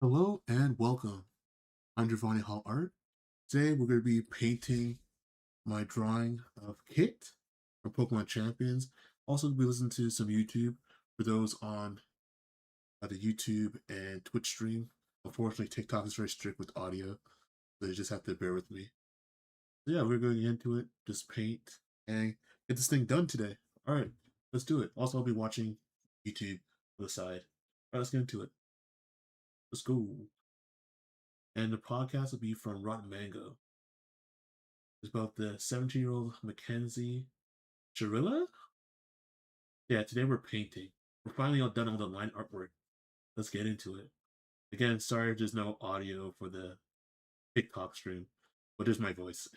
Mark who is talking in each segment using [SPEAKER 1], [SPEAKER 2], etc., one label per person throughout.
[SPEAKER 1] Hello and welcome. I'm Giovanni Hall Art. Today we're going to be painting my drawing of Kitt from Pokemon Champions. Also, we listen to some YouTube for those on the YouTube and Twitch stream. Unfortunately, TikTok is very strict with audio, so you just have to bear with me. So yeah, we're going into it, just paint and get this thing done today. All right, let's do it. Also, I'll be watching YouTube on the side. All right, let's get into it. Let's go. And the podcast will be from Rotten Mango. It's about the 17-year-old Mackenzie Chirilla. Yeah, today we're painting. We're finally all done all the line artwork. Let's get into it. Again, sorry there's no audio for the TikTok stream, but there's my voice.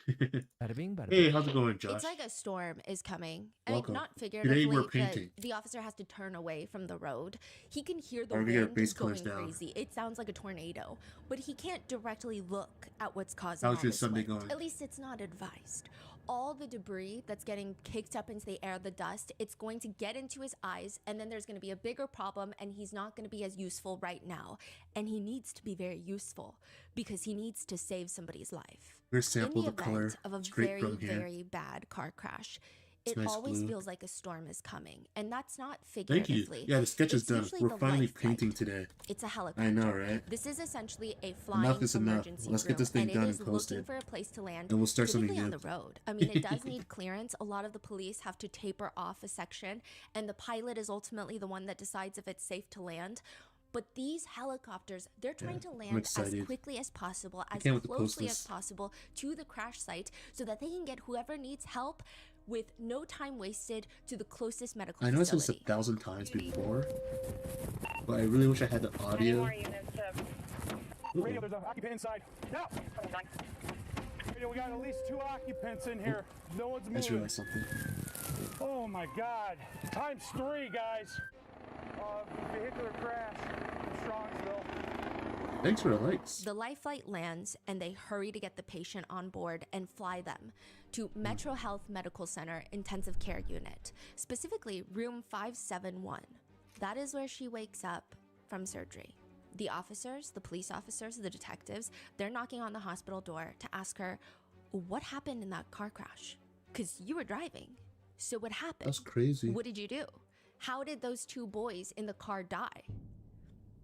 [SPEAKER 2] Bada bing, bada
[SPEAKER 1] Hey,
[SPEAKER 2] boom.
[SPEAKER 1] how's it going, Josh?
[SPEAKER 3] It's like a storm is coming.
[SPEAKER 1] Welcome.
[SPEAKER 3] Not
[SPEAKER 1] Today we're
[SPEAKER 3] figuratively,
[SPEAKER 1] painting.
[SPEAKER 3] the officer has to turn away from the road. He can hear the
[SPEAKER 1] Alright, we got
[SPEAKER 3] wind
[SPEAKER 1] base
[SPEAKER 3] going
[SPEAKER 1] colors down.
[SPEAKER 3] crazy. It sounds like a tornado, but he can't directly look at what's causing
[SPEAKER 1] How's
[SPEAKER 3] all
[SPEAKER 1] your
[SPEAKER 3] this
[SPEAKER 1] Sunday
[SPEAKER 3] wind.
[SPEAKER 1] going?
[SPEAKER 3] At least it's not advised. All the debris that's getting kicked up into the air, the dust, it's going to get into his eyes, and then there's going to be a bigger problem, and he's not going to be as useful right now. And he needs to be very useful because he needs to save somebody's life.
[SPEAKER 1] Here's a sample
[SPEAKER 3] In the
[SPEAKER 1] of the color
[SPEAKER 3] event of a
[SPEAKER 1] straight
[SPEAKER 3] very,
[SPEAKER 1] from here.
[SPEAKER 3] very bad car crash,
[SPEAKER 1] It's
[SPEAKER 3] it
[SPEAKER 1] nice
[SPEAKER 3] always
[SPEAKER 1] blue.
[SPEAKER 3] feels like a storm is coming, and that's not
[SPEAKER 1] Thank you.
[SPEAKER 3] figuratively.
[SPEAKER 1] Yeah, the sketch is
[SPEAKER 3] It's
[SPEAKER 1] done.
[SPEAKER 3] usually
[SPEAKER 1] We're
[SPEAKER 3] the
[SPEAKER 1] finally
[SPEAKER 3] life flight.
[SPEAKER 1] painting today.
[SPEAKER 3] It's a helicopter.
[SPEAKER 1] I know, right?
[SPEAKER 3] This is essentially a flying
[SPEAKER 1] Enough is enough.
[SPEAKER 3] emergency
[SPEAKER 1] Let's get this
[SPEAKER 3] room,
[SPEAKER 1] thing
[SPEAKER 3] and
[SPEAKER 1] done
[SPEAKER 3] it is
[SPEAKER 1] and posted.
[SPEAKER 3] looking for a place to land.
[SPEAKER 1] And we'll start something
[SPEAKER 3] typically
[SPEAKER 1] new.
[SPEAKER 3] on the road. I mean, it does need clearance. A lot of the police have to taper off a section, and the pilot is ultimately the one that decides if it's safe to land. But these helicopters, they're trying to land as
[SPEAKER 1] excited.
[SPEAKER 3] quickly as possible, as
[SPEAKER 1] can't wait to post
[SPEAKER 3] closely
[SPEAKER 1] this.
[SPEAKER 3] as possible to the crash site so that they can get whoever needs help with no time wasted to the closest medical
[SPEAKER 1] I know I said
[SPEAKER 3] facility.
[SPEAKER 1] this 1,000 times before, but I really wish I had the
[SPEAKER 4] Any
[SPEAKER 1] audio.
[SPEAKER 4] more units?
[SPEAKER 5] Radio, there's an occupant inside. Now! Radio, we got at least 2 occupants in here. No one's
[SPEAKER 1] I just
[SPEAKER 5] moving.
[SPEAKER 1] realized something.
[SPEAKER 5] Oh my God. Times 3, guys. Vehicular crash in Strongsville.
[SPEAKER 1] Thanks for the likes.
[SPEAKER 3] The life flight lands and they hurry to get the patient on board and fly them to Metro Health Medical Center Intensive Care Unit, specifically room 571. That is where she wakes up from surgery. The officers, the police officers, the detectives, they're knocking on the hospital door to ask her, what happened in that car crash? Because you were driving. So what happened?
[SPEAKER 1] That's crazy.
[SPEAKER 3] What did you do? How did those 2 boys in the car die?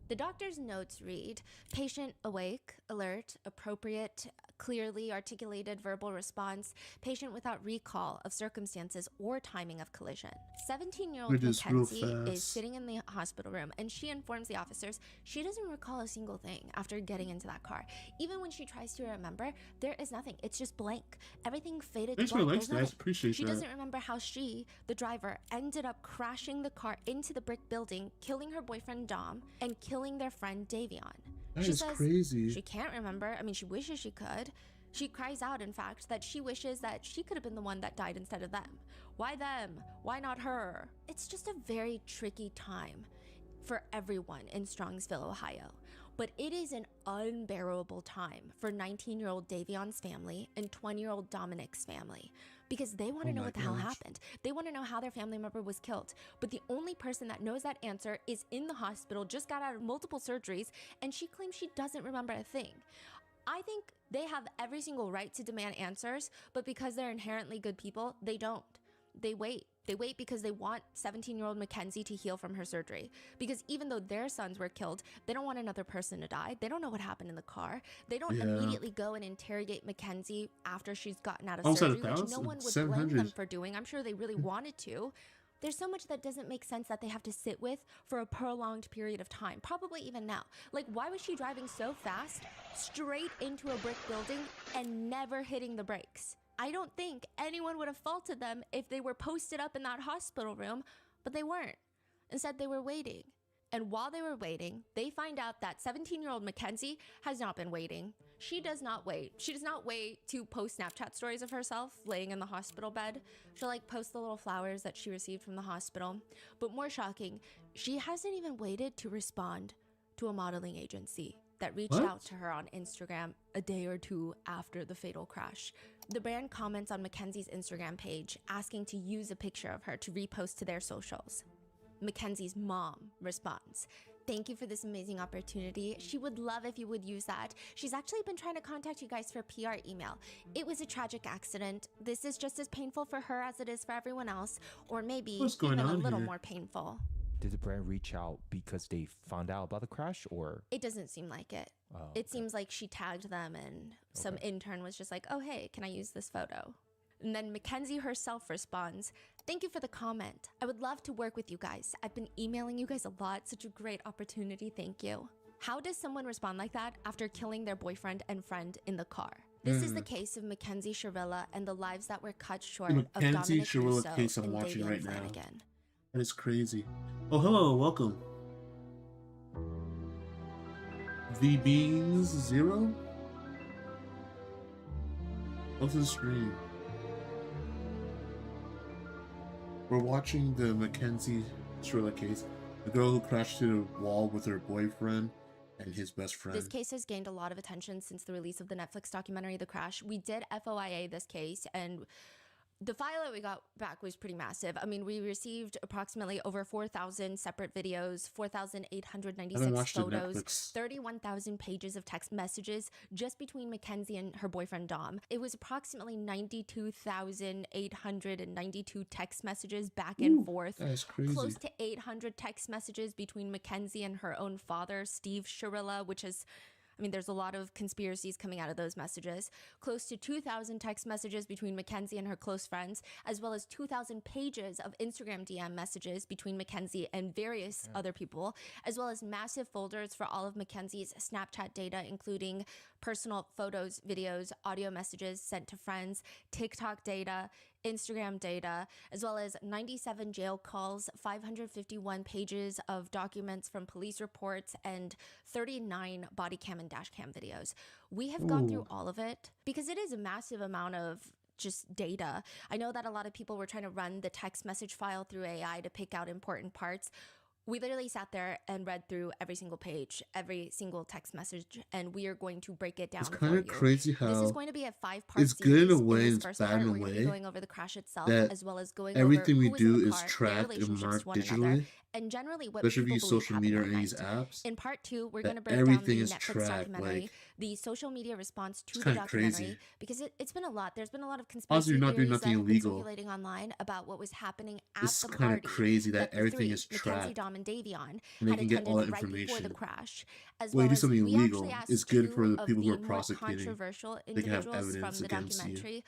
[SPEAKER 3] The doctor's notes read, patient awake, alert, appropriate, clearly articulated verbal response, patient without recall of circumstances or timing of collision. 17-year-old
[SPEAKER 1] We're just real
[SPEAKER 3] Mackenzie is
[SPEAKER 1] fast.
[SPEAKER 3] sitting in the hospital room and she informs the officers she doesn't recall a single thing after getting into that car. Even when she tries to remember, there is nothing. It's just blank. Everything faded
[SPEAKER 1] Thanks
[SPEAKER 3] to
[SPEAKER 1] for the
[SPEAKER 3] black.
[SPEAKER 1] likes,
[SPEAKER 3] There's
[SPEAKER 1] guys.
[SPEAKER 3] nothing.
[SPEAKER 1] Appreciate
[SPEAKER 3] She
[SPEAKER 1] that.
[SPEAKER 3] doesn't remember how she, the driver, ended up crashing the car into the brick building, killing her boyfriend Dom, and killing their friend Davion.
[SPEAKER 1] That
[SPEAKER 3] She
[SPEAKER 1] is
[SPEAKER 3] says
[SPEAKER 1] crazy.
[SPEAKER 3] she can't remember. I mean, she wishes she could. She cries out, in fact, that she wishes that she could have been the one that died instead of them. Why them? Why not her? It's just a very tricky time for everyone in Strongsville, Ohio. But it is an unbearable time for 19-year-old Davion's family and 20-year-old Dominic's family because they want to know
[SPEAKER 1] my
[SPEAKER 3] what the hell
[SPEAKER 1] gosh.
[SPEAKER 3] happened. They want to know how their family member was killed. But the only person that knows that answer is in the hospital, just got out of multiple surgeries, and she claims she doesn't remember a thing. I think they have every single right to demand answers, but because they're inherently good people, they don't. They wait. They wait because they want 17-year-old Mackenzie to heal from her surgery. Because even though their sons were killed, they don't want another person to die. They don't know what happened in the car. They don't
[SPEAKER 1] Yeah.
[SPEAKER 3] immediately go and interrogate Mackenzie after she's gotten out of
[SPEAKER 1] Almost at
[SPEAKER 3] surgery, which
[SPEAKER 1] 1,000?
[SPEAKER 3] no one would blame
[SPEAKER 1] 700.
[SPEAKER 3] them for doing. I'm sure they really wanted to. There's so much that doesn't make sense that they have to sit with for a prolonged period of time, probably even now. Like, why was she driving so fast, straight into a brick building, and never hitting the brakes? I don't think anyone would have faulted them if they were posted up in that hospital room, but they weren't. Instead, they were waiting. And while they were waiting, they find out that 17-year-old Mackenzie has not been waiting. She does not wait. She does not wait to post Snapchat stories of herself laying in the hospital bed. She'll like post the little flowers that she received from the hospital. But more shocking, she hasn't even waited to respond to a modeling agency that reached
[SPEAKER 1] What?
[SPEAKER 3] out to her on Instagram a day or 2 after the fatal crash. The brand comments on Mackenzie's Instagram page asking to use a picture of her to repost to their socials. Mackenzie's mom responds, Thank you for this amazing opportunity. She would love if you would use that. She's actually been trying to contact you guys for PR email. It was a tragic accident. This is just as painful for her as it is for everyone else, or maybe
[SPEAKER 1] What's going
[SPEAKER 3] even a
[SPEAKER 1] on
[SPEAKER 3] little
[SPEAKER 1] here?
[SPEAKER 3] more painful.
[SPEAKER 2] Did the brand reach out because they found out about the crash, or?
[SPEAKER 3] It doesn't seem like it.
[SPEAKER 2] Oh,
[SPEAKER 3] It
[SPEAKER 2] okay.
[SPEAKER 3] seems like she tagged them and some intern was just like, oh, hey, can I use this photo? And then Mackenzie herself responds, thank you for the comment. I would love to work with you guys. I've been emailing you guys a lot. Such a great opportunity. Thank you. How does someone respond like that after killing their boyfriend and friend in the car? This is the case of Mackenzie Sherilla and the lives that were cut short of
[SPEAKER 1] Mackenzie
[SPEAKER 3] Dominic
[SPEAKER 1] Sherilla
[SPEAKER 3] Russo
[SPEAKER 1] case I'm
[SPEAKER 3] and
[SPEAKER 1] watching
[SPEAKER 3] Davian
[SPEAKER 1] right now.
[SPEAKER 3] Flanagan.
[SPEAKER 1] That is crazy. Oh, hello, welcome. The Beans Zero? What's the screen? We're watching the Mackenzie Sherilla case. The girl who crashed to the wall with her boyfriend and his best friend.
[SPEAKER 3] This case has gained a lot of attention since the release of the Netflix documentary The Crash. We did FOIA this case, and the file that we got back was pretty massive. I mean, we received approximately over 4,000 separate videos, 4,896 photos, 31,000 pages of text messages just between Mackenzie and her boyfriend Dom. It was approximately 92,892 text messages back and forth.
[SPEAKER 1] That is crazy.
[SPEAKER 3] Close to 800 text messages between Mackenzie and her own father, Steve Sherilla, which is, I mean, there's a lot of conspiracies coming out of those messages. Close to 2,000 text messages between Mackenzie and her close friends, as well as 2,000 pages of Instagram DM messages between Mackenzie and various other people, as well as massive folders for all of Mackenzie's Snapchat data, including personal photos, videos, audio messages sent to friends, TikTok data, Instagram data, as well as 97 jail calls, 551 pages of documents from police reports, and 39 body cam and dash cam videos. We have gone through all of it because it is a massive amount of just data. I know that a lot of people were trying to run the text message file through AI to pick out important parts. We literally sat there and read through every single page, every single text message, and we are going to break it down.
[SPEAKER 1] It's kind of crazy how
[SPEAKER 3] this is going to be a 5-part
[SPEAKER 1] it's good in a
[SPEAKER 3] series.
[SPEAKER 1] way
[SPEAKER 3] this
[SPEAKER 1] and it's
[SPEAKER 3] first
[SPEAKER 1] bad
[SPEAKER 3] part,
[SPEAKER 1] in a
[SPEAKER 3] we're going to be
[SPEAKER 1] way
[SPEAKER 3] going over the crash itself,
[SPEAKER 1] that
[SPEAKER 3] as well as going
[SPEAKER 1] everything
[SPEAKER 3] over
[SPEAKER 1] we
[SPEAKER 3] who was in
[SPEAKER 1] do
[SPEAKER 3] the
[SPEAKER 1] is
[SPEAKER 3] car, their
[SPEAKER 1] tracked and
[SPEAKER 3] relationships
[SPEAKER 1] marked
[SPEAKER 3] to one another,
[SPEAKER 1] digitally,
[SPEAKER 3] and generally what
[SPEAKER 1] especially if you
[SPEAKER 3] people
[SPEAKER 1] use
[SPEAKER 3] believe
[SPEAKER 1] social
[SPEAKER 3] happened
[SPEAKER 1] media
[SPEAKER 3] that
[SPEAKER 1] or any of these
[SPEAKER 3] night.
[SPEAKER 1] apps.
[SPEAKER 3] In part 2, we're
[SPEAKER 1] that
[SPEAKER 3] going to break down
[SPEAKER 1] everything
[SPEAKER 3] the
[SPEAKER 1] is
[SPEAKER 3] Netflix
[SPEAKER 1] tracked,
[SPEAKER 3] documentary,
[SPEAKER 1] like,
[SPEAKER 3] the social media response to
[SPEAKER 1] it's
[SPEAKER 3] the
[SPEAKER 1] kinda
[SPEAKER 3] documentary,
[SPEAKER 1] crazy.
[SPEAKER 3] because it's been a lot. There's been a lot of
[SPEAKER 1] Honestly,
[SPEAKER 3] conspiracy
[SPEAKER 1] you're not doing
[SPEAKER 3] theories that
[SPEAKER 1] nothing
[SPEAKER 3] have been
[SPEAKER 1] illegal.
[SPEAKER 3] circulating online about what was happening at
[SPEAKER 1] It's
[SPEAKER 3] the
[SPEAKER 1] kind of
[SPEAKER 3] party
[SPEAKER 1] crazy that
[SPEAKER 3] the
[SPEAKER 1] everything
[SPEAKER 3] three,
[SPEAKER 1] is
[SPEAKER 3] Mackenzie,
[SPEAKER 1] tracked
[SPEAKER 3] Dom, and Davion,
[SPEAKER 1] and they
[SPEAKER 3] had
[SPEAKER 1] can get all that
[SPEAKER 3] attended right before the
[SPEAKER 1] information.
[SPEAKER 3] crash, as
[SPEAKER 1] When you
[SPEAKER 3] well
[SPEAKER 1] do
[SPEAKER 3] as
[SPEAKER 1] something
[SPEAKER 3] we actually
[SPEAKER 1] illegal,
[SPEAKER 3] asked
[SPEAKER 1] it's good for
[SPEAKER 3] 2
[SPEAKER 1] the
[SPEAKER 3] of
[SPEAKER 1] people who
[SPEAKER 3] the
[SPEAKER 1] are
[SPEAKER 3] more
[SPEAKER 1] prosecuting.
[SPEAKER 3] controversial
[SPEAKER 1] They can have
[SPEAKER 3] individuals from
[SPEAKER 1] evidence
[SPEAKER 3] the
[SPEAKER 1] against you.
[SPEAKER 3] documentary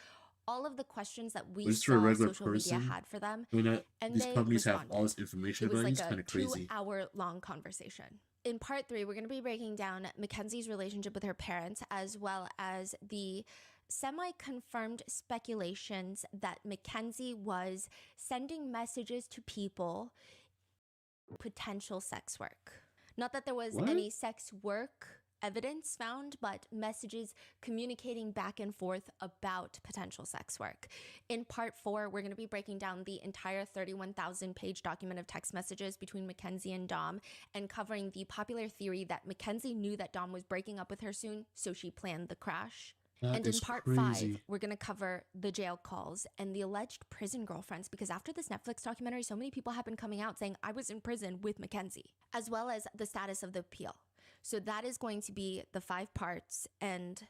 [SPEAKER 3] all of the questions that we
[SPEAKER 1] But just for a
[SPEAKER 3] saw
[SPEAKER 1] regular
[SPEAKER 3] social media
[SPEAKER 1] person,
[SPEAKER 3] had for them,
[SPEAKER 1] I mean, that
[SPEAKER 3] and
[SPEAKER 1] these
[SPEAKER 3] they
[SPEAKER 1] companies have
[SPEAKER 3] responded.
[SPEAKER 1] all this information
[SPEAKER 3] It was
[SPEAKER 1] about you.
[SPEAKER 3] like
[SPEAKER 1] It's
[SPEAKER 3] a
[SPEAKER 1] kind of crazy.
[SPEAKER 3] 2-hour-long conversation. In part 3, we're going to be breaking down Mackenzie's relationship with her parents, as well as the semi-confirmed speculations that Mackenzie was sending messages to people, potential sex work. Not that there was
[SPEAKER 1] What?
[SPEAKER 3] any sex work evidence found, but messages communicating back and forth about potential sex work. In part 4, we're going to be breaking down the entire 31,000 page document of text messages between Mackenzie and Dom, and covering the popular theory that Mackenzie knew that Dom was breaking up with her soon, so she planned the crash.
[SPEAKER 1] That
[SPEAKER 3] And in
[SPEAKER 1] is
[SPEAKER 3] part
[SPEAKER 1] crazy.
[SPEAKER 3] 5, we're going to cover the jail calls and the alleged prison girlfriends, because after this Netflix documentary, so many people have been coming out saying, I was in prison with Mackenzie, as well as the status of the appeal. So that is going to be the 5 parts. And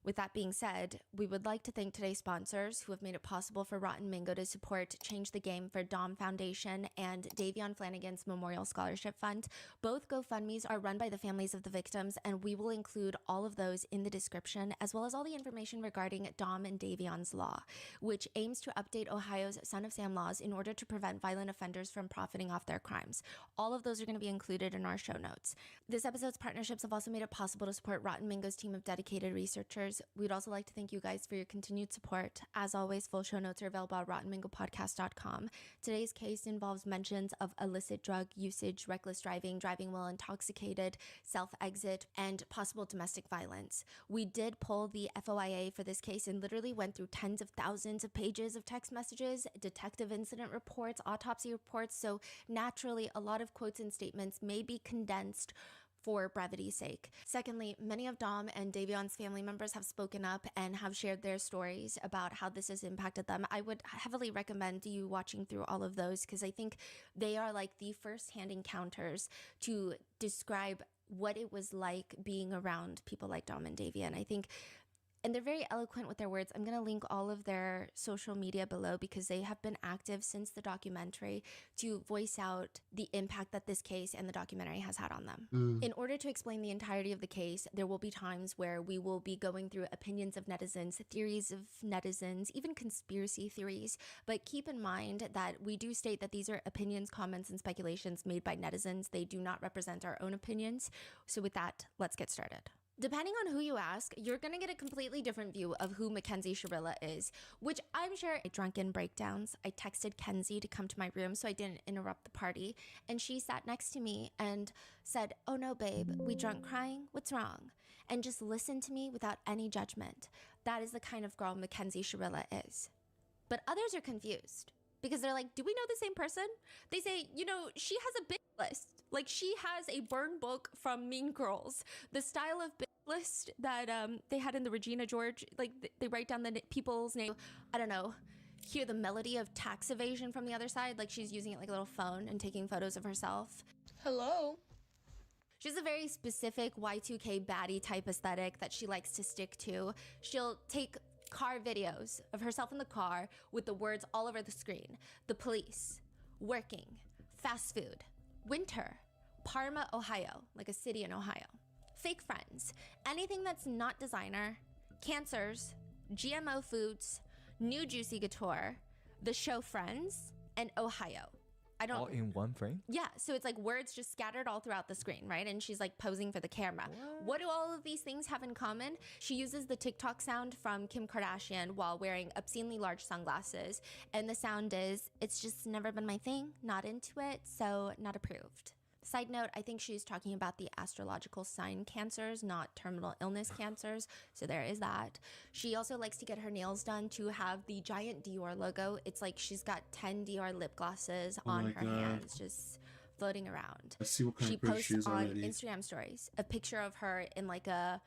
[SPEAKER 3] with that being said, we would like to thank today's sponsors who have made it possible for Rotten Mango to support Change the Game for Dom Foundation and Davion Flanagan's Memorial Scholarship Fund. Both GoFundMes are run by the families of the victims, and we will include all of those in the description, as well as all the information regarding Dom and Davion's law, which aims to update Ohio's Son of Sam laws in order to prevent violent offenders from profiting off their crimes. All of those are going to be included in our show notes. This episode's partnerships have also made it possible to support Rotten Mango's team of dedicated researchers. We'd also like to thank you guys for your continued support. As always, full show notes are available at rottenmangopodcast.com. Today's case involves mentions of illicit drug usage, reckless driving, driving while intoxicated, self-exit, and possible domestic violence. We did pull the FOIA for this case and literally went through tens of thousands of pages of text messages, detective incident reports, autopsy reports, so naturally a lot of quotes and statements may be condensed for brevity's sake. Secondly, many of Dom and Davion's family members have spoken up and have shared their stories about how this has impacted them. I would heavily recommend you watching through all of those because I think they are like the first-hand encounters to describe what it was like being around people like Dom and Davion. I think, and they're very eloquent with their words. I'm going to link all of their social media below because they have been active since the documentary to voice out the impact that this case and the documentary has had on them. In order to explain the entirety of the case, there will be times where we will be going through opinions of netizens, theories of netizens, even conspiracy theories. But keep in mind that we do state that these are opinions, comments, and speculations made by netizens. They do not represent our own opinions. So with that, let's get started. Depending on who you ask, you're going to get a completely different view of who Mackenzie Shirilla is, which I'm sure drunken breakdowns. I texted Kenzie to come to my room so I didn't interrupt the party, and she sat next to me and said, "Oh no, babe, we drunk crying? What's wrong?" And just listened to me without any judgment. That is the kind of girl Mackenzie Shirilla is. But others are confused because they're like, do we know the same person? They say, you know, she has a bitch list. Like, she has a burn book from Mean Girls. The style of bitch list that they had in the Regina George, like they write down the people's name. I don't know, hear the melody of tax evasion from the other side. Like she's using it like a little phone and taking photos of herself.
[SPEAKER 4] Hello.
[SPEAKER 3] She has a very specific Y2K baddie type aesthetic that she likes to stick to. She'll take car videos of herself in the car with the words all over the screen. The police, working, fast food, winter, Parma, Ohio, like a city in Ohio. Fake friends, anything that's not designer, cancers, GMO foods, new Juicy Couture, the show Friends, and Ohio. I don't.
[SPEAKER 2] All in one frame?
[SPEAKER 3] Yeah, so it's like words just scattered all throughout the screen, right? And she's like posing for the camera. What do all of these things have in common? She uses the TikTok sound from Kim Kardashian while wearing obscenely large sunglasses. And the sound is, "It's just never been my thing, not into it, so not approved." Side note, I think she's talking about the astrological sign cancers, not terminal illness cancers. So there is that. She also likes to get her nails done to have the giant Dior logo. It's like she's got 10 Dior lip glosses on her hands, just floating around.
[SPEAKER 1] Let's see what kind
[SPEAKER 3] She
[SPEAKER 1] of bird
[SPEAKER 3] posts
[SPEAKER 1] she is
[SPEAKER 3] on
[SPEAKER 1] already.
[SPEAKER 3] Instagram stories a picture of her in like a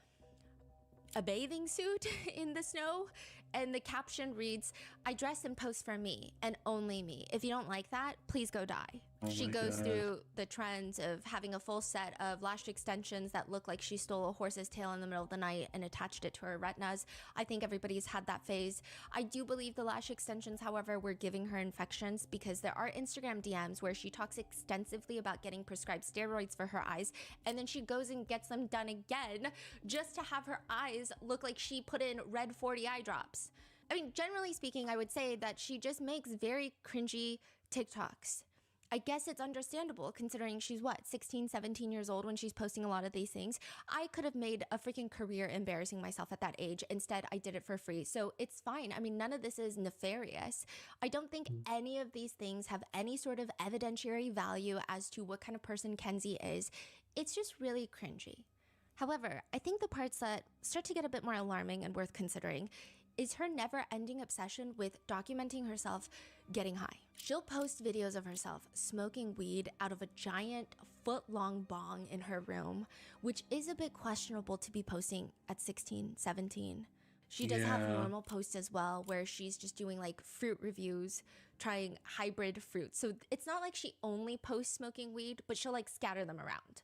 [SPEAKER 3] bathing suit in the snow, and the caption reads, "I dress and post for me and only me. If you don't like that, please go die."
[SPEAKER 1] Oh
[SPEAKER 3] She
[SPEAKER 1] my
[SPEAKER 3] goes
[SPEAKER 1] God.
[SPEAKER 3] through the trends of having a full set of lash extensions that look like she stole a horse's tail in the middle of the night and attached it to her retinas. I think everybody's had that phase. I do believe the lash extensions, however, were giving her infections because there are Instagram DMs where she talks extensively about getting prescribed steroids for her eyes, and then she goes and gets them done again just to have her eyes look like she put in red 40 eye drops. I mean, generally speaking, I would say that she just makes very cringy TikToks. I guess it's understandable considering she's 16, 17 years old when she's posting a lot of these things. I could have made a freaking career embarrassing myself at that age. Instead, I did it for free. So it's fine. I mean, none of this is nefarious. I don't think any of these things have any sort of evidentiary value as to what kind of person Kenzie is. It's just really cringy. However, I think the parts that start to get a bit more alarming and worth considering is her never-ending obsession with documenting herself getting high. She'll post videos of herself smoking weed out of a giant foot-long bong in her room, which is a bit questionable to be posting at 16, 17. She does have
[SPEAKER 1] Yeah.
[SPEAKER 3] normal posts as well where she's just doing like fruit reviews, trying hybrid fruits. So it's not like she only posts smoking weed, but she'll like scatter them around.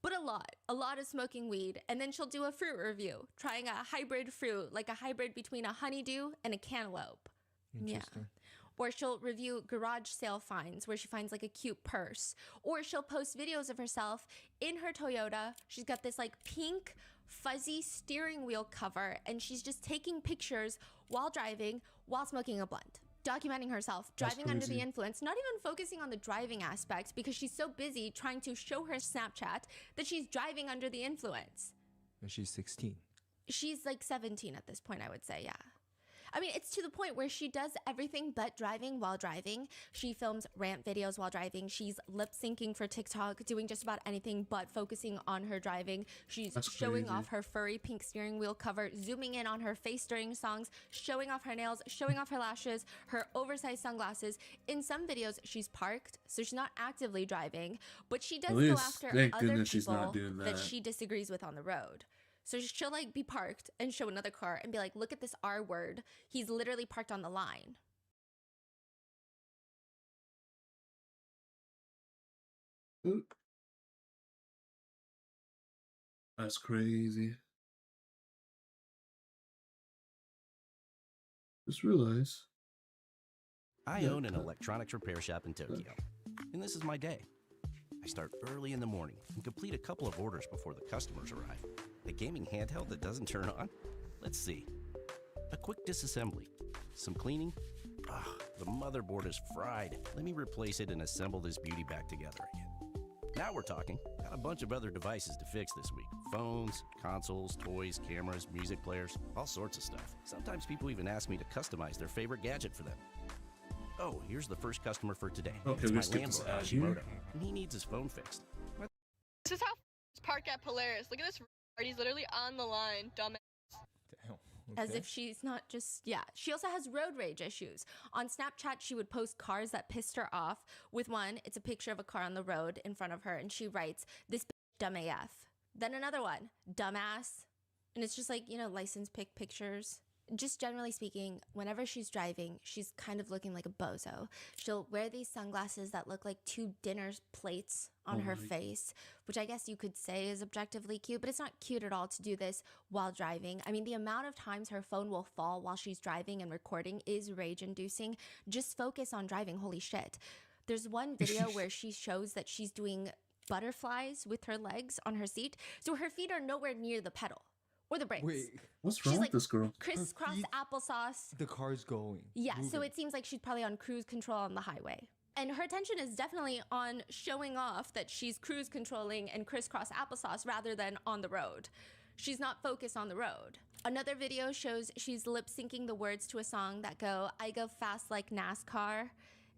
[SPEAKER 3] But a lot of smoking weed. And then she'll do a fruit review, trying a hybrid fruit, like a hybrid between a honeydew and a cantaloupe.
[SPEAKER 2] Interesting.
[SPEAKER 3] Or she'll review garage sale finds where she finds like a cute purse. Or she'll post videos of herself in her Toyota. She's got this like pink fuzzy steering wheel cover and she's just taking pictures while driving, while smoking a blunt. Documenting herself,
[SPEAKER 1] That's
[SPEAKER 3] driving under the
[SPEAKER 1] crazy.
[SPEAKER 3] influence, not even focusing on the driving aspect because she's so busy trying to show her Snapchat that she's driving under the influence.
[SPEAKER 2] And she's 16.
[SPEAKER 3] She's like 17 at this point, I would say, yeah. I mean, it's to the point where she does everything but driving while driving. She films rant videos while driving. She's lip syncing for TikTok, doing just about anything but focusing on her driving. She's
[SPEAKER 1] That's
[SPEAKER 3] showing
[SPEAKER 1] crazy.
[SPEAKER 3] off her furry pink steering wheel cover, zooming in on her face during songs, showing off her nails, showing off her lashes, her oversized sunglasses. In some videos, she's parked, so she's not actively driving, but she does
[SPEAKER 1] At
[SPEAKER 3] go
[SPEAKER 1] least,
[SPEAKER 3] after
[SPEAKER 1] thank
[SPEAKER 3] other
[SPEAKER 1] goodness she's
[SPEAKER 3] people
[SPEAKER 1] not doing
[SPEAKER 3] that
[SPEAKER 1] that.
[SPEAKER 3] she disagrees with on the road. So she'll like be parked and show another car and be like, look at this R word. He's literally parked on the line.
[SPEAKER 1] Oop. That's crazy. Just realized.
[SPEAKER 4] I
[SPEAKER 1] Yeah.
[SPEAKER 4] own an electronics repair shop in Tokyo, and this is my day. I start early in the morning and complete a couple of orders before the customers arrive. A gaming handheld that doesn't turn on? Let's see. A quick disassembly. Some cleaning. The motherboard is fried. Let me replace it and assemble this beauty back together again. Now we're talking. Got a bunch of other devices to fix this week. Phones, consoles, toys, cameras, music players, all sorts of stuff. Sometimes people even ask me to customize their favorite gadget for them. Oh, here's the first customer for today.
[SPEAKER 1] Okay,
[SPEAKER 4] It's
[SPEAKER 1] we
[SPEAKER 4] my
[SPEAKER 1] skip this
[SPEAKER 4] landlord,
[SPEAKER 1] ad here.
[SPEAKER 4] Hashimoto, and he needs his phone fixed.
[SPEAKER 6] This is how park at Polaris. Look at this. He's literally on the line. Dumb.
[SPEAKER 2] Damn.
[SPEAKER 3] As
[SPEAKER 2] Okay.
[SPEAKER 3] if she's not just, yeah. She also has road rage issues. On Snapchat, she would post cars that pissed her off. With one, it's a picture of a car on the road in front of her, and she writes, this bitch dumb AF. Then another one, dumbass. And it's just like, you know, license pick pictures. Just generally speaking, whenever she's driving, she's kind of looking like a bozo. She'll wear these sunglasses that look like 2 dinner plates on
[SPEAKER 1] Oh
[SPEAKER 3] her
[SPEAKER 1] my-
[SPEAKER 3] face, which I guess you could say is objectively cute, but it's not cute at all to do this while driving. I mean, the amount of times her phone will fall while she's driving and recording is rage-inducing. Just focus on driving, holy shit. There's one video where she shows that she's doing butterflies with her legs on her seat, so her feet are nowhere near the pedal or the brakes.
[SPEAKER 2] Wait,
[SPEAKER 1] What's
[SPEAKER 3] She's
[SPEAKER 1] wrong
[SPEAKER 3] like
[SPEAKER 1] with this girl?
[SPEAKER 3] crisscross
[SPEAKER 2] feet-
[SPEAKER 3] applesauce.
[SPEAKER 2] the car's going.
[SPEAKER 3] Yeah, so
[SPEAKER 2] moving.
[SPEAKER 3] it seems like she's probably on cruise control on the highway. And her attention is definitely on showing off that she's cruise controlling and crisscross applesauce rather than on the road. She's not focused on the road. Another video shows she's lip syncing the words to a song that go, I go fast like NASCAR.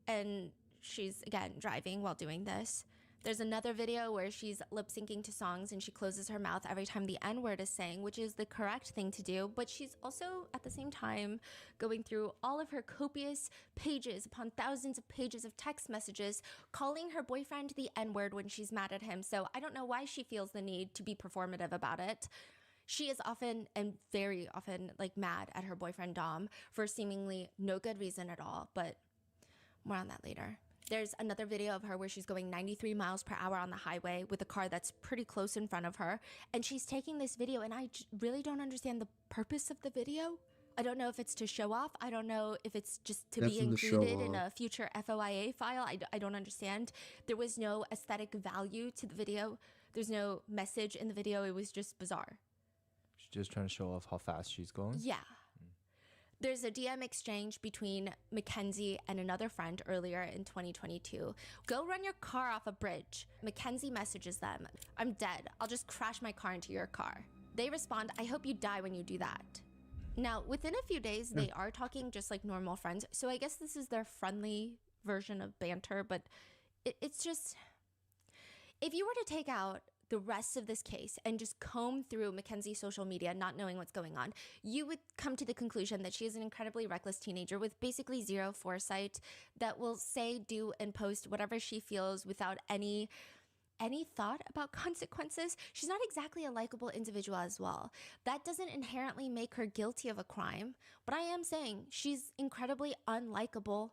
[SPEAKER 3] And she's, again, driving while doing this. There's another video where she's lip syncing to songs and she closes her mouth every time the N-word is saying, which is the correct thing to do. But she's also, at the same time, going through all of her copious pages upon thousands of pages of text messages, calling her boyfriend the N-word when she's mad at him. So I don't know why she feels the need to be performative about it. She is often and very often like mad at her boyfriend Dom for seemingly no good reason at all, but more on that later. There's another video of her where she's going 93 miles per hour on the highway with a car that's pretty close in front of her. And she's taking this video and I really don't understand the purpose of the video. I don't know if it's to show off. I don't know if it's just to be
[SPEAKER 1] Definitely to show
[SPEAKER 3] included in
[SPEAKER 1] off.
[SPEAKER 3] a future FOIA file. I don't understand. There was no aesthetic value to the video. There's no message in the video. It was just bizarre.
[SPEAKER 2] She's just trying to show off how fast she's going.
[SPEAKER 3] Yeah. There's a DM exchange between Mackenzie and another friend earlier in 2022. Go run your car off a bridge. Mackenzie messages them, I'm dead. I'll just crash my car into your car. They respond, I hope you die when you do that. Now, within a few days, they are talking just like normal friends. So I guess this is their friendly version of banter, but it's just, if you were to take out the rest of this case and just comb through Mackenzie's social media, not knowing what's going on, you would come to the conclusion that she is an incredibly reckless teenager with basically zero foresight that will say, do, and post whatever she feels without any thought about consequences. She's not exactly a likable individual as well. That doesn't inherently make her guilty of a crime, but I am saying she's incredibly unlikable.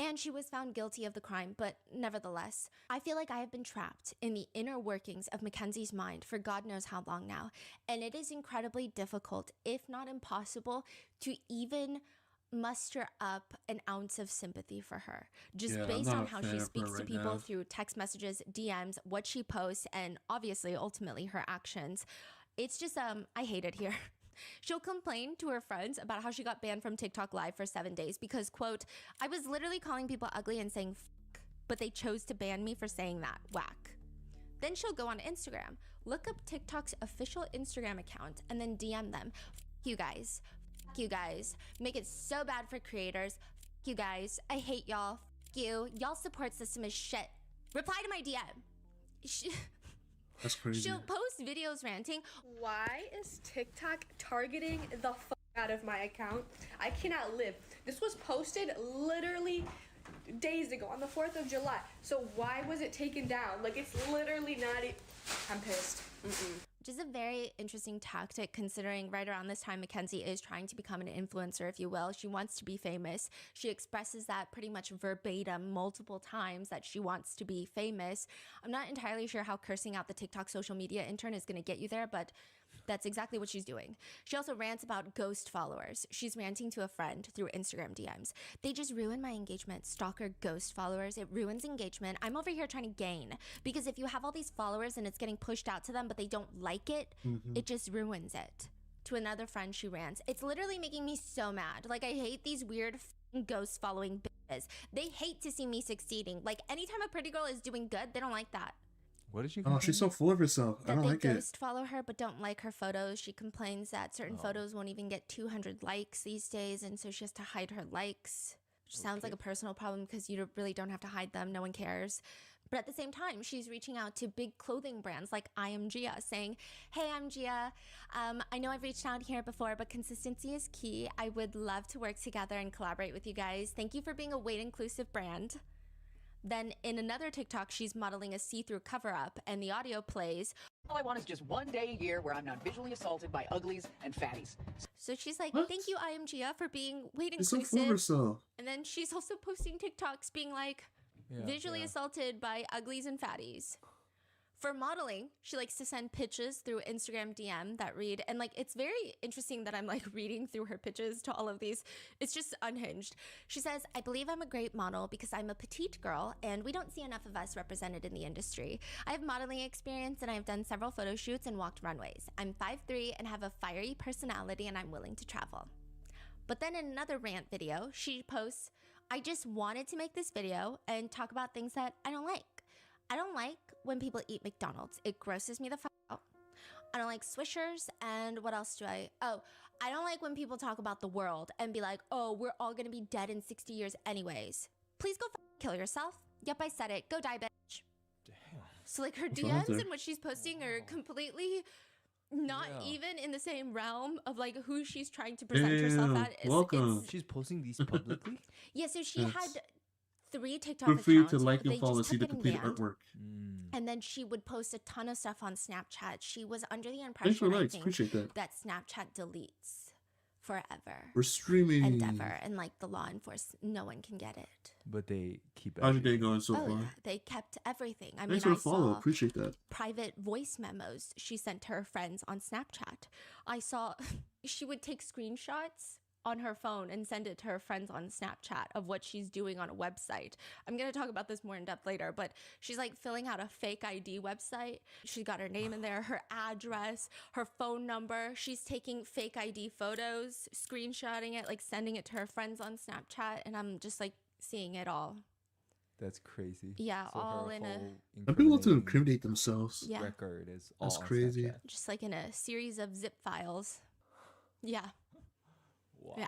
[SPEAKER 3] And she was found guilty of the crime, but nevertheless, I feel like I have been trapped in the inner workings of Mackenzie's mind for God knows how long now. And it is incredibly difficult, if not impossible, to even muster up an ounce of sympathy for her. Just
[SPEAKER 1] Yeah, I'm
[SPEAKER 3] based
[SPEAKER 1] not
[SPEAKER 3] on
[SPEAKER 1] a
[SPEAKER 3] how
[SPEAKER 1] fan
[SPEAKER 3] she
[SPEAKER 1] of her
[SPEAKER 3] speaks to
[SPEAKER 1] right
[SPEAKER 3] people
[SPEAKER 1] now.
[SPEAKER 3] through text messages, DMs, what she posts, and obviously, ultimately, her actions. It's just, I hate it here. She'll complain to her friends about how she got banned from TikTok Live for 7 days because, quote, I was literally calling people ugly and saying f***, but they chose to ban me for saying that. Whack. Then she'll go on Instagram, look up TikTok's official Instagram account, and then DM them. F*** you guys. F you guys. Make it so bad for creators. F you guys. I hate y'all. F you. Y'all support system is shit. Reply to my DM.
[SPEAKER 1] That's crazy.
[SPEAKER 3] She'll post videos ranting.
[SPEAKER 7] Why is TikTok targeting the fuck out of my account? I cannot live. This was posted literally days ago on the 4th of July. So why was it taken down? Like, it's literally not I'm pissed.
[SPEAKER 3] Which is a very interesting tactic considering right around this time Mackenzie is trying to become an influencer, if you will. She wants to be famous. She expresses that pretty much verbatim multiple times that she wants to be famous. I'm not entirely sure how cursing out the TikTok social media intern is going to get you there, but that's exactly what she's doing. She also rants about ghost followers. She's ranting to a friend through Instagram DMs. They just ruin my engagement. Stalker ghost followers. It ruins engagement. I'm over here trying to gain because if you have all these followers and it's getting pushed out to them, but they don't like it, it just ruins it. To another friend, she rants. It's literally making me so mad. Like, I hate these weird ghost following bitches. They hate to see me succeeding. Like, anytime a pretty girl is doing good, they don't like that.
[SPEAKER 2] What did you?
[SPEAKER 1] Oh, she's so full of herself. I
[SPEAKER 3] That
[SPEAKER 1] don't
[SPEAKER 3] they
[SPEAKER 1] like it.
[SPEAKER 3] ghost follow her but don't like her photos. She complains that certain photos won't even get 200 likes these days, and so she has to hide her likes. Which sounds like a personal problem because you really don't have to hide them. No one cares. But at the same time, she's reaching out to big clothing brands like I Am Gia, saying, "Hey, I'm Gia. I know I've reached out here before, but consistency is key. I would love to work together and collaborate with you guys. Thank you for being a weight-inclusive brand." Then in another TikTok, she's modeling a see-through cover-up, and the audio plays.
[SPEAKER 8] All I want is just one day a year where I'm not visually assaulted by uglies and fatties.
[SPEAKER 3] So she's like,
[SPEAKER 1] What?
[SPEAKER 3] "Thank you, I Am Gia, for being weight
[SPEAKER 1] She's so
[SPEAKER 3] inclusive."
[SPEAKER 1] full of herself.
[SPEAKER 3] And then she's also posting TikToks being like, visually assaulted by uglies and fatties. For modeling, she likes to send pitches through Instagram DM that read, and like, it's very interesting that I'm like reading through her pitches to all of these. It's just unhinged. She says, "I believe I'm a great model because I'm a petite girl and we don't see enough of us represented in the industry. I have modeling experience and I've done several photo shoots and walked runways. I'm 5'3" and have a fiery personality and I'm willing to travel." But then in another rant video, she posts, "I just wanted to make this video and talk about things that I don't like. I don't like when people eat McDonald's. It grosses me the fuck out. I don't like Swishers, and what else do I don't like when people talk about the world and be like, oh, we're all gonna be dead in 60 years anyways. Please go kill yourself. Yep, I said it. Go die, bitch."
[SPEAKER 2] Damn.
[SPEAKER 3] So like her
[SPEAKER 1] What's wrong with
[SPEAKER 3] DMs
[SPEAKER 1] her?
[SPEAKER 3] and what she's posting are completely not even in the same realm of like who she's trying to present herself
[SPEAKER 1] Damn,
[SPEAKER 3] at.
[SPEAKER 1] welcome.
[SPEAKER 2] She's posting these publicly.
[SPEAKER 3] Yeah, so she
[SPEAKER 1] Yes.
[SPEAKER 3] had 3 TikTok
[SPEAKER 1] Feel
[SPEAKER 3] accounts.
[SPEAKER 1] free to like
[SPEAKER 3] They
[SPEAKER 1] and follow to
[SPEAKER 3] just
[SPEAKER 1] see the
[SPEAKER 3] kept getting
[SPEAKER 1] complete
[SPEAKER 3] banned.
[SPEAKER 1] artwork.
[SPEAKER 3] And then she would post a ton of stuff on Snapchat. She was under the
[SPEAKER 1] Thanks for
[SPEAKER 3] impression, I
[SPEAKER 1] likes.
[SPEAKER 3] think,
[SPEAKER 1] Appreciate that.
[SPEAKER 3] that Snapchat deletes forever
[SPEAKER 1] We're streaming.
[SPEAKER 3] and ever. And like the law enforcement, no one can get it.
[SPEAKER 2] But they keep.
[SPEAKER 1] How's your day
[SPEAKER 2] everything.
[SPEAKER 1] going so
[SPEAKER 3] Oh,
[SPEAKER 1] far?
[SPEAKER 3] yeah. They kept everything. I
[SPEAKER 1] Thanks
[SPEAKER 3] mean,
[SPEAKER 1] for
[SPEAKER 3] I
[SPEAKER 1] the follow.
[SPEAKER 3] saw
[SPEAKER 1] Appreciate that.
[SPEAKER 3] private voice memos she sent to her friends on Snapchat. I saw she would take screenshots on her phone and send it to her friends on Snapchat of what she's doing on a website. I'm going to talk about this more in depth later, but she's like filling out a fake ID website. She's got her name in there, her address, her phone number. She's taking fake ID photos, screenshotting it, like sending it to her friends on Snapchat, and I'm just like seeing it all.
[SPEAKER 2] That's crazy.
[SPEAKER 3] Yeah,
[SPEAKER 2] So
[SPEAKER 3] all
[SPEAKER 2] her
[SPEAKER 3] in a-
[SPEAKER 2] whole
[SPEAKER 1] Some people want to
[SPEAKER 2] incriminating
[SPEAKER 1] incriminate themselves.
[SPEAKER 3] Yeah.
[SPEAKER 2] record is all
[SPEAKER 1] That's
[SPEAKER 2] on
[SPEAKER 1] crazy.
[SPEAKER 2] Snapchat.
[SPEAKER 3] Just like in a series of zip files. Yeah.
[SPEAKER 2] Wow.
[SPEAKER 3] Yeah.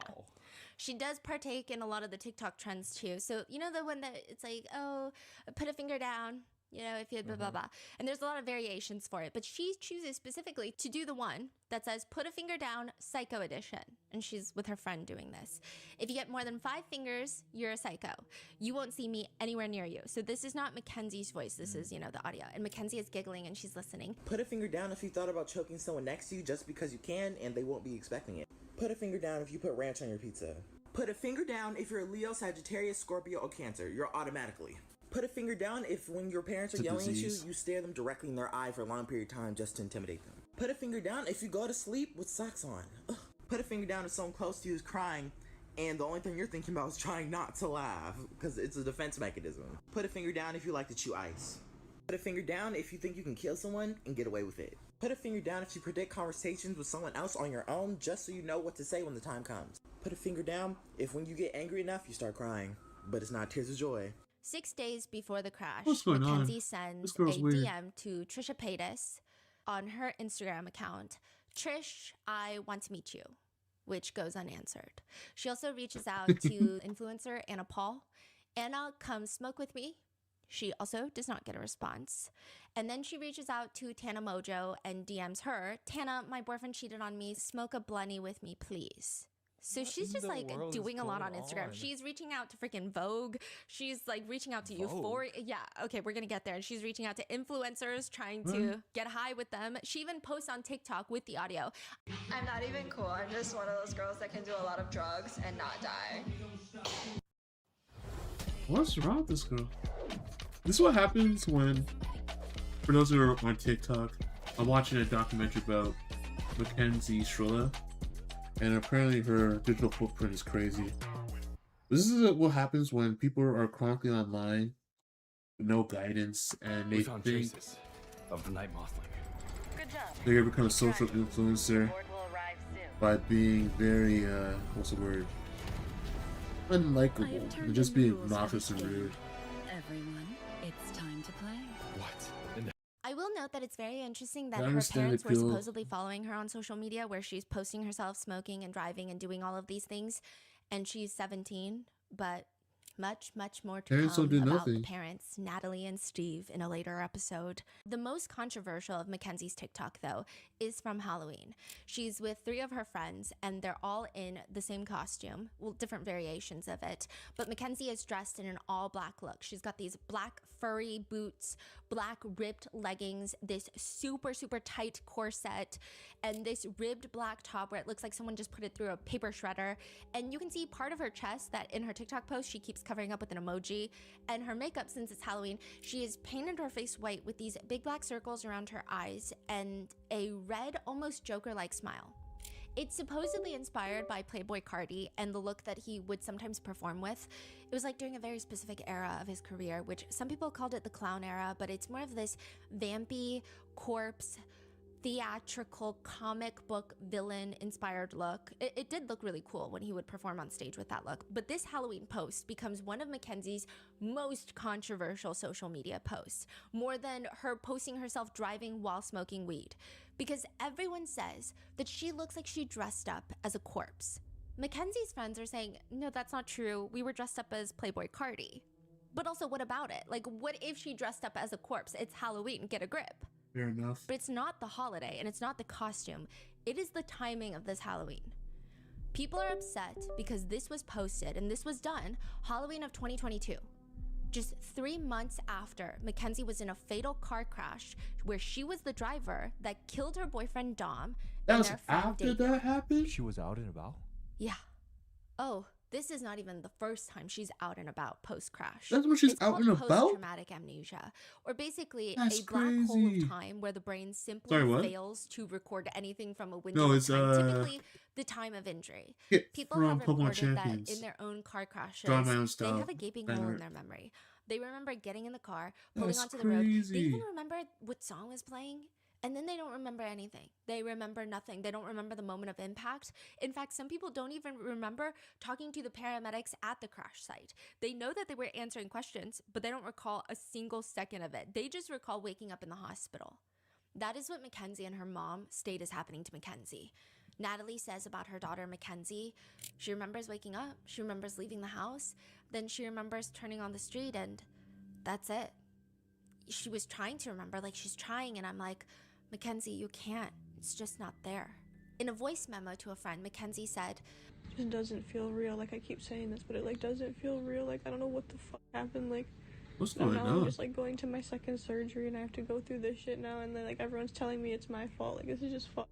[SPEAKER 3] She does partake in a lot of the TikTok trends too. So, you know, the one that it's like, oh, put a finger down, you know, if you blah, blah, blah. And there's a lot of variations for it. But she chooses specifically to do the one that says, put a finger down, psycho edition. And she's with her friend doing this. If you get more than 5 fingers, you're a psycho. You won't see me anywhere near you. So this is not Mackenzie's voice. This is, you know, the audio. And Mackenzie is giggling and she's listening.
[SPEAKER 9] Put a finger down if you thought about choking someone next to you just because you can and they won't be expecting it. Put a finger down if you put ranch on your pizza. Put a finger down if you're a Leo, Sagittarius, Scorpio, or Cancer. You're automatically. Put a finger down if when your parents are
[SPEAKER 1] It's a
[SPEAKER 9] yelling
[SPEAKER 1] disease.
[SPEAKER 9] at you, you stare them directly in their eye for a long period of time just to intimidate them. Put a finger down if you go to sleep with socks on. Ugh. Put a finger down if someone close to you is crying and the only thing you're thinking about is trying not to laugh because it's a defense mechanism. Put a finger down if you like to chew ice. Put a finger down if you think you can kill someone and get away with it. Put a finger down if you predict conversations with someone else on your own just so you know what to say when the time comes. Put a finger down if when you get angry enough you start crying, but it's not tears of joy.
[SPEAKER 3] 6 days before the crash,
[SPEAKER 1] What's going on?
[SPEAKER 3] Mackenzie
[SPEAKER 1] This
[SPEAKER 3] sends a
[SPEAKER 1] girl's weird.
[SPEAKER 3] DM to Trisha Paytas on her Instagram account. Trish, I want to meet you. which goes unanswered. She also reaches out to influencer Anna Paul. Anna, come smoke with me. She also does not get a response. And then she reaches out to Tana Mojo and DMs her, Tana, my boyfriend cheated on me. Smoke a blunny with me, please. So she's just like doing a lot on Instagram. She's reaching out to freaking Vogue. She's like reaching out to Euphoria. Yeah, okay, we're gonna get there. And she's reaching out to influencers, trying to get high with them. She even posts on TikTok with the audio.
[SPEAKER 10] I'm not even cool. I'm just one of those girls that can do a lot of drugs and not die.
[SPEAKER 1] What's wrong with this girl? This is what happens when, for those who are on TikTok, I'm watching a documentary about Mackenzie Strilla, and apparently her digital footprint is crazy. This is what happens when people are chronically online with no guidance, and they
[SPEAKER 11] found
[SPEAKER 1] think
[SPEAKER 11] traces of the night mothling.
[SPEAKER 10] Good job.
[SPEAKER 1] they're gonna become a social influencer
[SPEAKER 10] Board will arrive soon.
[SPEAKER 1] by being very, what's the word? Unlikable. They're just being obnoxious and rude.
[SPEAKER 12] Everyone, it's time to play.
[SPEAKER 11] What?
[SPEAKER 3] I will note that it's very interesting
[SPEAKER 1] I
[SPEAKER 3] that her
[SPEAKER 1] understand
[SPEAKER 3] parents
[SPEAKER 1] the
[SPEAKER 3] were
[SPEAKER 1] appeal.
[SPEAKER 3] supposedly following her on social media, where she's posting herself smoking and driving and doing all of these things, and she's 17, but much more to
[SPEAKER 1] Parents
[SPEAKER 3] come
[SPEAKER 1] don't do
[SPEAKER 3] about the
[SPEAKER 1] nothing.
[SPEAKER 3] parents, Natalie and Steve, in a later episode. The most controversial of Mackenzie's TikTok, though, is from Halloween. She's with 3 of her friends, and they're all in the same costume, well, different variations of it, but Mackenzie is dressed in an all-black look. She's got these black furry boots, black ribbed leggings, this super tight corset, and this ribbed black top where it looks like someone just put it through a paper shredder. And you can see part of her chest that in her TikTok post she keeps covering up with an emoji. And her makeup, since it's Halloween, she has painted her face white with these big black circles around her eyes and a red, almost Joker-like smile. It's supposedly inspired by Playboy Cardi and the look that he would sometimes perform with. It was like during a very specific era of his career, which some people called it the clown era, but it's more of this vampy, corpse, theatrical, comic book villain inspired look. It did look really cool when he would perform on stage with that look. But this Halloween post becomes one of Mackenzie's most controversial social media posts, more than her posting herself driving while smoking weed, because everyone says that she looks like she dressed up as a corpse. Mackenzie's friends are saying, no, that's not true. We were dressed up as Playboy Cardi. But also, what about it? Like, what if she dressed up as a corpse? It's Halloween, get a grip.
[SPEAKER 1] Fair enough.
[SPEAKER 3] But it's not the holiday and it's not the costume. It is the timing of this Halloween. People are upset because this was posted and this was done Halloween of 2022. Just 3 months after Mackenzie was in a fatal car crash where she was the driver that killed her boyfriend Dom.
[SPEAKER 1] That
[SPEAKER 3] and
[SPEAKER 1] was
[SPEAKER 3] their friend
[SPEAKER 1] after
[SPEAKER 3] David.
[SPEAKER 1] that happened?
[SPEAKER 2] She was out and about?
[SPEAKER 3] Yeah. Oh, this is not even the first time she's out and about post-crash.
[SPEAKER 1] That's when she's
[SPEAKER 3] It's
[SPEAKER 1] out
[SPEAKER 3] called
[SPEAKER 1] and about?
[SPEAKER 3] post-traumatic amnesia, or basically
[SPEAKER 1] That's
[SPEAKER 3] a black hole
[SPEAKER 1] crazy.
[SPEAKER 3] of time where the brain simply
[SPEAKER 1] Sorry, what?
[SPEAKER 3] fails to record anything from a window
[SPEAKER 1] No,
[SPEAKER 3] of
[SPEAKER 1] it's
[SPEAKER 3] time, typically the time of injury.
[SPEAKER 1] Kitt
[SPEAKER 3] People
[SPEAKER 1] from
[SPEAKER 3] have
[SPEAKER 1] Pokemon
[SPEAKER 3] reported that
[SPEAKER 1] Champions.
[SPEAKER 3] in their own car crashes,
[SPEAKER 1] Draw my own
[SPEAKER 3] they
[SPEAKER 1] style.
[SPEAKER 3] have a gaping hole in
[SPEAKER 1] Banner.
[SPEAKER 3] their memory. They remember getting in the car, pulling
[SPEAKER 1] That's
[SPEAKER 3] onto the road. They
[SPEAKER 1] crazy.
[SPEAKER 3] even remember what song was playing. And then they don't remember anything. They remember nothing. They don't remember the moment of impact. In fact, some people don't even remember talking to the paramedics at the crash site. They know that they were answering questions, but they don't recall a single second of it. They just recall waking up in the hospital. That is what Mackenzie and her mom state is happening to Mackenzie. Natalie says about her daughter Mackenzie, she remembers waking up, she remembers leaving the house, then she remembers turning on the street, and that's it. She was trying to remember, like she's trying, and I'm like, Mackenzie, you can't. It's just not there. In a voice memo to a friend, Mackenzie said,
[SPEAKER 13] it doesn't feel real. Like, I keep saying this, but it like doesn't feel real. Like, I don't know what the fuck happened. Like,
[SPEAKER 1] What's
[SPEAKER 13] so
[SPEAKER 1] going
[SPEAKER 13] now
[SPEAKER 1] on?
[SPEAKER 13] I'm just like going to my second surgery and I have to go through this shit now, and then like everyone's telling me it's my fault. Like, this is just fucked.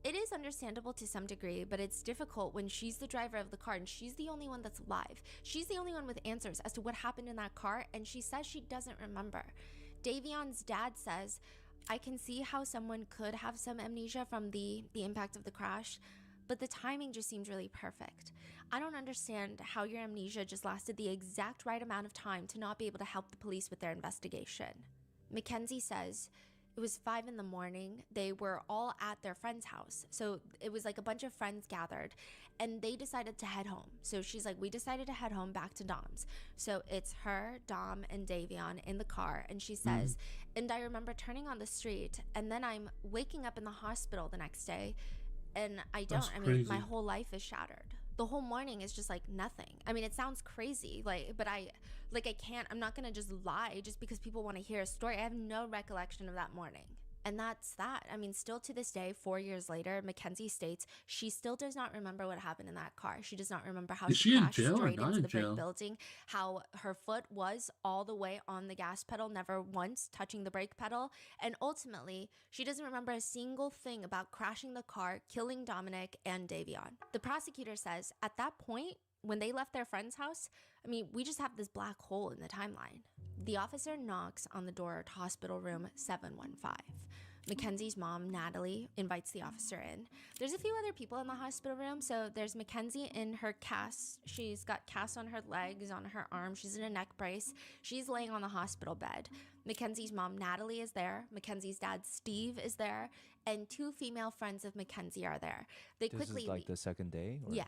[SPEAKER 3] it is understandable to some degree, but it's difficult when she's the driver of the car and she's the only one that's alive. She's the only one with answers as to what happened in that car, and she says she doesn't remember. Davion's dad says, I can see how someone could have some amnesia from the impact of the crash, but the timing just seems really perfect. I don't understand how your amnesia just lasted the exact right amount of time to not be able to help the police with their investigation. Mackenzie says, it was 5 in the morning. They were all at their friend's house. So it was like a bunch of friends gathered and they decided to head home. So she's like, we decided to head home back to Dom's. So it's her, Dom, and Davion in the car. And she says, and I remember turning on the street and then I'm waking up in the hospital the next day And I
[SPEAKER 1] That's
[SPEAKER 3] don't. I mean, my
[SPEAKER 1] crazy.
[SPEAKER 3] whole life is shattered. The whole morning is just like nothing. I mean, it sounds crazy, but I can't, I'm not gonna just lie just because people want to hear a story. I have no recollection of that morning. And that's that. I mean, still to this day, 4 years later, Mackenzie states she still does not remember what happened in that car. She does not remember how
[SPEAKER 1] Is
[SPEAKER 3] she
[SPEAKER 1] she in
[SPEAKER 3] crashed
[SPEAKER 1] jail or
[SPEAKER 3] straight
[SPEAKER 1] not
[SPEAKER 3] into
[SPEAKER 1] in
[SPEAKER 3] the brick
[SPEAKER 1] jail?
[SPEAKER 3] building, how her foot was all the way on the gas pedal, never once touching the brake pedal. And ultimately, she doesn't remember a single thing about crashing the car, killing Dominic and Davion. The prosecutor says at that point, when they left their friend's house, I mean, we just have this black hole in the timeline. The officer knocks on the door to hospital room 715. Mackenzie's mom, Natalie, invites the officer in. There's a few other people in the hospital room. So there's Mackenzie in her cast. She's got casts on her legs, on her arms. She's in a neck brace. She's laying on the hospital bed. Mackenzie's mom, Natalie, is there. Mackenzie's dad, Steve, is there. And 2 female friends of Mackenzie are there. They
[SPEAKER 2] This
[SPEAKER 3] quickly
[SPEAKER 2] is like the second day? Or?
[SPEAKER 3] Yeah.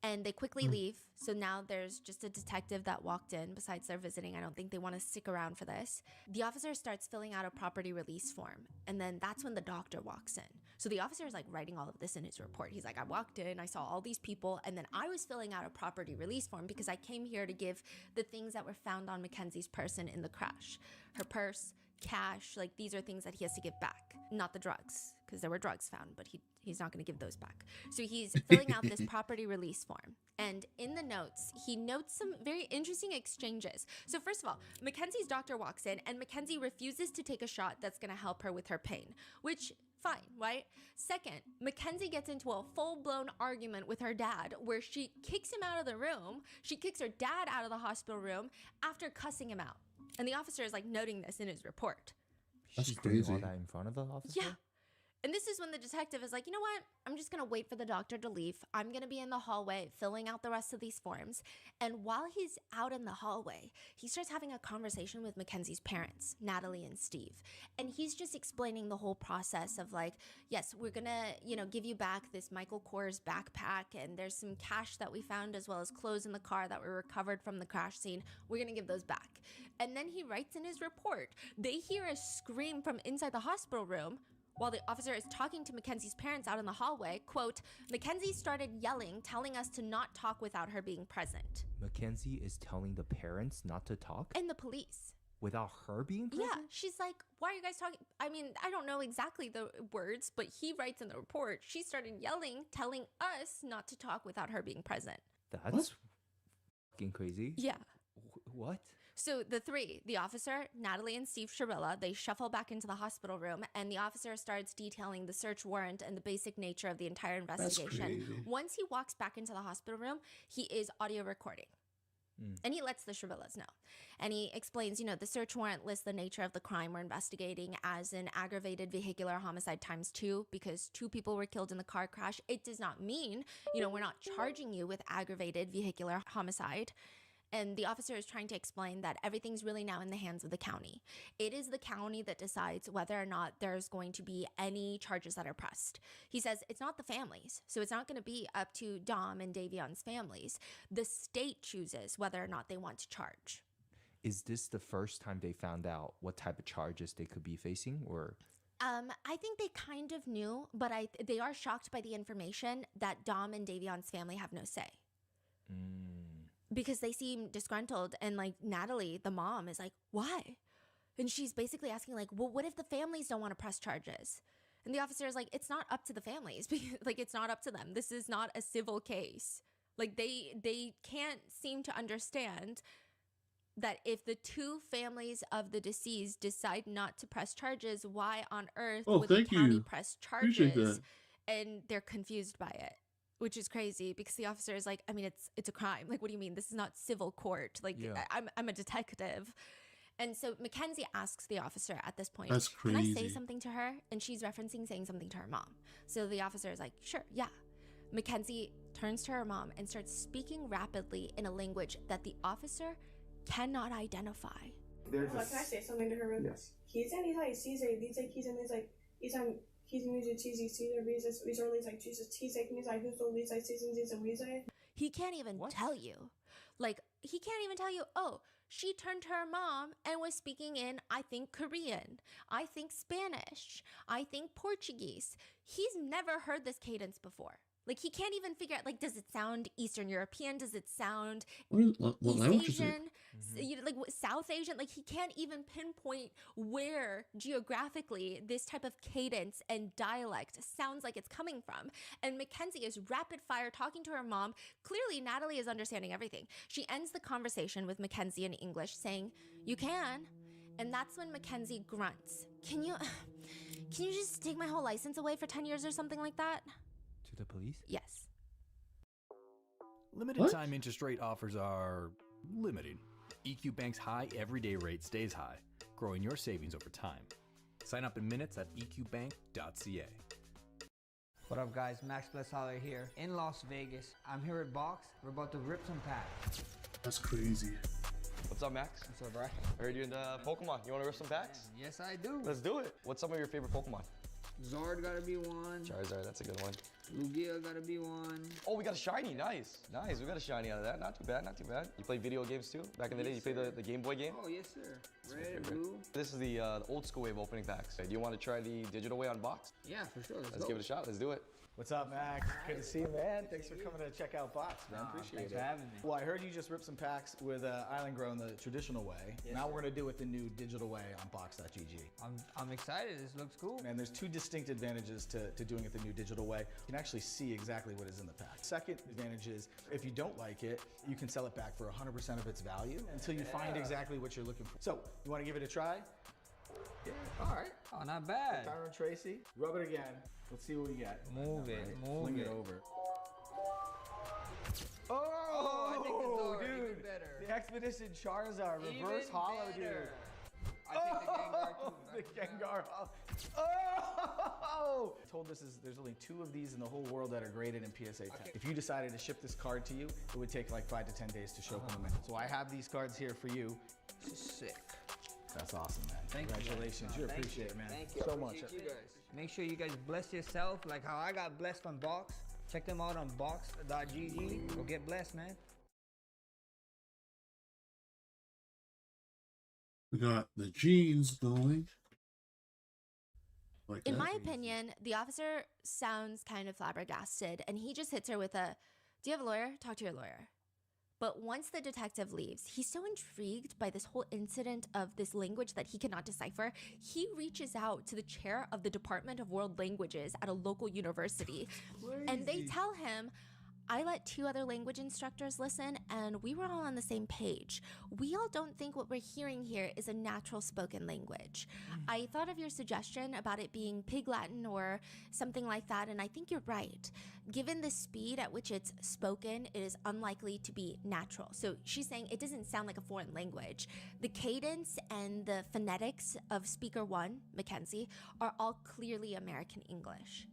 [SPEAKER 3] And they quickly leave. So now there's just a detective that walked in. Besides their visiting, I don't think they want to stick around for this. The officer starts filling out a property release form. And then that's when the doctor walks in. So the officer is like writing all of this in his report. He's like, I walked in, I saw all these people, and then I was filling out a property release form because I came here to give the things that were found on Mackenzie's person in the crash. Her purse, cash, like these are things that he has to give back, not the drugs, because there were drugs found, but he's not going to give those back. So he's filling out this property release form. And in the notes, he notes some very interesting exchanges. So first of all, Mackenzie's doctor walks in and Mackenzie refuses to take a shot that's going to help her with her pain, which fine, right? Second, Mackenzie gets into a full-blown argument with her dad where she kicks him out of the room. She kicks her dad out of the hospital room after cussing him out. And the officer is like noting this in his report.
[SPEAKER 1] That's
[SPEAKER 2] She's doing
[SPEAKER 1] crazy.
[SPEAKER 2] all that in front of the officer?
[SPEAKER 3] Yeah. And this is when the detective is like, you know what? I'm just going to wait for the doctor to leave. I'm going to be in the hallway filling out the rest of these forms. And while he's out in the hallway, he starts having a conversation with Mackenzie's parents, Natalie and Steve. And he's just explaining the whole process of like, yes, we're going to, give you back this Michael Kors backpack. And there's some cash that we found as well as clothes in the car that were recovered from the crash scene. We're going to give those back. And then he writes in his report, they hear a scream from inside the hospital room. While the officer is talking to Mackenzie's parents out in the hallway, quote, Mackenzie started yelling, telling us to not talk without her being present.
[SPEAKER 2] Mackenzie is telling the parents not to talk?
[SPEAKER 3] And the police.
[SPEAKER 2] Without her being present?
[SPEAKER 3] Yeah, she's like, why are you guys talking? I mean, I don't know exactly the words, but he writes in the report, she started yelling, telling us not to talk without her being present.
[SPEAKER 2] That's fucking crazy.
[SPEAKER 3] Yeah.
[SPEAKER 2] What?
[SPEAKER 3] So the three, the officer, Natalie and Steve Shirilla, they shuffle back into the hospital room and the officer starts detailing the search warrant and the basic nature of the entire investigation. Once he walks back into the hospital room, he is audio recording. And he lets the Shirillas know. And he explains, the search warrant lists the nature of the crime we're investigating as an aggravated vehicular homicide ×2 because 2 people were killed in the car crash. It does not mean, we're not charging you with aggravated vehicular homicide. And the officer is trying to explain that everything's really now in the hands of the county. It is the county that decides whether or not there's going to be any charges that are pressed. He says it's not the families, so it's not going to be up to Dom and Davion's families. The state chooses whether or not they want to charge.
[SPEAKER 2] Is this the first time they found out what type of charges they could be facing, or?
[SPEAKER 3] I think they kind of knew, but they are shocked by the information that Dom and Davion's family have no say. Because they seem disgruntled, and like Natalie, the mom, is like, why? And she's basically asking like, well, what if the families don't want to press charges? And the officer is like, it's not up to the families. Like, it's not up to them. This is not a civil case. Like, they can't seem to understand that if the 2 families of the deceased decide not to press charges, why on earth would the county press charges? And they're confused by it. Which is crazy because the officer is like, I mean, it's a crime. Like, what do you mean? This is not civil court. Like, yeah. I'm a detective. And so Mackenzie asks the officer at this point,
[SPEAKER 1] That's crazy.
[SPEAKER 3] Can I say something to her? And she's referencing saying something to her mom. So the officer is like, sure, yeah. Mackenzie turns to her mom and starts speaking rapidly in a language that the officer cannot identify.
[SPEAKER 13] Can I say something to her? Yes. He's like,
[SPEAKER 3] he can't even tell you. Like, he can't even tell you, oh, she turned to her mom and was speaking in, I think, Korean, I think Spanish, I think Portuguese. He's never heard this cadence before. Like, he can't even figure out, like, does it sound Eastern European? Does it sound
[SPEAKER 1] What
[SPEAKER 3] East
[SPEAKER 1] language is it?
[SPEAKER 3] Asian? Like, South Asian? Like, he can't even pinpoint where geographically this type of cadence and dialect sounds like it's coming from. And Mackenzie is rapid fire talking to her mom. Clearly, Natalie is understanding everything. She ends the conversation with Mackenzie in English saying, "You can." And that's when Mackenzie grunts. Can you just take my whole license away for 10 years or something like that?
[SPEAKER 2] To the police?
[SPEAKER 3] Yes.
[SPEAKER 11] Limited time interest rate offers are limiting. EQ Bank's high everyday rate stays high, growing your savings over time. Sign up in minutes at eqbank.ca.
[SPEAKER 14] What up, guys? Max Blesshaller here in Las Vegas. I'm here at Box. We're about to rip some packs.
[SPEAKER 1] That's crazy.
[SPEAKER 15] What's up, Max?
[SPEAKER 14] What's up, bro?
[SPEAKER 15] I heard you into Pokemon. You want to rip some packs?
[SPEAKER 14] Yes, I do.
[SPEAKER 15] Let's do it. What's some of your favorite Pokemon?
[SPEAKER 14] Zord gotta be one.
[SPEAKER 15] Charizard, that's a good one.
[SPEAKER 14] Lugia gotta be one.
[SPEAKER 15] Oh, we got a shiny. Nice. Nice. We got a shiny out of that. Not too bad. Not too bad. You play video games too? Back in the day, you played the Game Boy game?
[SPEAKER 14] Oh, yes, sir. Red and blue.
[SPEAKER 15] This is the old school way of opening packs. Do you want to try the digital way on box?
[SPEAKER 14] Yeah, for sure.
[SPEAKER 15] Let's give it a shot. Let's do it.
[SPEAKER 16] What's up, Max? Good to see you, man. Thanks for coming to check out Box, man. Appreciate
[SPEAKER 14] thanks
[SPEAKER 16] it.
[SPEAKER 14] for having me.
[SPEAKER 16] Well, I heard you just ripped some packs with Island Grown the traditional way.
[SPEAKER 14] Yes,
[SPEAKER 16] now
[SPEAKER 14] sir.
[SPEAKER 16] we're gonna do it the new digital way on Box.gg.
[SPEAKER 14] I'm excited. This looks cool.
[SPEAKER 16] Man, there's two distinct advantages to doing it the new digital way. You can actually see exactly what is in the pack. Second advantage is if you don't like it, you can sell it back for 100% of its value until you find exactly what you're looking for. So, you wanna give it a try?
[SPEAKER 14] Yeah. All right. Oh, not bad.
[SPEAKER 16] Tyron Tracy, rub it again. Let's see what we get.
[SPEAKER 14] Move it. Move
[SPEAKER 16] Fling
[SPEAKER 14] it.
[SPEAKER 16] it over.
[SPEAKER 14] Oh, I think it's Zord.
[SPEAKER 16] dude.
[SPEAKER 14] Even better.
[SPEAKER 16] The Expedition Charizard reverse
[SPEAKER 14] Even
[SPEAKER 16] hollow,
[SPEAKER 14] better.
[SPEAKER 16] dude.
[SPEAKER 14] I think the Gengar too.
[SPEAKER 16] The Gengar hollow. Oh! Told there's only 2 of these in the whole world that are graded in PSA 10.
[SPEAKER 14] Okay.
[SPEAKER 16] If you decided to ship this card to you, it would take like 5 to 10 days to ship them in. So I have these cards here for you.
[SPEAKER 14] This is sick.
[SPEAKER 16] That's awesome, man. Congratulations. You
[SPEAKER 14] Thank
[SPEAKER 16] appreciate it, man.
[SPEAKER 14] Thank you.
[SPEAKER 16] So much.
[SPEAKER 14] Appreciate you guys. Make sure you guys bless yourself like how I got blessed on Box. Check them out on box.gg. Go get blessed, man.
[SPEAKER 1] We got the jeans going. Like
[SPEAKER 3] In
[SPEAKER 1] that.
[SPEAKER 3] my opinion, the officer sounds kind of flabbergasted, and he just hits her with a, "Do you have a lawyer? Talk to your lawyer." But once the detective leaves, he's so intrigued by this whole incident of this language that he cannot decipher, he reaches out to the chair of the Department of World Languages at a local university, and they tell him, "I let 2 other language instructors listen, and we were all on the same page. We all don't think what we're hearing here is a natural spoken language. I thought of your suggestion about it being Pig Latin or something like that, and I think you're right. Given the speed at which it's spoken, it is unlikely to be natural." So she's saying it doesn't sound like a foreign language. The cadence and the phonetics of speaker 1, Mackenzie, are all clearly American English.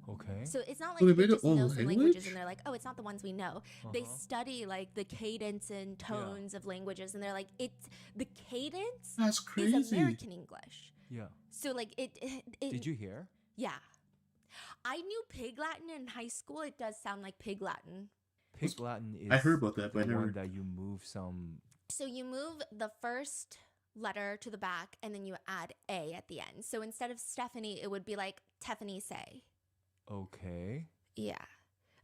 [SPEAKER 2] Okay.
[SPEAKER 3] So it's not like
[SPEAKER 1] So they
[SPEAKER 3] they
[SPEAKER 1] made it
[SPEAKER 3] just
[SPEAKER 1] all
[SPEAKER 3] know some languages
[SPEAKER 1] language?
[SPEAKER 3] and they're like, "Oh, it's not the ones we know." They study like the cadence and tones of languages, and they're like, "It's the cadence
[SPEAKER 1] That's
[SPEAKER 3] is
[SPEAKER 1] crazy.
[SPEAKER 3] American English."
[SPEAKER 2] Yeah.
[SPEAKER 3] So like it
[SPEAKER 2] Did you hear?
[SPEAKER 3] Yeah. I knew Pig Latin in high school. It does sound like Pig Latin.
[SPEAKER 2] Pig Latin is
[SPEAKER 1] I heard about that, but I
[SPEAKER 2] the
[SPEAKER 1] never.
[SPEAKER 2] one that you move some.
[SPEAKER 3] So you move the first letter to the back and then you add A at the end. So instead of Stephanie, it would be like Tiffany say.
[SPEAKER 2] Okay.
[SPEAKER 3] Yeah.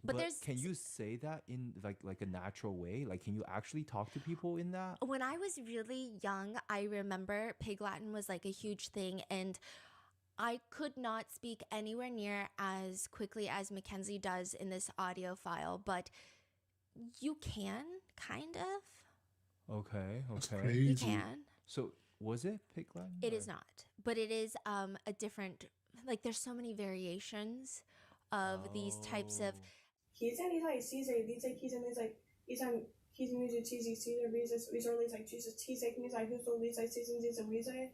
[SPEAKER 3] But there's
[SPEAKER 2] can you say that in like a natural way? Like, can you actually talk to people in that?
[SPEAKER 3] When I was really young, I remember Pig Latin was like a huge thing, and I could not speak anywhere near as quickly as Mackenzie does in this audio file, but you can, kind of.
[SPEAKER 2] Okay.
[SPEAKER 1] That's
[SPEAKER 2] Okay.
[SPEAKER 1] crazy.
[SPEAKER 3] You can.
[SPEAKER 2] So was it Pig Latin?
[SPEAKER 3] It
[SPEAKER 2] or-
[SPEAKER 3] is not, but it is a different, like there's so many variations of these types of.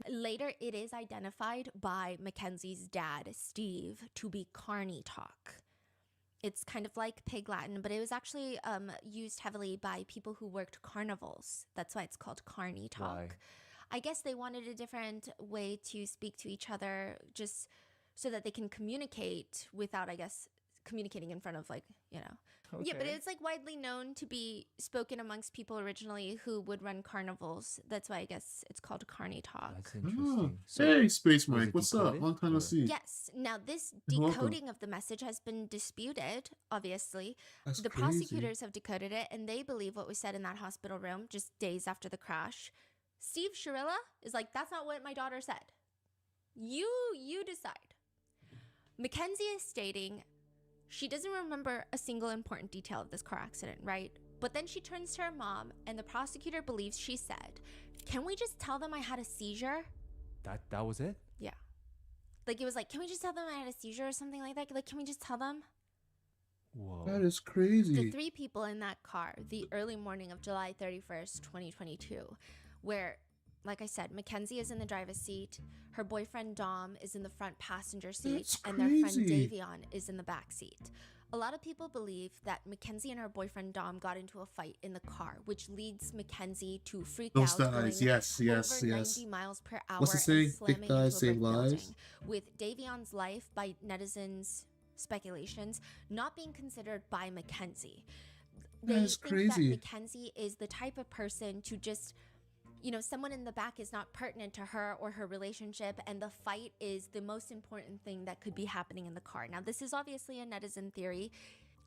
[SPEAKER 3] Later, it is identified by Mackenzie's dad, Steve, to be Carney talk. It's kind of like Pig Latin, but it was actually used heavily by people who worked carnivals. That's why it's called Carney talk.
[SPEAKER 2] Why?
[SPEAKER 3] I guess they wanted a different way to speak to each other, just so that they can communicate without, I guess, communicating in front of like, you know. Yeah, but
[SPEAKER 2] Okay.
[SPEAKER 3] it's like widely known to be spoken amongst people originally who would run carnivals. That's why I guess it's called carny talk.
[SPEAKER 2] That's
[SPEAKER 1] Oh,
[SPEAKER 2] interesting. So
[SPEAKER 1] hey, Space
[SPEAKER 2] was
[SPEAKER 1] Mike,
[SPEAKER 2] it
[SPEAKER 1] what's up?
[SPEAKER 2] decoded
[SPEAKER 1] Long time no
[SPEAKER 2] or?
[SPEAKER 1] see.
[SPEAKER 3] Yes. Now, this
[SPEAKER 1] You're welcome.
[SPEAKER 3] decoding of the message has been disputed, obviously.
[SPEAKER 1] That's
[SPEAKER 3] The
[SPEAKER 1] crazy.
[SPEAKER 3] prosecutors have decoded it, and they believe what was said in that hospital room just days after the crash. Steve Sharilla is like, that's not what my daughter said. You decide. Mackenzie is stating she doesn't remember a single important detail of this car accident, right? But then she turns to her mom, and the prosecutor believes she said, "Can we just tell them I had a seizure?"
[SPEAKER 2] That was it?
[SPEAKER 3] Yeah. Like, it was like, can we just tell them I had a seizure or something like that? Like, can we just tell them?
[SPEAKER 2] Whoa.
[SPEAKER 1] That is
[SPEAKER 3] The
[SPEAKER 1] crazy.
[SPEAKER 3] 3 people in that car, the early morning of July 31st, 2022, where, like I said, Mackenzie is in the driver's seat, her boyfriend Dom is in the front passenger seat,
[SPEAKER 1] That's
[SPEAKER 3] and their friend
[SPEAKER 1] crazy.
[SPEAKER 3] Davion is in the back seat. A lot of people believe that Mackenzie and her boyfriend Dom got into a fight in the car, which leads Mackenzie to freak
[SPEAKER 1] Those
[SPEAKER 3] out,
[SPEAKER 1] thighs,
[SPEAKER 3] going
[SPEAKER 1] yes, yes,
[SPEAKER 3] over
[SPEAKER 1] yes.
[SPEAKER 3] 90 miles per hour
[SPEAKER 1] What's the
[SPEAKER 3] and
[SPEAKER 1] saying?
[SPEAKER 3] slamming
[SPEAKER 1] Thick
[SPEAKER 3] into
[SPEAKER 1] thighs
[SPEAKER 3] a
[SPEAKER 1] save
[SPEAKER 3] brick building,
[SPEAKER 1] lives.
[SPEAKER 3] with Davion's life, by netizens' speculations, not being considered by Mackenzie. They
[SPEAKER 1] That is
[SPEAKER 3] think
[SPEAKER 1] crazy.
[SPEAKER 3] that Mackenzie is the type of person to just, you know, someone in the back is not pertinent to her or her relationship, and the fight is the most important thing that could be happening in the car. Now, this is obviously a netizen theory.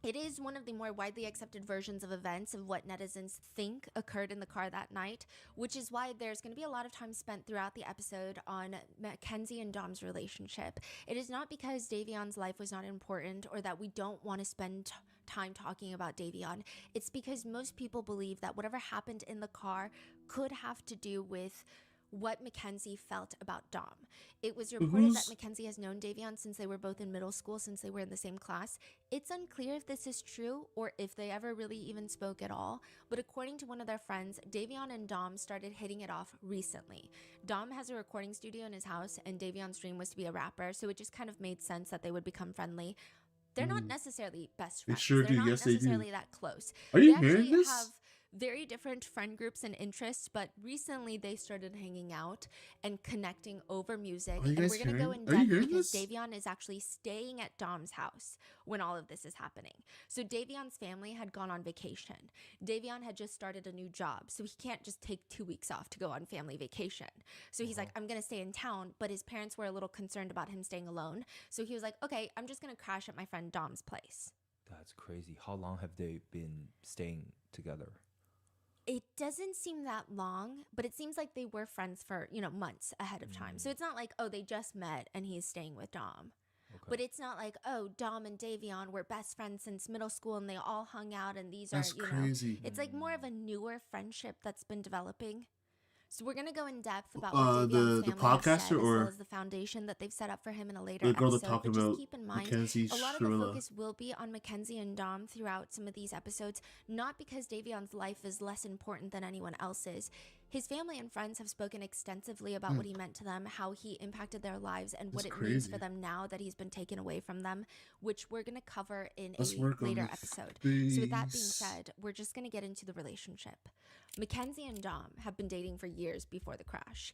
[SPEAKER 3] It is one of the more widely accepted versions of events of what netizens think occurred in the car that night, which is why there's going to be a lot of time spent throughout the episode on Mackenzie and Dom's relationship. It is not because Davion's life was not important or that we don't want to spend time talking about Davion. It's because most people believe that whatever happened in the car could have to do with what Mackenzie felt about Dom. It was reported that Mackenzie has known Davion since they were both in middle school, since they were in the same class. It's unclear if this is true or if they ever really even spoke at all, but according to one of their friends, Davion and Dom started hitting it off recently. Dom has a recording studio in his house, and Davion's dream was to be a rapper, so it just kind of made sense that they would become friendly. They're not necessarily best
[SPEAKER 1] They
[SPEAKER 3] friends.
[SPEAKER 1] sure
[SPEAKER 3] They're
[SPEAKER 1] do.
[SPEAKER 3] not
[SPEAKER 1] Yes, they do.
[SPEAKER 3] necessarily that close.
[SPEAKER 1] Are
[SPEAKER 3] They
[SPEAKER 1] you
[SPEAKER 3] actually
[SPEAKER 1] hearing this?
[SPEAKER 3] have very different friend groups and interests, but recently they started hanging out and connecting over music.
[SPEAKER 1] Are you
[SPEAKER 3] And
[SPEAKER 1] guys
[SPEAKER 3] we're going to go
[SPEAKER 1] hearing-
[SPEAKER 3] in
[SPEAKER 1] are you
[SPEAKER 3] depth
[SPEAKER 1] hearing
[SPEAKER 3] because
[SPEAKER 1] this?
[SPEAKER 3] Davion is actually staying at Dom's house when all of this is happening. So Davion's family had gone on vacation. Davion had just started a new job, so he can't just take 2 weeks off to go on family vacation. So he's like, I'm going to stay in town, but his parents were a little concerned about him staying alone. So he was like, okay, I'm just going to crash at my friend Dom's place.
[SPEAKER 2] That's crazy. How long have they been staying together?
[SPEAKER 3] It doesn't seem that long, but it seems like they were friends for, you know, months ahead of time. So it's not like, oh, they just met and he's staying with Dom. But it's not like, oh, Dom and Davion were best friends since middle school and they all hung out and these
[SPEAKER 1] That's
[SPEAKER 3] are, you
[SPEAKER 1] crazy.
[SPEAKER 3] know, it's like more of a newer friendship that's been developing. So we're going to go in depth about what Davion's
[SPEAKER 1] the
[SPEAKER 3] family has said,
[SPEAKER 1] podcaster
[SPEAKER 3] as well
[SPEAKER 1] or
[SPEAKER 3] as the foundation that they've set up for him in a later
[SPEAKER 1] the girl
[SPEAKER 3] episode.
[SPEAKER 1] that talking
[SPEAKER 3] But just
[SPEAKER 1] about
[SPEAKER 3] keep in mind,
[SPEAKER 1] Mackenzie
[SPEAKER 3] a lot of the
[SPEAKER 1] Shrilla?
[SPEAKER 3] focus will be on Mackenzie and Dom throughout some of these episodes, not because Davion's life is less important than anyone else's. His family and friends have spoken extensively about what he meant to them, how he impacted their lives, and what
[SPEAKER 1] That's
[SPEAKER 3] it means for
[SPEAKER 1] crazy.
[SPEAKER 3] them now that he's been taken away from them, which we're going to cover in
[SPEAKER 1] Let's
[SPEAKER 3] a
[SPEAKER 1] work on
[SPEAKER 3] later
[SPEAKER 1] the
[SPEAKER 3] episode. So with that being
[SPEAKER 1] face.
[SPEAKER 3] said, we're just going to get into the relationship. Mackenzie and Dom have been dating for years before the crash.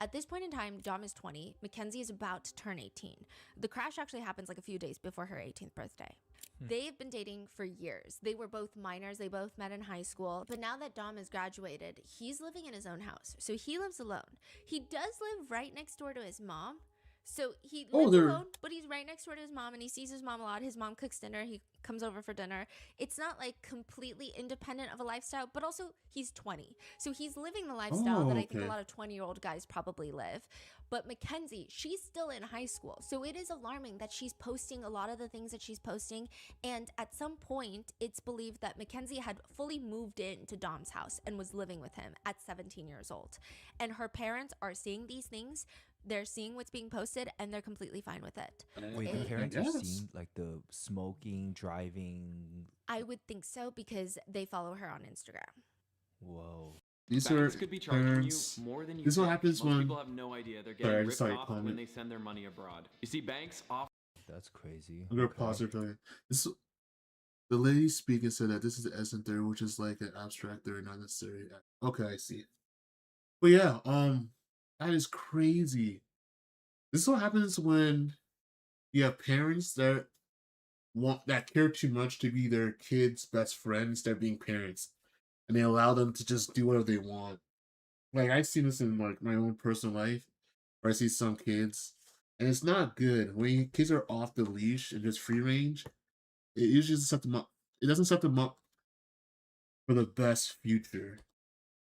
[SPEAKER 3] At this point in time, Dom is 20, Mackenzie is about to turn 18. The crash actually happens like a few days before her 18th birthday. They've been dating for years. They were both minors. They both met in high school. But now that Dom has graduated, he's living in his own house. So he lives alone. He does live right next door to his mom. So he
[SPEAKER 1] Oh,
[SPEAKER 3] lives
[SPEAKER 1] they're-
[SPEAKER 3] alone, but he's right next door to his mom and he sees his mom a lot. His mom cooks dinner. He comes over for dinner. It's not like completely independent of a lifestyle, but also he's 20. So he's living the lifestyle that I think a
[SPEAKER 1] okay.
[SPEAKER 3] lot of 20-year-old guys probably live. But Mackenzie, she's still in high school. So it is alarming that she's posting a lot of the things that she's posting. And at some point, it's believed that Mackenzie had fully moved into Dom's house and was living with him at 17 years old. And her parents are seeing these things. They're seeing what's being posted and they're completely fine with it.
[SPEAKER 2] Wait, the
[SPEAKER 3] It-
[SPEAKER 2] parents are
[SPEAKER 1] Yes.
[SPEAKER 2] seeing like the smoking, driving.
[SPEAKER 3] I would think so because they follow her on Instagram.
[SPEAKER 2] Whoa.
[SPEAKER 1] These
[SPEAKER 17] Banks
[SPEAKER 1] are
[SPEAKER 17] could be charging
[SPEAKER 1] parents.
[SPEAKER 17] you more than you
[SPEAKER 1] This is what
[SPEAKER 17] think.
[SPEAKER 1] happens
[SPEAKER 17] Most
[SPEAKER 1] when.
[SPEAKER 17] people have no idea. They're
[SPEAKER 1] Sorry,
[SPEAKER 17] getting
[SPEAKER 1] I
[SPEAKER 17] ripped
[SPEAKER 1] just saw your
[SPEAKER 17] off when
[SPEAKER 1] comment.
[SPEAKER 17] they send their money abroad. You see, banks offer
[SPEAKER 2] That's crazy.
[SPEAKER 1] I'm gonna pause it for a minute. This the lady speaking said that this is the essence theory, which is like an abstract theory, not necessarily. Okay, I see it. But yeah, that is crazy. This is what happens when you have parents that care too much to be their kids' best friend instead of being parents, and they allow them to just do whatever they want. Like I've seen this in like my own personal life, where I see some kids, and it's not good when kids are off the leash and just free range. It usually doesn't set them up. It doesn't set them up for the best future.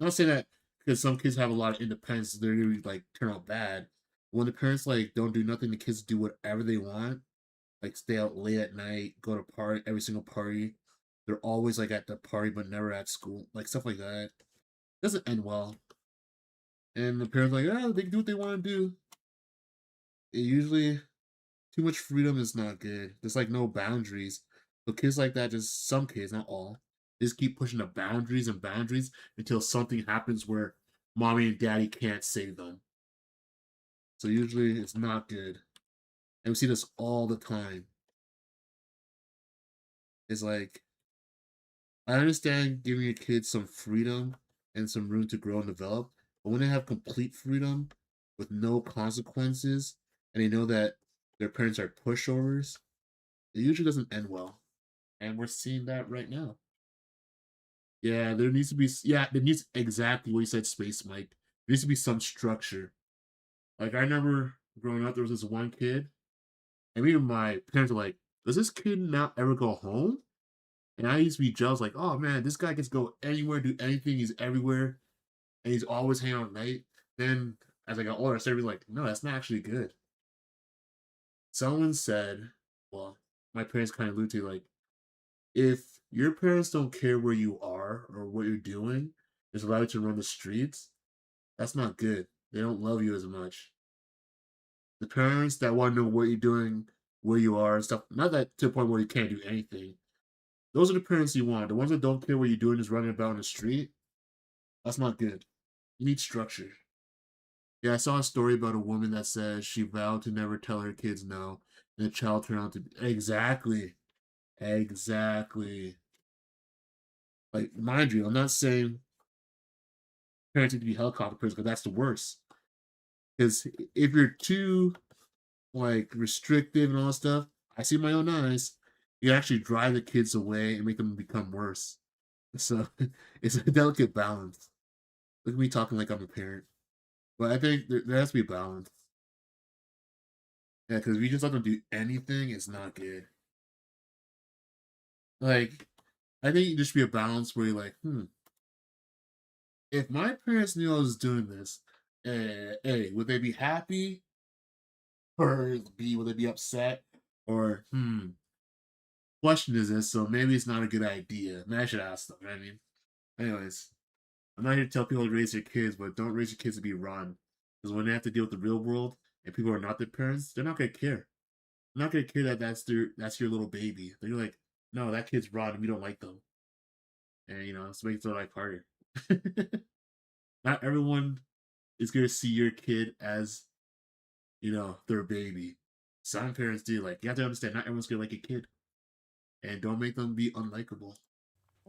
[SPEAKER 1] Not saying that because some kids have a lot of independence, they're gonna like turn out bad. When the parents like don't do nothing, the kids do whatever they want, like stay out late at night, go to party every single party. They're always like at the party but never at school, like stuff like that. Doesn't end well. And the parents like, oh, they can do what they want to do. It usually too much freedom is not good. There's like no boundaries. So kids like that, just some kids, not all, just keep pushing the boundaries and boundaries until something happens where mommy and daddy can't save them. So usually it's not good. And we see this all the time. It's like I understand giving your kids some freedom and some room to grow and develop, but when they have complete freedom with no consequences and they know that their parents are pushovers, it usually doesn't end well. And we're seeing that right now. Yeah, there needs to be there needs exactly what you said, Space Mike. There needs to be some structure. Like I remember growing up, there was this one kid, and even my parents were like, "Does this kid not ever go home?" And I used to be jealous, like, "Oh man, this guy gets to go anywhere, do anything. He's everywhere, and he's always hanging out at night." Then as I got older, I started being like, "No, that's not actually good." Someone said, well, my parents kind of alluded to like, if your parents don't care where you are or what you're doing, just allow you to run the streets, that's not good. They don't love you as much. The parents that want to know what you're doing, where you are, and stuff, not that to the point where you can't do anything. Those are the parents you want. The ones that don't care what you're doing, just running about in the street, that's not good. You need structure. Yeah, I saw a story about a woman that says she vowed to never tell her kids no, and the child turned out to be exactly, exactly. Like, mind you, I'm not saying parents need to be helicopter parents because that's the worst. Because if you're too like restrictive and all that stuff, I see my own eyes. You actually drive the kids away and make them become worse. So it's a delicate balance. Look at me talking like I'm a parent, but I think there has to be a balance. Yeah, because if you just let them do anything, it's not good. Like, I think there should be a balance where you're like, if my parents knew I was doing this, A, would they be happy? Or B, would they be upset? Or, question is this, so maybe it's not a good idea. Maybe I should ask them. I mean, anyways, I'm not here to tell people to raise their kids, but don't raise your kids to be run. Because when they have to deal with the real world and people are not their parents, they're not gonna care. They're not gonna care that that's your little baby. They're like, no, that kid's run and we don't like them. And it's making their life harder. Not everyone is gonna see your kid as, their baby. Some parents do. Like, you have to understand, not everyone's gonna like a kid. And don't make them be unlikable.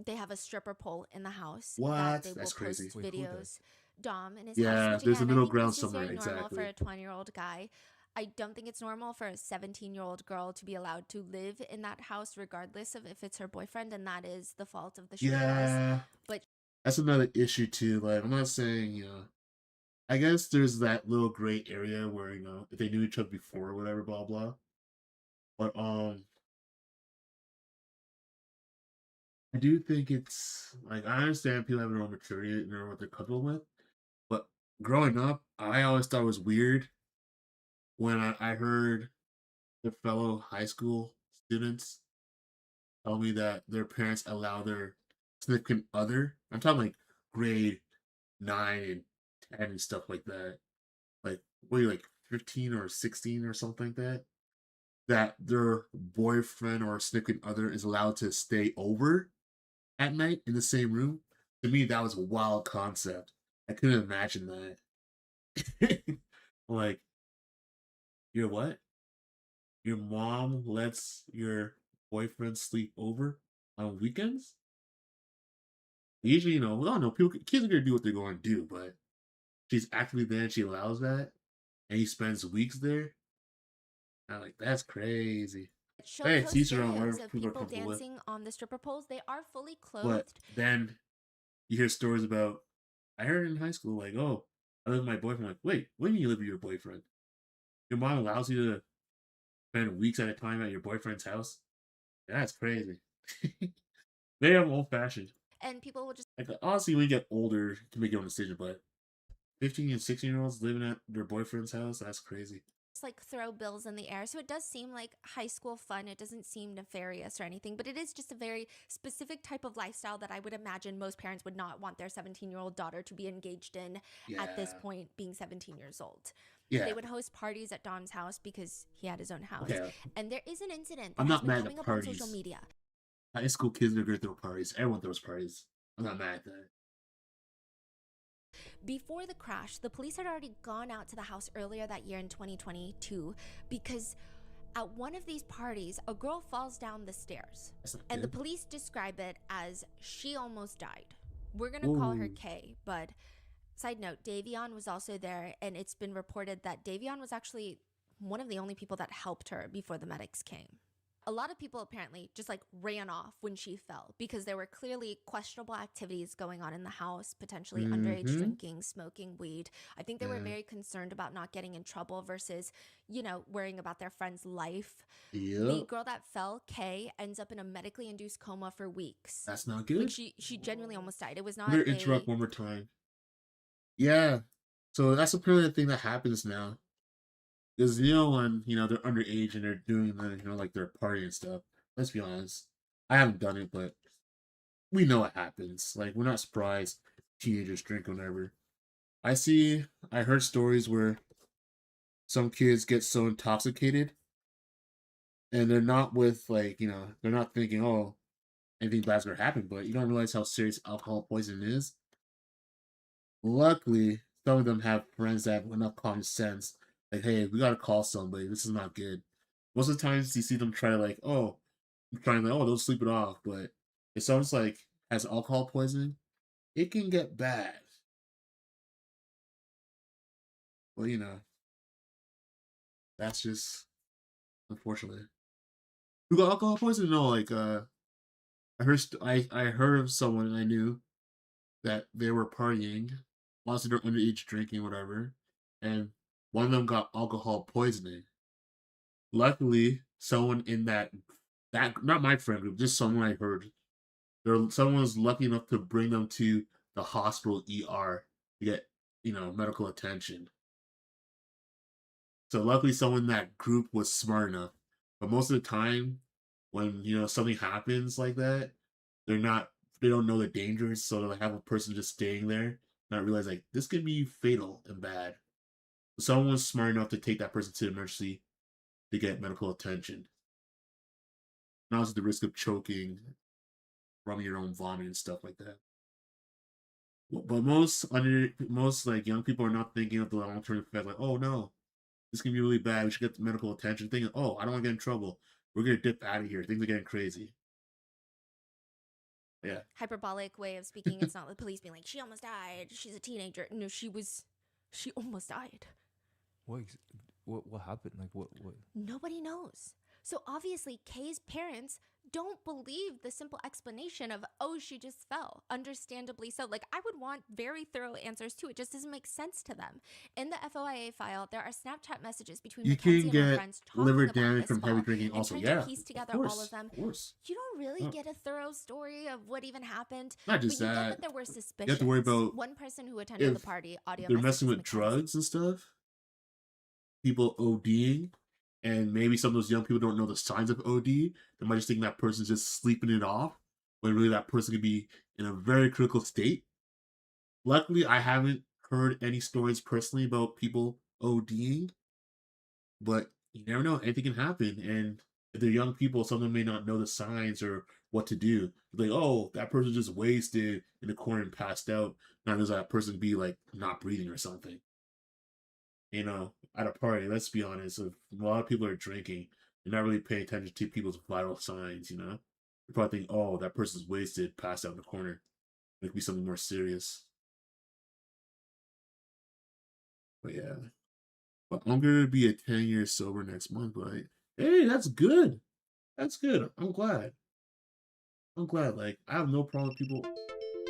[SPEAKER 3] They have a stripper pole in the house that
[SPEAKER 1] What?
[SPEAKER 3] they will
[SPEAKER 1] That's
[SPEAKER 3] post
[SPEAKER 1] crazy.
[SPEAKER 3] videos. Dom in his
[SPEAKER 1] Yeah,
[SPEAKER 3] house, which
[SPEAKER 1] there's a
[SPEAKER 3] again, I
[SPEAKER 1] middle
[SPEAKER 3] think
[SPEAKER 1] ground
[SPEAKER 3] is just
[SPEAKER 1] somewhere,
[SPEAKER 3] very normal for
[SPEAKER 1] exactly.
[SPEAKER 3] a 20-year-old guy. I don't think it's normal for a 17-year-old girl to be allowed to live in that house regardless of if it's her boyfriend, and that is the fault of the stripper house.
[SPEAKER 1] Yeah.
[SPEAKER 3] But
[SPEAKER 1] That's another issue too. Like, I'm not saying, I guess there's that little gray area where, if they knew each other before or whatever, blah blah. But I do think it's like I understand people have their own maturity and know what they're comfortable with. But growing up, I always thought it was weird when I heard the fellow high school students tell me that their parents allow their significant other, I'm talking like grade 9 and 10 and stuff like that. Like, what are you, like 15 or 16 or something like that? That their boyfriend or significant other is allowed to stay over at night in the same room. To me, that was a wild concept. I couldn't imagine that. Like, you're what? Your mom lets your boyfriend sleep over on weekends? Usually, we all know kids are gonna do what they're going to do, but she's actively there and she allows that, and he spends weeks there. I'm like, that's crazy.
[SPEAKER 3] show
[SPEAKER 1] Hey,
[SPEAKER 3] those
[SPEAKER 1] teach their own,
[SPEAKER 3] videos
[SPEAKER 1] whatever
[SPEAKER 3] of
[SPEAKER 1] people are
[SPEAKER 3] people
[SPEAKER 1] comfortable with.
[SPEAKER 3] dancing on the stripper poles, they are fully
[SPEAKER 1] But
[SPEAKER 3] clothed.
[SPEAKER 1] then you hear stories about, I heard in high school, like, oh, I live with my boyfriend. Like, wait, when do you live with your boyfriend? Your mom allows you to spend weeks at a time at your boyfriend's house? That's crazy. Maybe I'm old fashioned.
[SPEAKER 3] And people will just
[SPEAKER 1] Like, honestly, when you get older, you can make your own decision, but 15 and 16-year-olds living at their boyfriend's house, that's crazy.
[SPEAKER 3] like throw bills in the air. So it does seem like high school fun. It doesn't seem nefarious or anything, but it is just a very specific type of lifestyle that I would imagine most parents would not want their 17-year-old daughter to be engaged in at this
[SPEAKER 1] Yeah.
[SPEAKER 3] point, being 17 years old.
[SPEAKER 1] Yeah.
[SPEAKER 3] They would host parties at Dom's house because he had his own house.
[SPEAKER 1] Okay.
[SPEAKER 3] And there is an incident that
[SPEAKER 1] I'm
[SPEAKER 3] has
[SPEAKER 1] not
[SPEAKER 3] been
[SPEAKER 1] mad
[SPEAKER 3] coming
[SPEAKER 1] at
[SPEAKER 3] up on social
[SPEAKER 1] parties.
[SPEAKER 3] media.
[SPEAKER 1] High school kids are going to throw parties. Everyone throws parties. I'm not mad at that.
[SPEAKER 3] Before the crash, the police had already gone out to the house earlier that year in 2022 because at one of these parties, a girl falls down the stairs. And the police describe it as she almost died. We're going to call her
[SPEAKER 1] Ooh.
[SPEAKER 3] Kay, but side note, Davion was also there, and it's been reported that Davion was actually one of the only people that helped her before the medics came. A lot of people apparently just like ran off when she fell because there were clearly questionable activities going on in the house, potentially underage drinking, smoking weed. I think they were very concerned about not getting in trouble versus, you know, worrying about their friend's life. The
[SPEAKER 1] Yep.
[SPEAKER 3] girl that fell, Kay, ends up in a medically induced coma for weeks.
[SPEAKER 1] That's not good.
[SPEAKER 3] Like she genuinely almost died. It was not
[SPEAKER 1] I'm going to interrupt one more time. Yeah. So that's apparently the thing that happens now. Because, you know, when, you know, they're underage and they're doing, the, you know, like their party and stuff. Let's be honest. I haven't done it, but we know it happens. Like, we're not surprised teenagers drink or whatever. I heard stories where some kids get so intoxicated and they're not with, like, you know, they're not thinking, oh, anything bad's going to happen, but you don't realize how serious alcohol poisoning is. Luckily, some of them have friends that have enough common sense. Like, hey, we gotta call somebody. This is not good. Most of the times, you see them try to like, oh, trying like, oh, they'll sleep it off. But if someone's like has alcohol poisoning, it can get bad. Well, you know, that's just unfortunate. Who got alcohol poisoning? No, like, I heard of someone I knew that they were partying, obviously they're underage drinking, whatever, and one of them got alcohol poisoning. Luckily, someone in that not my friend group, just someone I heard, someone was lucky enough to bring them to the hospital ER to get, you know, medical attention. So luckily, someone in that group was smart enough. But most of the time, when you know something happens like that, they don't know the dangers, so they'll have a person just staying there, not realize like this could be fatal and bad. Someone was smart enough to take that person to the emergency to get medical attention. Not at the risk of choking, from your own vomit and stuff like that. But most like young people are not thinking of the long term effect. Like, oh no, this can be really bad. We should get medical attention. Thinking, oh, I don't want to get in trouble. We're gonna dip out of here. Things are getting crazy. Yeah.
[SPEAKER 3] Hyperbolic way of speaking. It's not the police being like, she almost died. She's a teenager. No, she almost died.
[SPEAKER 2] What happened? Like what?
[SPEAKER 3] Nobody knows. So obviously, Kay's parents don't believe the simple explanation of, oh, she just fell. Understandably so. Like, I would want very thorough answers too. It just doesn't make sense to them. In the FOIA file, there are Snapchat messages between
[SPEAKER 1] You
[SPEAKER 3] Mackenzie
[SPEAKER 1] can
[SPEAKER 3] and her
[SPEAKER 1] get
[SPEAKER 3] friends talking
[SPEAKER 1] liver
[SPEAKER 3] about
[SPEAKER 1] damage
[SPEAKER 3] this
[SPEAKER 1] from heavy
[SPEAKER 3] fall
[SPEAKER 1] drinking.
[SPEAKER 3] and
[SPEAKER 1] Also,
[SPEAKER 3] trying
[SPEAKER 1] yeah,
[SPEAKER 3] to piece together
[SPEAKER 1] of course,
[SPEAKER 3] all of them.
[SPEAKER 1] of course.
[SPEAKER 3] You don't really
[SPEAKER 1] Huh.
[SPEAKER 3] get a thorough story of what even happened.
[SPEAKER 1] Not just
[SPEAKER 3] but you get
[SPEAKER 1] that.
[SPEAKER 3] that there were suspicions.
[SPEAKER 1] You have to worry about
[SPEAKER 3] one person who attended the
[SPEAKER 1] if
[SPEAKER 3] party. Audio
[SPEAKER 1] they're
[SPEAKER 3] messages
[SPEAKER 1] messing with
[SPEAKER 3] Mackenzie.
[SPEAKER 1] drugs and stuff. People ODing, and maybe some of those young people don't know the signs of OD. They might just think that person's just sleeping it off, when really that person could be in a very critical state. Luckily, I haven't heard any stories personally about people ODing, but you never know. Anything can happen, and if they're young people, some of them may not know the signs or what to do. Like, oh, that person just wasted in the corner and passed out. Not does that person be like not breathing or something. You know, at a party, let's be honest, if a lot of people are drinking, they're not really paying attention to people's vital signs, you know? They probably think, oh, that person's wasted, passed out in the corner. It could be something more serious. But yeah. But I'm gonna be at 10 years sober next month, but hey, that's good. That's good. I'm glad. I'm glad. Like, I have no problem with people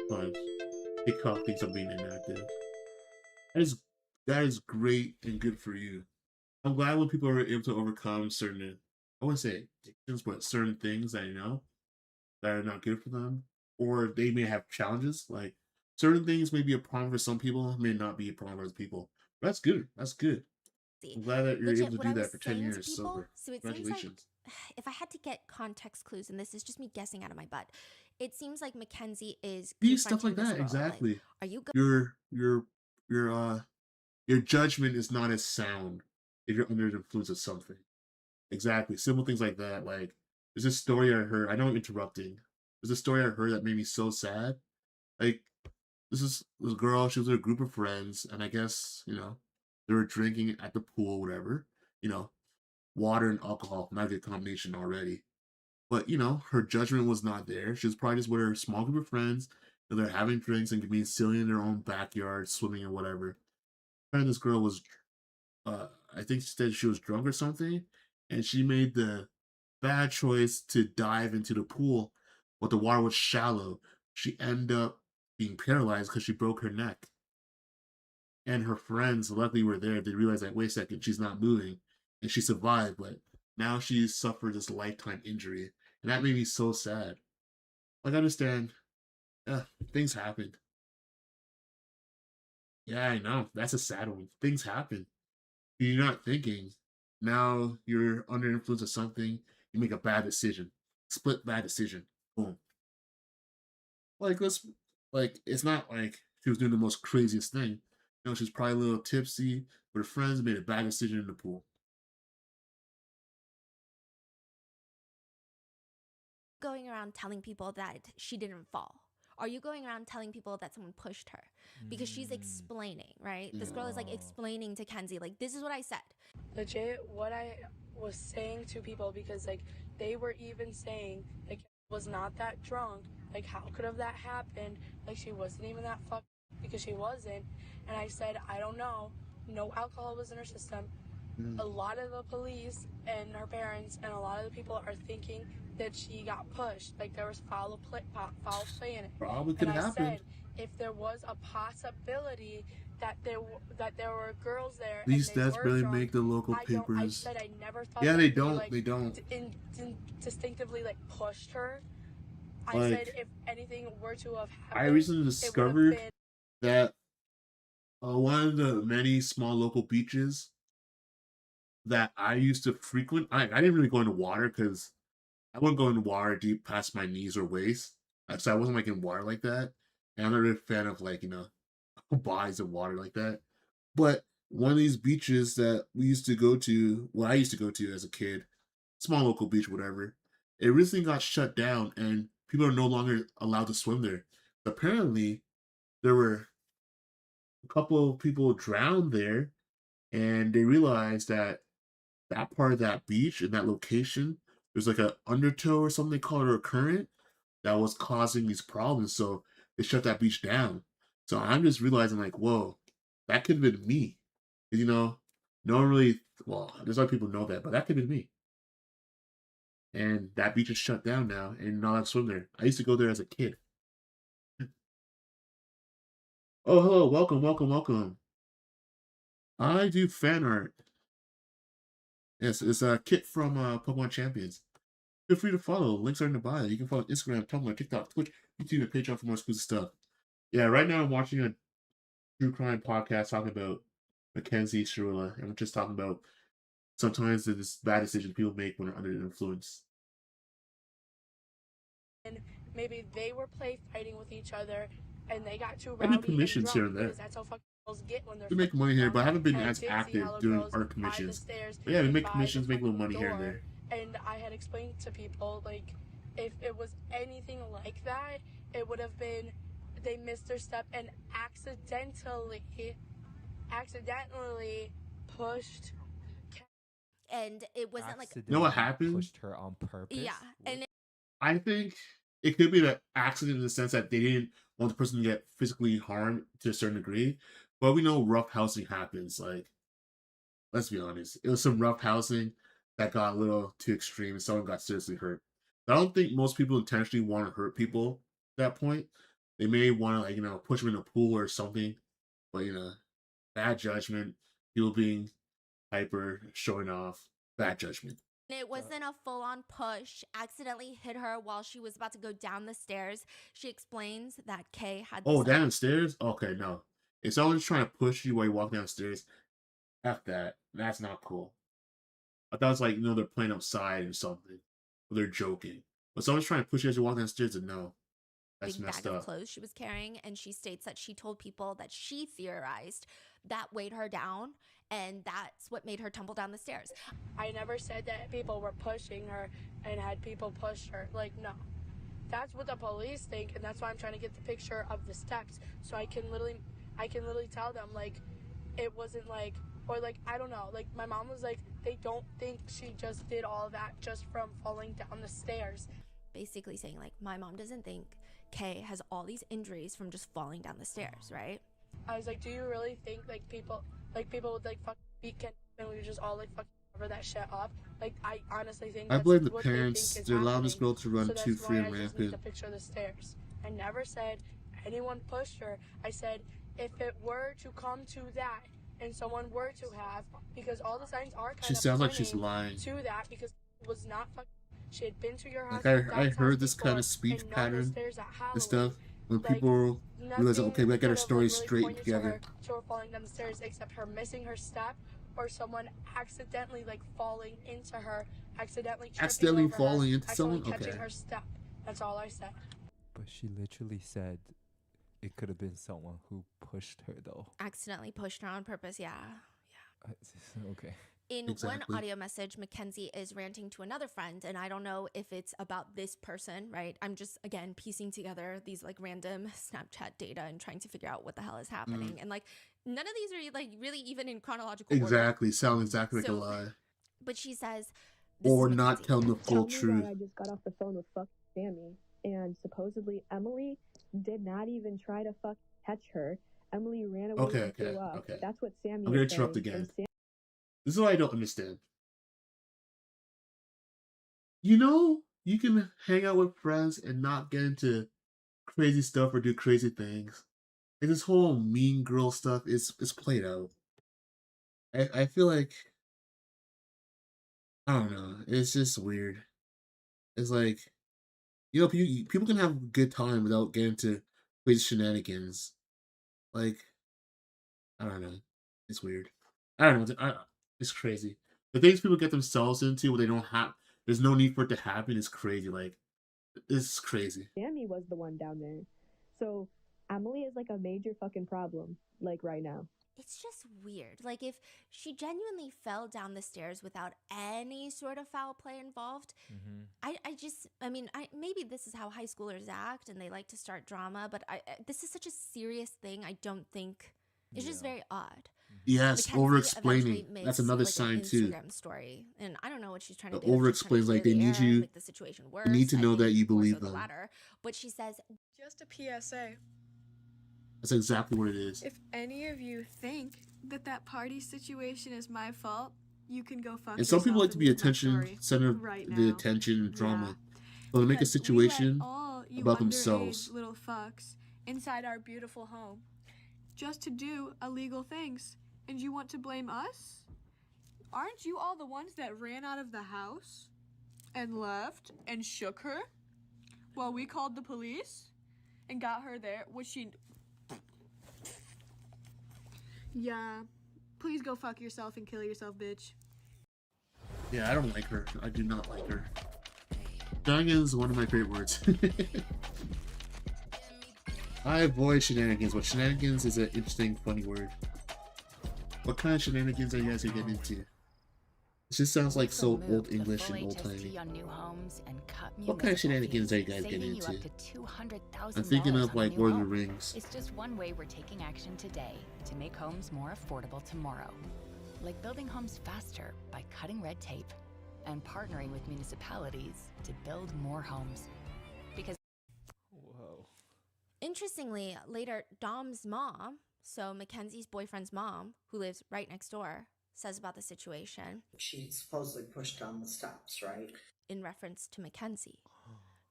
[SPEAKER 1] sometimes TikTok thinks I'm being inactive. That is that is great and good for you. I'm glad when people are able to overcome certain, I wouldn't say addictions, but certain things that that are not good for them, or they may have challenges. Like certain things may be a problem for some people, may not be a problem for other people. That's good. That's good. I'm glad that you're able
[SPEAKER 3] Legit,
[SPEAKER 1] to
[SPEAKER 3] what
[SPEAKER 1] do
[SPEAKER 3] I was
[SPEAKER 1] that for 10
[SPEAKER 3] saying to
[SPEAKER 1] years
[SPEAKER 3] people,
[SPEAKER 1] sober.
[SPEAKER 3] so it seems like
[SPEAKER 1] Congratulations.
[SPEAKER 3] if I had to get context clues, and this is just me guessing out of my butt, it seems like Mackenzie is
[SPEAKER 1] These stuff
[SPEAKER 3] confronting
[SPEAKER 1] like
[SPEAKER 3] this
[SPEAKER 1] that,
[SPEAKER 3] girl.
[SPEAKER 1] exactly.
[SPEAKER 3] Like, are you
[SPEAKER 1] Your your your judgment is not as sound if you're under the influence of something. Exactly. Simple things like that. Like, there's this story I heard. I know I'm interrupting. There's a story I heard that made me so sad. Like, this girl, she was with a group of friends, and I guess, they were drinking at the pool, whatever. You know, water and alcohol, not a good combination already. But, her judgment was not there. She was probably just with her small group of friends, and they're having drinks and being silly in their own backyard, swimming or whatever. And this girl was I think she said she was drunk or something, and she made the bad choice to dive into the pool, but the water was shallow. She ended up being paralyzed because she broke her neck. And her friends luckily were there. They realized that, wait a second, she's not moving, and she survived, but now she's suffered this lifetime injury, and that made me so sad. Like, I understand, yeah, things happen. Yeah, I know. That's a sad one. Things happen. You're not thinking. Now you're under influence of something. You make a bad decision. Split bad decision. Boom. Like let's like it's not like she was doing the most craziest thing. She's probably a little tipsy with her friends, made a bad decision in the pool.
[SPEAKER 3] going around telling people that she didn't fall? Are you going around telling people that someone pushed her? Because she's explaining, right? This girl is like explaining to Kenzie, like, this is what I said.
[SPEAKER 13] Legit, what I was saying to people, because like they were even saying like was not that drunk. Like, how could have that happened? Like, she wasn't even that fucked because she wasn't. And I said, I don't know. No alcohol was in her system. A lot of the police and her parents and a lot of the people are thinking that she got pushed. Like, there was foul play in it.
[SPEAKER 1] Probably could
[SPEAKER 13] and I
[SPEAKER 1] happen.
[SPEAKER 13] said, if there was a possibility that there were girls there,
[SPEAKER 1] These
[SPEAKER 13] and they
[SPEAKER 1] stats
[SPEAKER 13] were
[SPEAKER 1] barely
[SPEAKER 13] drunk,
[SPEAKER 1] make the local
[SPEAKER 13] I
[SPEAKER 1] papers.
[SPEAKER 13] said I never thought
[SPEAKER 1] Yeah,
[SPEAKER 13] that
[SPEAKER 1] they don't.
[SPEAKER 13] like,
[SPEAKER 1] They don't.
[SPEAKER 13] Distinctively like pushed her. I
[SPEAKER 1] Like,
[SPEAKER 13] said if anything were to have happened,
[SPEAKER 1] I recently
[SPEAKER 13] it would have
[SPEAKER 1] discovered
[SPEAKER 13] been
[SPEAKER 1] that one of the many small local beaches that I used to frequent, I didn't really go into water because I wouldn't go into water deep past my knees or waist. So I wasn't like in water like that. And I'm not really a fan of like, bodies of water like that. But one of these beaches that we used to go to, well, I used to go to as a kid, small local beach, whatever, it recently got shut down and people are no longer allowed to swim there. Apparently, there were a couple of people drowned there and they realized that that part of that beach and that location, there's like a undertow or something they call it, or a current that was causing these problems. So they shut that beach down. So I'm just realizing like, whoa, that could have been me. No one really, well, there's other people know that, but that could have been me. And that beach is shut down now and not allowed to swim there. I used to go there as a kid. Oh, hello, welcome, welcome, welcome. I do fan art. Yes, it's a Kitt from Pokemon Champions. Feel free to follow. Links are in the bio. You can follow Instagram, Tumblr, TikTok, Twitch, YouTube, and Patreon for more exclusive stuff. Yeah, right now I'm watching a true crime podcast talking about Mackenzie Shirula, and we're just talking about sometimes the bad decisions people make when they're under the influence.
[SPEAKER 13] and maybe they were play fighting with each other and they got too
[SPEAKER 1] I do
[SPEAKER 13] rowdy
[SPEAKER 1] commissions
[SPEAKER 13] and
[SPEAKER 1] here
[SPEAKER 13] drunk,
[SPEAKER 1] and there.
[SPEAKER 13] because that's how fucking girls get when they're
[SPEAKER 1] We make
[SPEAKER 13] fucking
[SPEAKER 1] money here,
[SPEAKER 13] drunk.
[SPEAKER 1] but I haven't been
[SPEAKER 13] And I
[SPEAKER 1] as
[SPEAKER 13] did see
[SPEAKER 1] active
[SPEAKER 13] how the
[SPEAKER 1] doing
[SPEAKER 13] girls
[SPEAKER 1] art
[SPEAKER 13] by the
[SPEAKER 1] commissions.
[SPEAKER 13] stairs
[SPEAKER 1] But yeah, we
[SPEAKER 13] and
[SPEAKER 1] make
[SPEAKER 13] by
[SPEAKER 1] commissions,
[SPEAKER 13] the
[SPEAKER 1] make a little
[SPEAKER 13] fucking
[SPEAKER 1] money here and
[SPEAKER 13] door.
[SPEAKER 1] there.
[SPEAKER 13] And I had explained to people, like, if it was anything like that, it would have been they missed their step and accidentally pushed.
[SPEAKER 3] And it wasn't like,
[SPEAKER 1] You know what happened?
[SPEAKER 2] Pushed her on purpose.
[SPEAKER 3] yeah. And
[SPEAKER 1] I think it could be an accident in the sense that they didn't want the person to get physically harmed to a certain degree. But we know rough housing happens. Like, let's be honest, it was some rough housing that got a little too extreme and someone got seriously hurt. I don't think most people intentionally want to hurt people at that point. They may want to, like, push them in a pool or something, but, bad judgment, people being hyper, showing off, bad judgment.
[SPEAKER 3] It wasn't a full-on push. Accidentally hit her while she was about to go down the stairs. She explains that Kay had
[SPEAKER 1] Oh, downstairs? Okay, no. If someone's trying to push you while you walk downstairs, F that. That's not cool. I thought it was like, they're playing outside or something. Or they're joking. But someone's trying to push you as you walk downstairs, and no. That's
[SPEAKER 3] big
[SPEAKER 1] messed
[SPEAKER 3] bag of
[SPEAKER 1] up.
[SPEAKER 3] clothes she was carrying, and she states that she told people that she theorized that weighed her down, and that's what made her tumble down the stairs.
[SPEAKER 13] I never said that people were pushing her and had people push her. Like, no. That's what the police think, and that's why I'm trying to get the picture of the steps so I can literally tell them, like, it wasn't like, or like, I don't know, like, my mom was like, they don't think she just did all that just from falling down the stairs.
[SPEAKER 3] Basically saying, like, my mom doesn't think Kay has all these injuries from just falling down the stairs, right?
[SPEAKER 13] I was like, do you really think, like, people would, like, fucking beat Kitt and we would just all, like, fucking cover that shit up? Like, I honestly think
[SPEAKER 1] I
[SPEAKER 13] that's
[SPEAKER 1] blame the
[SPEAKER 13] what they think
[SPEAKER 1] parents.
[SPEAKER 13] is
[SPEAKER 1] They're allowing this
[SPEAKER 13] happening.
[SPEAKER 1] girl to run
[SPEAKER 13] So
[SPEAKER 1] too
[SPEAKER 13] that's
[SPEAKER 1] free
[SPEAKER 13] why
[SPEAKER 1] and
[SPEAKER 13] I just need
[SPEAKER 1] rampant.
[SPEAKER 13] the picture of the stairs. I never said anyone pushed her. I said if it were to come to that and someone were to have, because all the signs are kind
[SPEAKER 1] She
[SPEAKER 13] of
[SPEAKER 1] sounds like she's
[SPEAKER 13] pointing
[SPEAKER 1] lying.
[SPEAKER 13] to that, because it was not fucking. She had been to your house.
[SPEAKER 1] Like, I
[SPEAKER 13] Dad's
[SPEAKER 1] heard
[SPEAKER 13] house
[SPEAKER 1] this
[SPEAKER 13] before,
[SPEAKER 1] kind of speech
[SPEAKER 13] and known the
[SPEAKER 1] pattern
[SPEAKER 13] stairs at
[SPEAKER 1] and
[SPEAKER 13] Halloween.
[SPEAKER 1] stuff. When
[SPEAKER 13] Like,
[SPEAKER 1] people realize,
[SPEAKER 13] nothing
[SPEAKER 1] okay, we gotta get our
[SPEAKER 13] could have,
[SPEAKER 1] stories
[SPEAKER 13] like, really
[SPEAKER 1] straight
[SPEAKER 13] pointed
[SPEAKER 1] together.
[SPEAKER 13] to her falling down the stairs, except her missing her step, or someone accidentally, like, falling into her, accidentally tripping
[SPEAKER 1] Accidentally
[SPEAKER 13] over
[SPEAKER 1] falling
[SPEAKER 13] her,
[SPEAKER 1] into
[SPEAKER 13] accidentally
[SPEAKER 1] someone?
[SPEAKER 13] catching
[SPEAKER 1] Okay.
[SPEAKER 13] her step. That's all I said.
[SPEAKER 2] But she literally said it could have been someone who pushed her, though.
[SPEAKER 3] Accidentally pushed her on purpose, yeah.
[SPEAKER 2] Okay.
[SPEAKER 3] In
[SPEAKER 1] Exactly.
[SPEAKER 3] one audio message, Mackenzie is ranting to another friend, and I don't know if it's about this person, right? I'm just, again, piecing together these, like, random Snapchat data and trying to figure out what the hell is happening. And, like, none of these are, like, really even in chronological order.
[SPEAKER 1] Exactly. Sound exactly like
[SPEAKER 3] So-
[SPEAKER 1] a lie.
[SPEAKER 3] But she says, this
[SPEAKER 1] Or
[SPEAKER 3] is
[SPEAKER 1] not
[SPEAKER 3] Mackenzie.
[SPEAKER 1] telling the full
[SPEAKER 18] Tell me
[SPEAKER 1] truth.
[SPEAKER 18] that I just got off the phone with fucking Sammy, and supposedly Emily did not even try to fuck catch her. Emily ran away
[SPEAKER 1] Okay,
[SPEAKER 18] and threw
[SPEAKER 1] okay,
[SPEAKER 18] up.
[SPEAKER 1] okay.
[SPEAKER 18] That's what Sammy
[SPEAKER 1] I'm gonna
[SPEAKER 18] is
[SPEAKER 1] interrupt
[SPEAKER 18] saying.
[SPEAKER 1] again.
[SPEAKER 18] And
[SPEAKER 1] This is what I don't understand. You can hang out with friends and not get into crazy stuff or do crazy things. And this whole mean girl stuff is played out. I feel like, I don't know. It's just weird. It's like, people can have a good time without getting into crazy shenanigans. Like, I don't know. It's weird. I don't know. It's crazy. The things people get themselves into when they don't have, there's no need for it to happen is crazy. Like, it's crazy.
[SPEAKER 18] Sammy was the one down there. So Emily is like a major fucking problem, like right now.
[SPEAKER 3] It's just weird. Like, if she genuinely fell down the stairs without any sort of foul play involved, maybe this is how high schoolers act and they like to start drama, but this is such a serious thing. I don't think it's just very odd.
[SPEAKER 1] Yes,
[SPEAKER 3] Mackenzie
[SPEAKER 1] over-explaining.
[SPEAKER 3] eventually makes,
[SPEAKER 1] That's another
[SPEAKER 3] like,
[SPEAKER 1] sign,
[SPEAKER 3] an
[SPEAKER 1] too.
[SPEAKER 3] Instagram story, and I don't know what she's trying to
[SPEAKER 1] The
[SPEAKER 3] do. If she's trying to
[SPEAKER 1] over-explains, like,
[SPEAKER 3] clear
[SPEAKER 1] they
[SPEAKER 3] the
[SPEAKER 1] need
[SPEAKER 3] air and
[SPEAKER 1] you-
[SPEAKER 3] make the situation worse.
[SPEAKER 1] You need to
[SPEAKER 3] I
[SPEAKER 1] know
[SPEAKER 3] think
[SPEAKER 1] that you
[SPEAKER 3] more so
[SPEAKER 1] believe
[SPEAKER 3] the
[SPEAKER 1] them.
[SPEAKER 3] latter. But she says,
[SPEAKER 19] just a PSA.
[SPEAKER 1] That's exactly what it is.
[SPEAKER 19] If any of you think that party situation is my fault, you can go fuck
[SPEAKER 1] And some people
[SPEAKER 19] yourself
[SPEAKER 1] like to
[SPEAKER 19] and
[SPEAKER 1] be
[SPEAKER 19] leave my
[SPEAKER 1] attention
[SPEAKER 19] story
[SPEAKER 1] center,
[SPEAKER 19] right
[SPEAKER 1] the
[SPEAKER 19] now.
[SPEAKER 1] attention and drama.
[SPEAKER 19] Yeah.
[SPEAKER 1] So they make a
[SPEAKER 19] Because
[SPEAKER 1] situation
[SPEAKER 19] we let all you
[SPEAKER 1] about
[SPEAKER 19] underage
[SPEAKER 1] themselves.
[SPEAKER 19] little fucks inside our beautiful home just to do illegal things. And you want to blame us? Aren't you all the ones that ran out of the house and left and shook her while we called the police and got her there? Was she... Yeah. Please go fuck yourself and kill yourself, bitch.
[SPEAKER 1] Yeah, I don't like her. I do not like her. Shenanigans is one of my favorite words. I avoid shenanigans, but shenanigans is an interesting, funny word. What kind of shenanigans are you guys getting into? It just sounds like so old English and old-timey. What kind of shenanigans are you guys getting into? I'm thinking of like Lord of the Rings.
[SPEAKER 12] It's just one way we're taking action today to make homes more affordable tomorrow. Like building homes faster by cutting red tape and partnering with municipalities to build more homes. Because
[SPEAKER 3] interestingly, later, Dom's mom, so Mackenzie's boyfriend's mom, who lives right next door, says about the situation.
[SPEAKER 20] She supposedly pushed down the steps, right?
[SPEAKER 3] In reference to Mackenzie.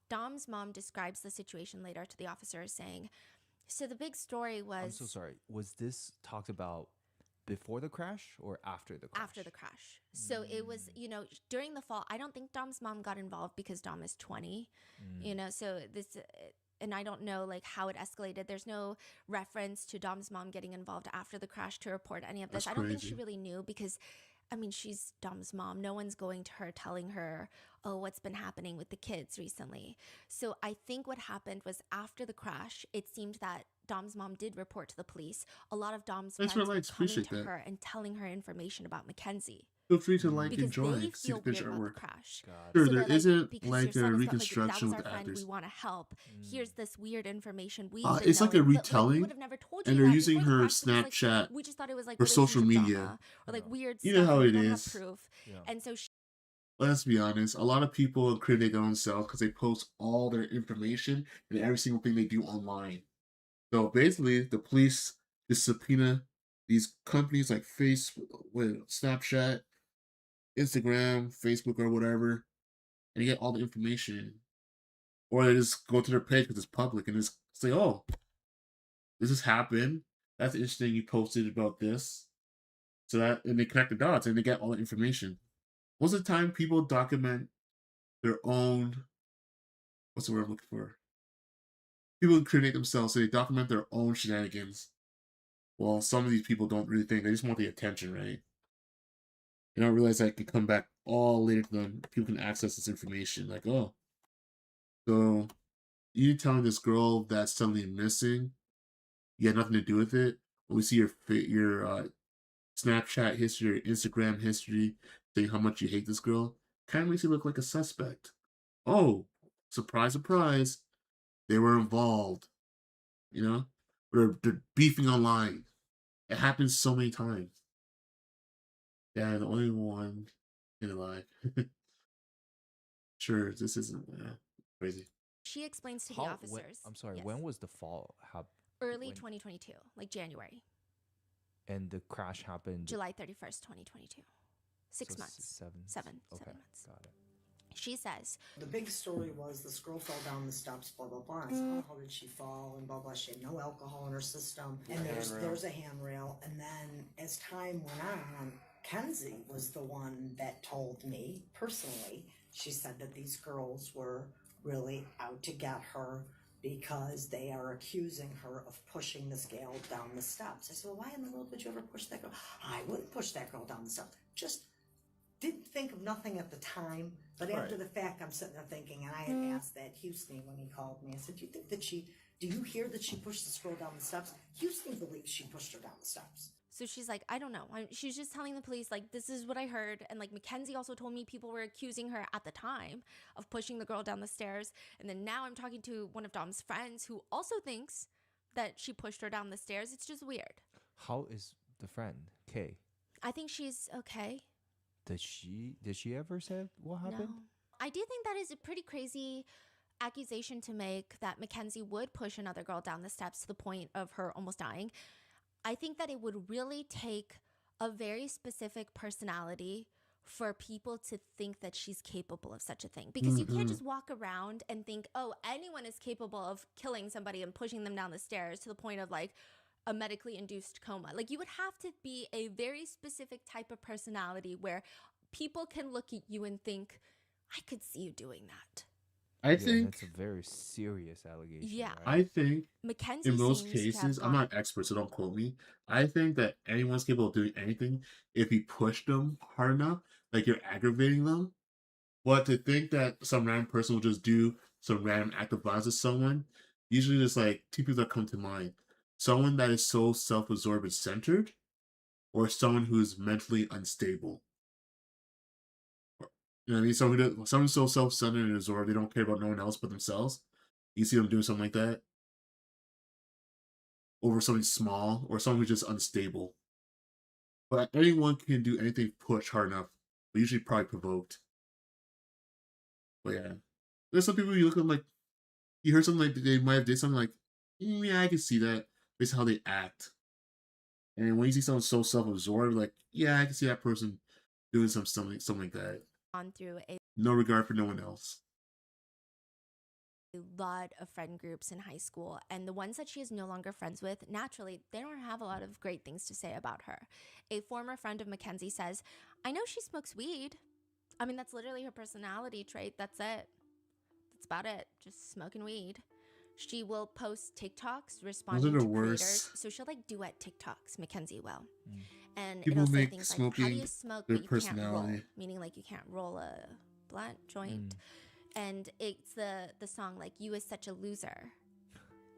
[SPEAKER 3] Dom's mom describes the situation later to the officers, saying, so the big story was...
[SPEAKER 2] I'm so sorry. Was this talked about before the crash or after the crash?
[SPEAKER 3] After the crash. So it was, during the fall. I don't think Dom's mom got involved because Dom is 20, so this... And I don't know how it escalated. There's no reference to Dom's mom getting involved after the crash to report any of this. I don't think she really knew because, she's Dom's mom. No one's going to her telling her, oh, what's been happening with the kids recently. So I think what happened was after the crash, it seemed that Dom's mom did report to the police. A lot of Dom's friends were coming to her and telling her information about Mackenzie.
[SPEAKER 1] Feel free to like,
[SPEAKER 3] because
[SPEAKER 1] enjoy,
[SPEAKER 3] they
[SPEAKER 1] see the
[SPEAKER 3] feel
[SPEAKER 1] picture
[SPEAKER 3] weird about
[SPEAKER 1] artwork.
[SPEAKER 3] the crash.
[SPEAKER 1] Sure,
[SPEAKER 3] So
[SPEAKER 1] there
[SPEAKER 3] they're
[SPEAKER 1] isn't
[SPEAKER 3] because
[SPEAKER 1] like
[SPEAKER 3] your
[SPEAKER 1] a
[SPEAKER 3] son is
[SPEAKER 1] reconstruction
[SPEAKER 3] that
[SPEAKER 1] with
[SPEAKER 3] was
[SPEAKER 1] the
[SPEAKER 3] our friend,
[SPEAKER 1] actors.
[SPEAKER 3] we want to help. Here's this weird information we
[SPEAKER 1] It's like a retelling,
[SPEAKER 3] would have never told you
[SPEAKER 1] and they're
[SPEAKER 3] that.
[SPEAKER 1] using
[SPEAKER 3] Before the
[SPEAKER 1] her
[SPEAKER 3] crash, it was
[SPEAKER 1] Snapchat
[SPEAKER 3] we just thought it was
[SPEAKER 1] for social
[SPEAKER 3] relationship
[SPEAKER 1] media.
[SPEAKER 3] drama or weird
[SPEAKER 1] You
[SPEAKER 3] stuff
[SPEAKER 1] know how
[SPEAKER 3] and we
[SPEAKER 1] it
[SPEAKER 3] don't
[SPEAKER 1] is.
[SPEAKER 3] have proof. And so
[SPEAKER 1] Let's be honest, a lot of people critique their own self because they post all their information and every single thing they do online. So basically, the police just subpoena these companies like Snapchat, Instagram, Facebook, or whatever, and you get all the information. Or they just go to their page because it's public and just say, oh, this has happened. That's interesting you posted about this. And they connect the dots and they get all the information. Most of the time, people document their own, what's the word I'm looking for? People incriminate themselves, so they document their own shenanigans. Well, some of these people don't really think, they just want the attention, right? They don't realize that it can come back all later to them. People can access this information, like, oh. So, you telling this girl that's suddenly missing, you had nothing to do with it. When we see your Snapchat history, your Instagram history, saying how much you hate this girl, kind of makes you look like a suspect. Oh, surprise, surprise, they were involved. They're beefing online. It happens so many times. Yeah, the only one in alive. Sure, this isn't crazy.
[SPEAKER 3] she explains to the officers.
[SPEAKER 2] I'm sorry,
[SPEAKER 3] yes,
[SPEAKER 2] when was the fall?
[SPEAKER 3] early 2022, January.
[SPEAKER 2] And the crash happened
[SPEAKER 3] July 31st, 2022. 6 months. Seven months.
[SPEAKER 2] Got it.
[SPEAKER 3] She says,
[SPEAKER 20] the big story was this girl fell down the steps, blah, blah, blah. I said, oh, how did she fall? And blah, blah. She had no alcohol in her system. And there's a handrail. And then as time went on, Kenzie was the one that told me personally. She said that these girls were really out to get her because they are accusing her of pushing this gal down the steps. I said, well, why in the world would you ever push that girl? I wouldn't push that girl down the steps. Just didn't think of nothing at the time, but after the fact, I'm sitting there thinking, and I had asked that Houston when he called me. I said, do you hear that she pushed this girl down the steps? Houston believes she pushed her down the steps.
[SPEAKER 3] so she's like, I don't know. She's just telling the police, this is what I heard. And Mackenzie also told me people were accusing her at the time of pushing the girl down the stairs. And then now I'm talking to one of Dom's friends who also thinks that she pushed her down the stairs. It's just weird.
[SPEAKER 2] How is the friend, Kay?
[SPEAKER 3] I think she's okay.
[SPEAKER 2] Did she ever say what happened?
[SPEAKER 3] No. I do think that is a pretty crazy accusation to make, that Mackenzie would push another girl down the steps to the point of her almost dying. I think that it would really take a very specific personality for people to think that she's capable of such a thing. Because you can't just walk around and think, oh, anyone is capable of killing somebody and pushing them down the stairs to the point of a medically induced coma. You would have to be a very specific type of personality where people can look at you and think, I could see you doing that.
[SPEAKER 1] I think
[SPEAKER 2] that's a very serious allegation.
[SPEAKER 3] Yeah.
[SPEAKER 2] Right?
[SPEAKER 1] I think
[SPEAKER 3] Mackenzie
[SPEAKER 1] in most
[SPEAKER 3] seems to have
[SPEAKER 1] cases, I'm not an expert, so don't quote me. I think that anyone's capable of doing anything if you push them hard enough, you're aggravating them. But to think that some random person will just do some random act of violence to someone, usually there's two people that come to mind. Someone that is so self-absorbed and centered, or someone who's mentally unstable. You know what I mean? Someone's so self-centered and absorbed, they don't care about no one else but themselves. You see them doing something like that over something small, or someone who's just unstable. But anyone can do anything push hard enough, but usually probably provoked. But yeah. There's some people you look at them you heard something they might have did something yeah, I can see that. Based on how they act. And when you see someone so self-absorbed, like, yeah, I can see that person doing something like that.
[SPEAKER 3] On through a
[SPEAKER 1] No regard for no one else.
[SPEAKER 3] lot of friend groups in high school, and the ones that she is no longer friends with, naturally, they don't have a lot of great things to say about her. A former friend of Mackenzie says, I know she smokes weed. I mean, that's literally her personality trait. That's it. That's about it. Just smoking weed. She will post TikToks responding
[SPEAKER 1] the
[SPEAKER 3] to
[SPEAKER 1] worst.
[SPEAKER 3] creators. So she'll like duet TikToks, Mackenzie will. And
[SPEAKER 1] People
[SPEAKER 3] it'll say
[SPEAKER 1] make
[SPEAKER 3] things like, how do
[SPEAKER 1] smoking
[SPEAKER 3] you smoke
[SPEAKER 1] their
[SPEAKER 3] but you can't roll?
[SPEAKER 1] personality.
[SPEAKER 3] Meaning like you can't roll a blunt joint. And it's the song like, you is such a loser.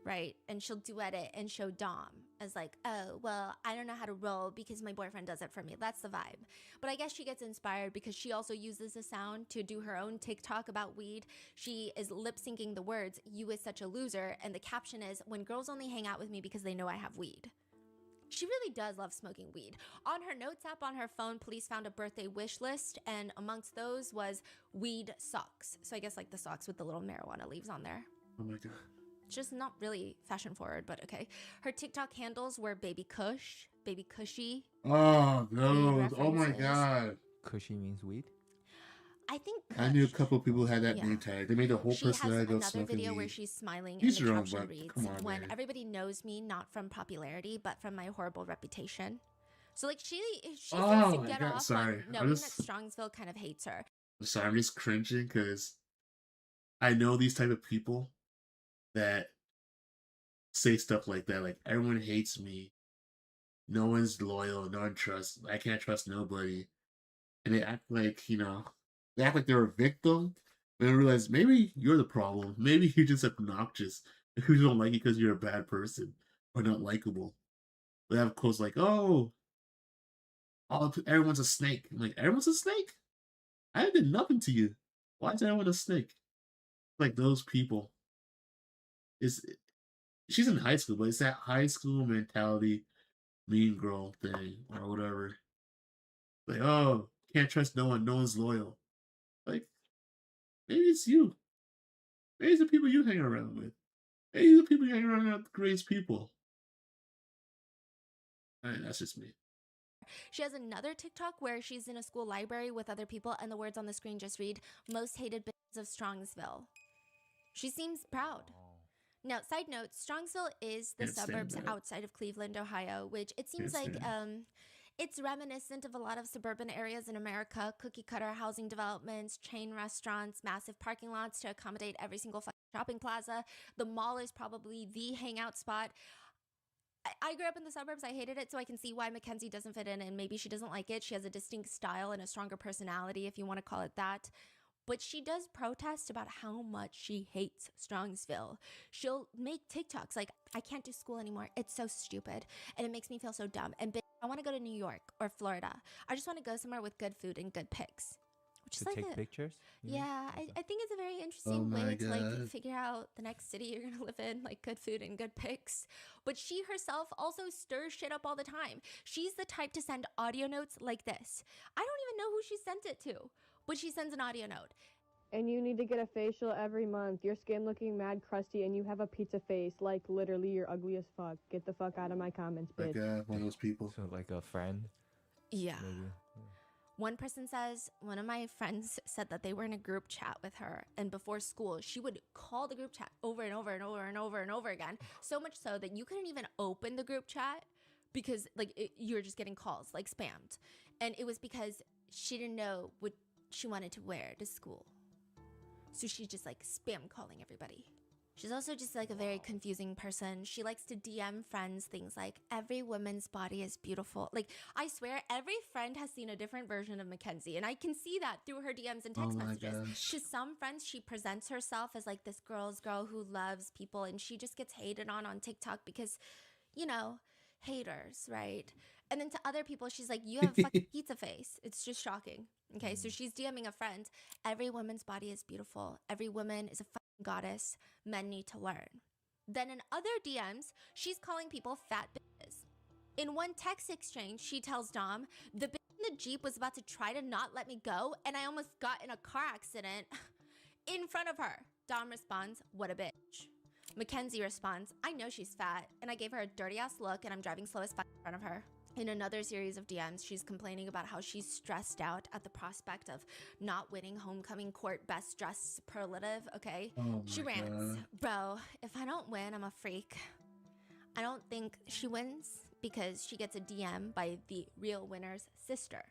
[SPEAKER 3] Right? And she'll duet it and show Dom as like, oh, well, I don't know how to roll because my boyfriend does it for me. That's the vibe. But I guess she gets inspired because she also uses the sound to do her own TikTok about weed. She is lip syncing the words, you is such a loser. And the caption is, when girls only hang out with me because they know I have weed. She really does love smoking weed. On her notes app on her phone, police found a birthday wish list. And amongst those was weed socks. So I guess like the socks with the little marijuana leaves on there.
[SPEAKER 1] Oh my God.
[SPEAKER 3] Just not really fashion forward, but okay. Her TikTok handles were Baby Kush, Baby Cushy.
[SPEAKER 1] Oh,
[SPEAKER 3] Weed
[SPEAKER 1] no. Oh my
[SPEAKER 3] references.
[SPEAKER 1] God.
[SPEAKER 2] Cushy means weed?
[SPEAKER 3] I think
[SPEAKER 1] I knew a couple of people who had that
[SPEAKER 3] Yeah.
[SPEAKER 1] name tag. They made a whole
[SPEAKER 3] she has
[SPEAKER 1] personality of
[SPEAKER 3] another
[SPEAKER 1] smoking
[SPEAKER 3] video where
[SPEAKER 1] weed.
[SPEAKER 3] she's smiling
[SPEAKER 1] Each
[SPEAKER 3] and the
[SPEAKER 1] their own,
[SPEAKER 3] caption
[SPEAKER 1] but
[SPEAKER 3] reads,
[SPEAKER 1] come on,
[SPEAKER 3] when
[SPEAKER 1] man.
[SPEAKER 3] everybody knows me, not from popularity, but from my horrible reputation. So like she
[SPEAKER 1] Oh
[SPEAKER 3] seems to
[SPEAKER 1] my
[SPEAKER 3] get
[SPEAKER 1] God,
[SPEAKER 3] off
[SPEAKER 1] sorry.
[SPEAKER 3] on
[SPEAKER 1] I'm
[SPEAKER 3] knowing
[SPEAKER 1] just-
[SPEAKER 3] that Strongsville kind of hates her.
[SPEAKER 1] Sorry, I'm just cringing because I know these type of people that say stuff like that. Like, everyone hates me. No one's loyal. No one trusts. I can't trust nobody. And they act like, they act like they're a victim. And I realize maybe you're the problem. Maybe you're just obnoxious. People don't like you because you're a bad person or not likable. They have quotes like, oh, everyone's a snake. I'm like, everyone's a snake? I did nothing to you. Why is everyone a snake? Like those people. She's in high school, but it's that high school mentality, mean girl thing or whatever. Like, oh, can't trust no one. No one's loyal. Like, maybe it's you. Maybe it's the people you hang around with. Maybe the people you hang around with are the greatest people. That's just me.
[SPEAKER 3] She has another TikTok where she's in a school library with other people and the words on the screen just read, most hated bitches of Strongsville. She seems proud. Now, side note, Strongsville is the
[SPEAKER 1] Can't stand
[SPEAKER 3] suburbs
[SPEAKER 1] that.
[SPEAKER 3] outside of Cleveland, Ohio, which it seems
[SPEAKER 1] Can't
[SPEAKER 3] like
[SPEAKER 1] stand
[SPEAKER 3] it's reminiscent of a lot of suburban areas in America, cookie cutter housing developments, chain restaurants, massive parking lots to accommodate every single fucking shopping plaza. The mall is probably the hangout spot. I grew up in the suburbs. I hated it, so I can see why Mackenzie doesn't fit in, and maybe she doesn't like it. She has a distinct style and a stronger personality, if you want to call it that. But she does protest about how much she hates Strongsville. She'll make TikToks like, I can't do school anymore. It's so stupid. And it makes me feel so dumb. And bitch, I want to go to New York or Florida. I just want to go somewhere with good food and good pics. Which is
[SPEAKER 2] To
[SPEAKER 3] like
[SPEAKER 2] take pictures? you mean?
[SPEAKER 3] yeah, I think it's a very
[SPEAKER 1] Oh
[SPEAKER 3] interesting
[SPEAKER 1] my
[SPEAKER 3] way to like
[SPEAKER 1] God.
[SPEAKER 3] figure out the next city you're gonna live in, like good food and good pics. But she herself also stirs shit up all the time. She's the type to send audio notes like this. I don't even know who she sent it to, but she sends an audio note.
[SPEAKER 18] And you need to get a facial every month. Your skin looking mad crusty and you have a pizza face. Like, literally, you're ugly as fuck. Get the fuck out of my comments, bitch.
[SPEAKER 1] Like, one of those people.
[SPEAKER 2] So like a friend?
[SPEAKER 3] Yeah.
[SPEAKER 2] Maybe.
[SPEAKER 3] One person says, one of my friends said that they were in a group chat with her, and before school, she would call the group chat over and over and over and over and over again. So much so that you couldn't even open the group chat because you were just getting calls, like spammed. And it was because she didn't know what she wanted to wear to school. So she's just like spam calling everybody. She's also just like a very confusing person. She likes to DM friends things like, every woman's body is beautiful. Like, I swear, every friend has seen a different version of Mackenzie. And I can see that through her DMs and text
[SPEAKER 1] Oh my
[SPEAKER 3] messages.
[SPEAKER 1] gosh.
[SPEAKER 3] To some friends, she presents herself as like this girl's girl who loves people. And she just gets hated on TikTok because, haters, right? And then to other people, she's like, you have a fucking pizza face. It's just shocking. Okay, so she's DMing a friend. Every woman's body is beautiful. Every woman is a fucking goddess. Men need to learn. Then in other DMs, she's calling people fat bitches. In one text exchange, she tells Dom, the bitch in the Jeep was about to try to not let me go, and I almost got in a car accident in front of her. Dom responds, what a bitch. Mackenzie responds, I know she's fat, and I gave her a dirty ass look and I'm driving slow as fuck in front of her. In another series of DMs, she's complaining about how she's stressed out at the prospect of not winning homecoming court best dressed superlative, okay?
[SPEAKER 1] Oh
[SPEAKER 3] She
[SPEAKER 1] my
[SPEAKER 3] rants,
[SPEAKER 1] God.
[SPEAKER 3] bro, if I don't win, I'm a freak. I don't think she wins because she gets a DM by the real winner's sister.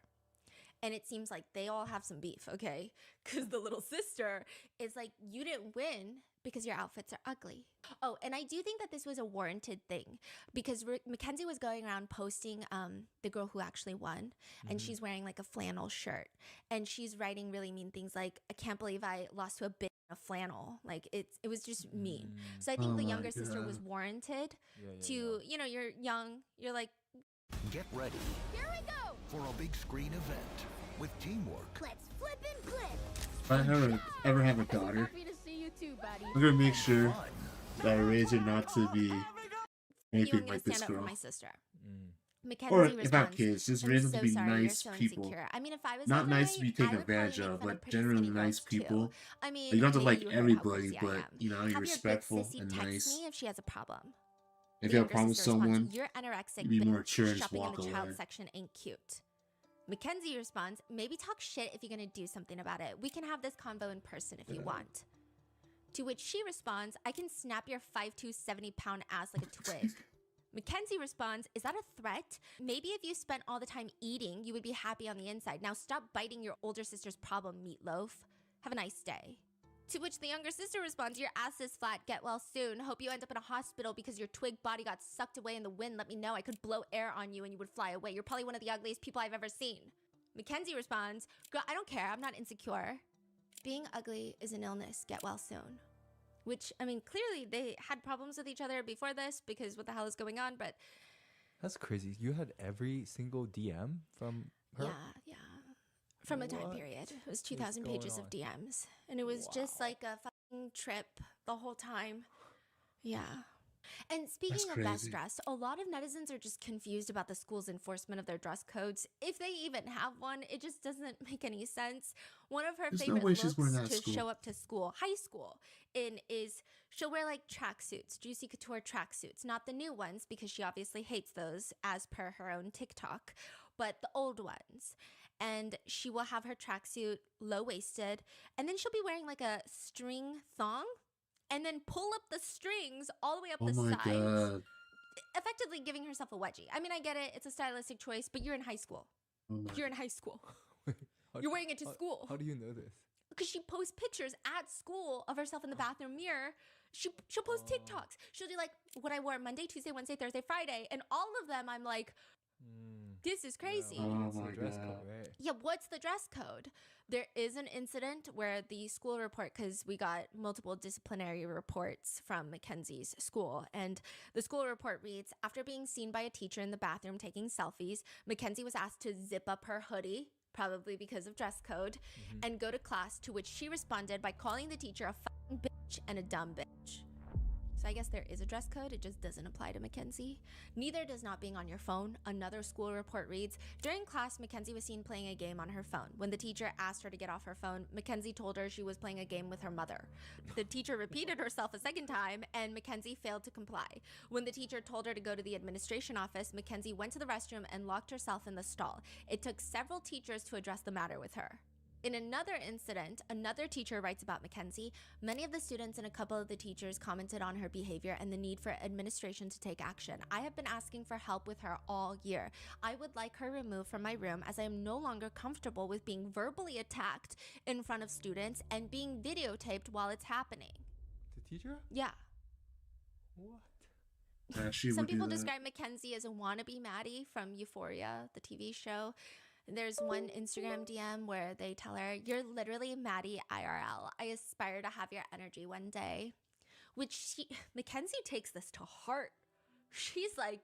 [SPEAKER 3] And it seems like they all have some beef, okay? Because the little sister is like, you didn't win because your outfits are ugly. Oh, and I do think that this was a warranted thing because Mackenzie was going around posting the girl who actually won, and she's wearing like a flannel shirt, and she's writing really mean things like, I can't believe I lost to a bitch in a flannel. Like it was just mean. So I think
[SPEAKER 1] Oh
[SPEAKER 3] the
[SPEAKER 1] my
[SPEAKER 3] younger sister was
[SPEAKER 1] God.
[SPEAKER 3] warranted to, you know, you're young, you're like,
[SPEAKER 21] Get ready
[SPEAKER 3] here we go.
[SPEAKER 21] for a big screen event with teamwork,
[SPEAKER 3] Let's flip and clip.
[SPEAKER 1] If I ever have a daughter,
[SPEAKER 3] Happy to see you too, buddy.
[SPEAKER 1] I'm gonna make sure that I raise her not to be
[SPEAKER 3] I'm
[SPEAKER 1] anything
[SPEAKER 3] gonna
[SPEAKER 1] like this
[SPEAKER 3] stand up for
[SPEAKER 1] girl.
[SPEAKER 3] my sister.
[SPEAKER 1] Or
[SPEAKER 3] Mackenzie
[SPEAKER 1] if I have
[SPEAKER 3] responds,
[SPEAKER 1] kids, just
[SPEAKER 3] I'm
[SPEAKER 1] raise them
[SPEAKER 3] so
[SPEAKER 1] to be
[SPEAKER 3] sorry, you're
[SPEAKER 1] nice
[SPEAKER 3] so
[SPEAKER 1] people.
[SPEAKER 3] insecure. I mean, if I was
[SPEAKER 1] Not nice to
[SPEAKER 3] overweight,
[SPEAKER 1] be
[SPEAKER 3] I
[SPEAKER 1] taken
[SPEAKER 3] would probably
[SPEAKER 1] advantage
[SPEAKER 3] make
[SPEAKER 1] of,
[SPEAKER 3] fun
[SPEAKER 1] but
[SPEAKER 3] pretty
[SPEAKER 1] generally
[SPEAKER 3] skinny
[SPEAKER 1] nice
[SPEAKER 3] girls, too.
[SPEAKER 1] people.
[SPEAKER 3] I mean,
[SPEAKER 1] You don't have to
[SPEAKER 3] hey,
[SPEAKER 1] like
[SPEAKER 3] you heard how
[SPEAKER 1] everybody,
[SPEAKER 3] crazy I
[SPEAKER 1] but
[SPEAKER 3] am.
[SPEAKER 1] you know,
[SPEAKER 3] Have
[SPEAKER 1] you're
[SPEAKER 3] your big
[SPEAKER 1] respectful
[SPEAKER 3] sissy
[SPEAKER 1] and
[SPEAKER 3] text
[SPEAKER 1] nice.
[SPEAKER 3] me if she has a problem.
[SPEAKER 1] If
[SPEAKER 3] The
[SPEAKER 1] you have a
[SPEAKER 3] younger
[SPEAKER 1] problem with
[SPEAKER 3] sister responds,
[SPEAKER 1] someone,
[SPEAKER 3] you're anorexic,
[SPEAKER 1] you be more
[SPEAKER 3] bitch.
[SPEAKER 1] mature and just
[SPEAKER 3] Shopping in
[SPEAKER 1] walk
[SPEAKER 3] the child
[SPEAKER 1] away.
[SPEAKER 3] section ain't cute. Mackenzie responds, maybe talk shit if you're gonna do something about it. We can have this convo in person if you want. To which she responds, I can snap your 5'2", 70-pound ass like a twig. Mackenzie responds, is that a threat? Maybe if you spent all the time eating, you would be happy on the inside. Now stop biting your older sister's problem, meatloaf. Have a nice day. To which the younger sister responds, your ass is flat, get well soon. Hope you end up in a hospital because your twig body got sucked away in the wind. Let me know, I could blow air on you and you would fly away. You're probably one of the ugliest people I've ever seen. Mackenzie responds, girl, I don't care, I'm not insecure. Being ugly is an illness, get well soon. Which, I mean, clearly they had problems with each other before this because what the hell is going on, but
[SPEAKER 2] That's crazy. You had every single DM from her?
[SPEAKER 3] yeah. From a time
[SPEAKER 2] What
[SPEAKER 3] period. It was
[SPEAKER 2] is
[SPEAKER 3] 2,000
[SPEAKER 2] going
[SPEAKER 3] pages
[SPEAKER 2] on?
[SPEAKER 3] of DMs. And it was just like a fucking trip the whole time. Yeah. And speaking of best
[SPEAKER 1] crazy.
[SPEAKER 3] dressed, a lot of netizens are just confused about the school's enforcement of their dress codes. If they even have one, it just doesn't make any sense. One of her
[SPEAKER 1] There's no
[SPEAKER 3] favorite
[SPEAKER 1] way she's wearing
[SPEAKER 3] looks
[SPEAKER 1] that
[SPEAKER 3] to
[SPEAKER 1] at school.
[SPEAKER 3] show up to school, high school, is she'll wear like tracksuits, Juicy Couture tracksuits, not the new ones because she obviously hates those as per her own TikTok, but the old ones. And she will have her tracksuit low-waisted, and then she'll be wearing like a string thong and then pull up the strings all the way up
[SPEAKER 1] Oh
[SPEAKER 3] the
[SPEAKER 1] my
[SPEAKER 3] sides,
[SPEAKER 1] God.
[SPEAKER 3] effectively giving herself a wedgie. I mean, I get it. It's a stylistic choice, but you're in high school.
[SPEAKER 1] Oh my
[SPEAKER 3] You're in high school.
[SPEAKER 2] How-
[SPEAKER 3] You're wearing it to
[SPEAKER 2] how-
[SPEAKER 3] school.
[SPEAKER 2] How do you know this?
[SPEAKER 3] Because she posts pictures at school of herself in the bathroom mirror. She'll post TikToks. She'll do like what I wore Monday, Tuesday, Wednesday, Thursday, Friday. And all of them, I'm like, this is crazy.
[SPEAKER 1] Oh
[SPEAKER 2] It's the
[SPEAKER 1] my
[SPEAKER 2] dress
[SPEAKER 1] God.
[SPEAKER 2] code, right?
[SPEAKER 3] Yeah, what's the dress code? There is an incident where the school report, because we got multiple disciplinary reports from Mackenzie's school, and the school report reads, after being seen by a teacher in the bathroom taking selfies, Mackenzie was asked to zip up her hoodie, probably because of dress code, and go to class, to which she responded by calling the teacher a fucking bitch and a dumb bitch. So I guess there is a dress code, it just doesn't apply to Mackenzie. Neither does not being on your phone. Another school report reads, during class, Mackenzie was seen playing a game on her phone. When the teacher asked her to get off her phone, Mackenzie told her she was playing a game with her mother. The teacher repeated herself a second time, and Mackenzie failed to comply. When the teacher told her to go to the administration office, Mackenzie went to the restroom and locked herself in the stall. It took several teachers to address the matter with her. In another incident, another teacher writes about Mackenzie. Many of the students and a couple of the teachers commented on her behavior and the need for administration to take action. I have been asking for help with her all year. I would like her removed from my room as I am no longer comfortable with being verbally attacked in front of students and being videotaped while it's happening.
[SPEAKER 2] The teacher?
[SPEAKER 3] Yeah.
[SPEAKER 2] What?
[SPEAKER 1] Yeah, she
[SPEAKER 3] Some
[SPEAKER 1] would do
[SPEAKER 3] people
[SPEAKER 1] that.
[SPEAKER 3] describe Mackenzie as a wannabe Maddie from Euphoria, the TV show. There's one Instagram DM where they tell her, you're literally Maddie IRL. I aspire to have your energy one day. Which Mackenzie takes this to heart. She's like,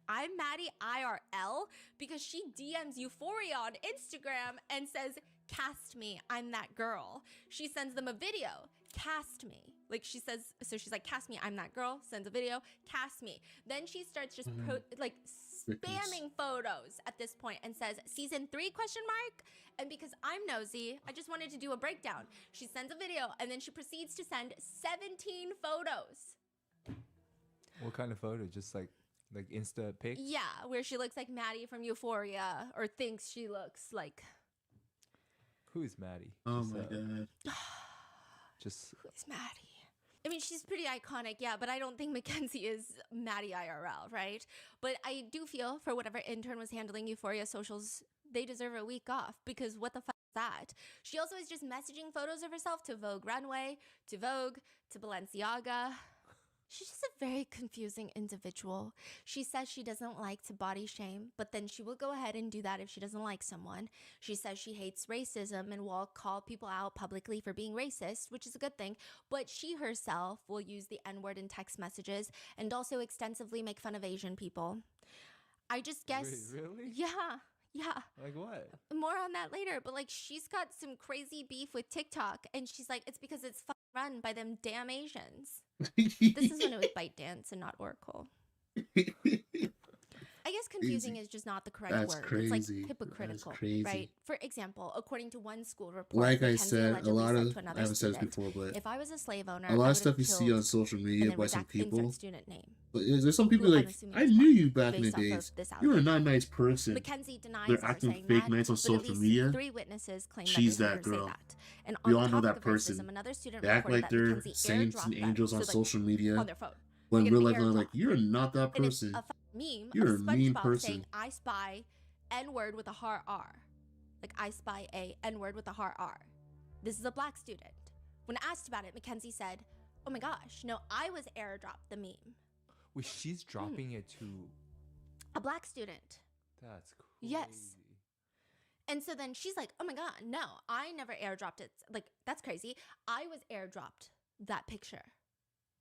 [SPEAKER 3] I'm Maddie IRL because she DMs Euphoria on Instagram and says, cast me, I'm that girl. She sends them a video, cast me. Like she says, so she's like, cast me, I'm that girl, sends a video, cast me. Then she starts just spamming photos at this point and says, season 3 ? And because I'm nosy, I just wanted to do a breakdown. She sends a video and then she proceeds to send 17 photos
[SPEAKER 2] What kind of photo? Just like Insta pics?
[SPEAKER 3] Yeah, where she looks like Maddie from Euphoria, or thinks she looks like.
[SPEAKER 2] Who is Maddie?
[SPEAKER 1] Oh
[SPEAKER 2] Just,
[SPEAKER 1] my god.
[SPEAKER 2] Just
[SPEAKER 3] Who is Maddie? I mean, she's pretty iconic, yeah, but I don't think Mackenzie is Maddie IRL, right? But I do feel for whatever intern was handling Euphoria socials, they deserve a week off, because what the fuck is that? She also is just messaging photos of herself to Vogue Runway, to Vogue, to Balenciaga. She's just a very confusing individual. She says she doesn't like to body shame, but then she will go ahead and do that if she doesn't like someone. She says she hates racism and will call people out publicly for being racist, which is a good thing, but she herself will use the N-word in text messages and also extensively make fun of Asian people. I just guess...
[SPEAKER 2] Wait, really?
[SPEAKER 3] Yeah.
[SPEAKER 2] Like what?
[SPEAKER 3] More on that later, but like she's got some crazy beef with TikTok, and she's like, it's because it's run by them damn Asians. This is when it was ByteDance and not Oracle. I guess confusing is just not the correct
[SPEAKER 1] That's
[SPEAKER 3] word.
[SPEAKER 1] crazy.
[SPEAKER 3] It's like hypocritical,
[SPEAKER 1] That's crazy.
[SPEAKER 3] right? For example, according to one school report,
[SPEAKER 1] Like I
[SPEAKER 3] Mackenzie
[SPEAKER 1] said, a
[SPEAKER 3] allegedly
[SPEAKER 1] lot
[SPEAKER 3] said
[SPEAKER 1] of
[SPEAKER 3] to
[SPEAKER 1] I
[SPEAKER 3] another
[SPEAKER 1] haven't said this
[SPEAKER 3] student,
[SPEAKER 1] before, but
[SPEAKER 3] if I was a slave owner,
[SPEAKER 1] a lot of stuff you see on social media by some people.
[SPEAKER 3] Student name.
[SPEAKER 1] But there's some people
[SPEAKER 3] Who I'm
[SPEAKER 1] like,
[SPEAKER 3] assuming
[SPEAKER 1] I
[SPEAKER 3] is
[SPEAKER 1] knew
[SPEAKER 3] black,
[SPEAKER 1] you back in the
[SPEAKER 3] based off of
[SPEAKER 1] days.
[SPEAKER 3] this
[SPEAKER 1] You're a
[SPEAKER 3] allegation.
[SPEAKER 1] not nice person.
[SPEAKER 3] Mackenzie denies
[SPEAKER 1] They're
[SPEAKER 3] her
[SPEAKER 1] acting
[SPEAKER 3] saying
[SPEAKER 1] fake
[SPEAKER 3] that,
[SPEAKER 1] nice on
[SPEAKER 3] but at
[SPEAKER 1] social
[SPEAKER 3] least
[SPEAKER 1] media.
[SPEAKER 3] 3 witnesses claim
[SPEAKER 1] She's
[SPEAKER 3] that,
[SPEAKER 1] that
[SPEAKER 3] they heard her
[SPEAKER 1] girl.
[SPEAKER 3] say that. And
[SPEAKER 1] We
[SPEAKER 3] on
[SPEAKER 1] all know
[SPEAKER 3] topic
[SPEAKER 1] that
[SPEAKER 3] of
[SPEAKER 1] person.
[SPEAKER 3] racism, another student
[SPEAKER 1] They act
[SPEAKER 3] reported
[SPEAKER 1] like
[SPEAKER 3] that
[SPEAKER 1] they're
[SPEAKER 3] Mackenzie
[SPEAKER 1] saints
[SPEAKER 3] airdropped
[SPEAKER 1] and
[SPEAKER 3] them,
[SPEAKER 1] angels
[SPEAKER 3] so
[SPEAKER 1] on
[SPEAKER 3] like,
[SPEAKER 1] social media.
[SPEAKER 3] on their phone.
[SPEAKER 1] When
[SPEAKER 3] Like
[SPEAKER 1] in
[SPEAKER 3] an
[SPEAKER 1] real life, they're
[SPEAKER 3] airdrop.
[SPEAKER 1] like, you're not that
[SPEAKER 3] And it's
[SPEAKER 1] person.
[SPEAKER 3] a meme
[SPEAKER 1] You're
[SPEAKER 3] of
[SPEAKER 1] a mean
[SPEAKER 3] SpongeBob
[SPEAKER 1] person.
[SPEAKER 3] saying, I spy N-word with a hard R. Like, I spy a N-word with a hard R. This is a black student. When asked about it, Mackenzie said, oh my gosh, no, I was airdropped the meme.
[SPEAKER 2] Wait, she's dropping it to
[SPEAKER 3] A black student.
[SPEAKER 2] That's crazy.
[SPEAKER 3] Yes. And so then she's like, oh my God, no, I never airdropped it. Like, that's crazy. I was airdropped that picture.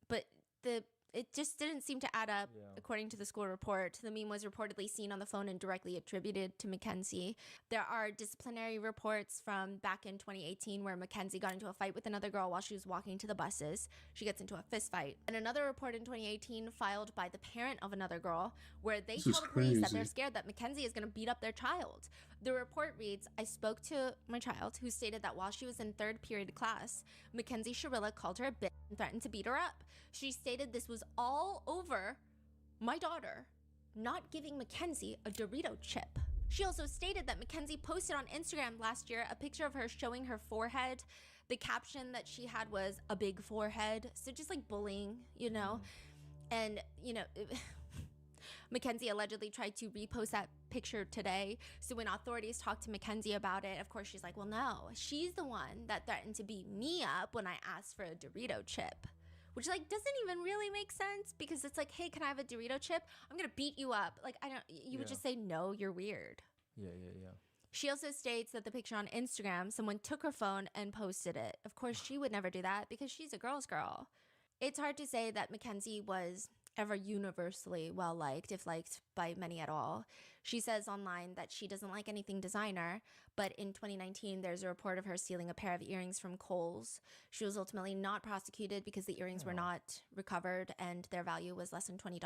[SPEAKER 3] But it just didn't seem to add up, according to the school report. The meme was reportedly seen on the phone and directly attributed to Mackenzie. There are disciplinary reports from back in 2018 where Mackenzie got into a fight with another girl while she was walking to the buses. She gets into a fist fight. And another report in 2018 filed by the parent of another girl where they tell the police that they're scared that Mackenzie is going to beat up their child. The report reads, I spoke to my child who stated that while she was in 3rd period class, Mackenzie Sharilla called her a bitch and threatened to beat her up. She stated this was all over my daughter not giving Mackenzie a Dorito chip. She also stated that Mackenzie posted on Instagram last year a picture of her showing her forehead. The caption that she had was a big forehead. So just like bullying, you know? And, you know, Mackenzie allegedly tried to repost that picture today. So when authorities talked to Mackenzie about it, of course, she's like, well, no, she's the one that threatened to beat me up when I asked for a Dorito chip. Which like doesn't even really make sense because it's like, hey, can I have a Dorito chip? I'm gonna beat you up. Like you would just say no, you're weird.
[SPEAKER 2] Yeah.
[SPEAKER 3] She also states that the picture on Instagram, someone took her phone and posted it. Of course, she would never do that because she's a girl's girl. It's hard to say that Mackenzie was ever universally well liked, if liked by many at all. She says online that she doesn't like anything designer, but in 2019, there's a report of her stealing a pair of earrings from Kohl's. She was ultimately not prosecuted because the earrings were not recovered and their value was less than $20.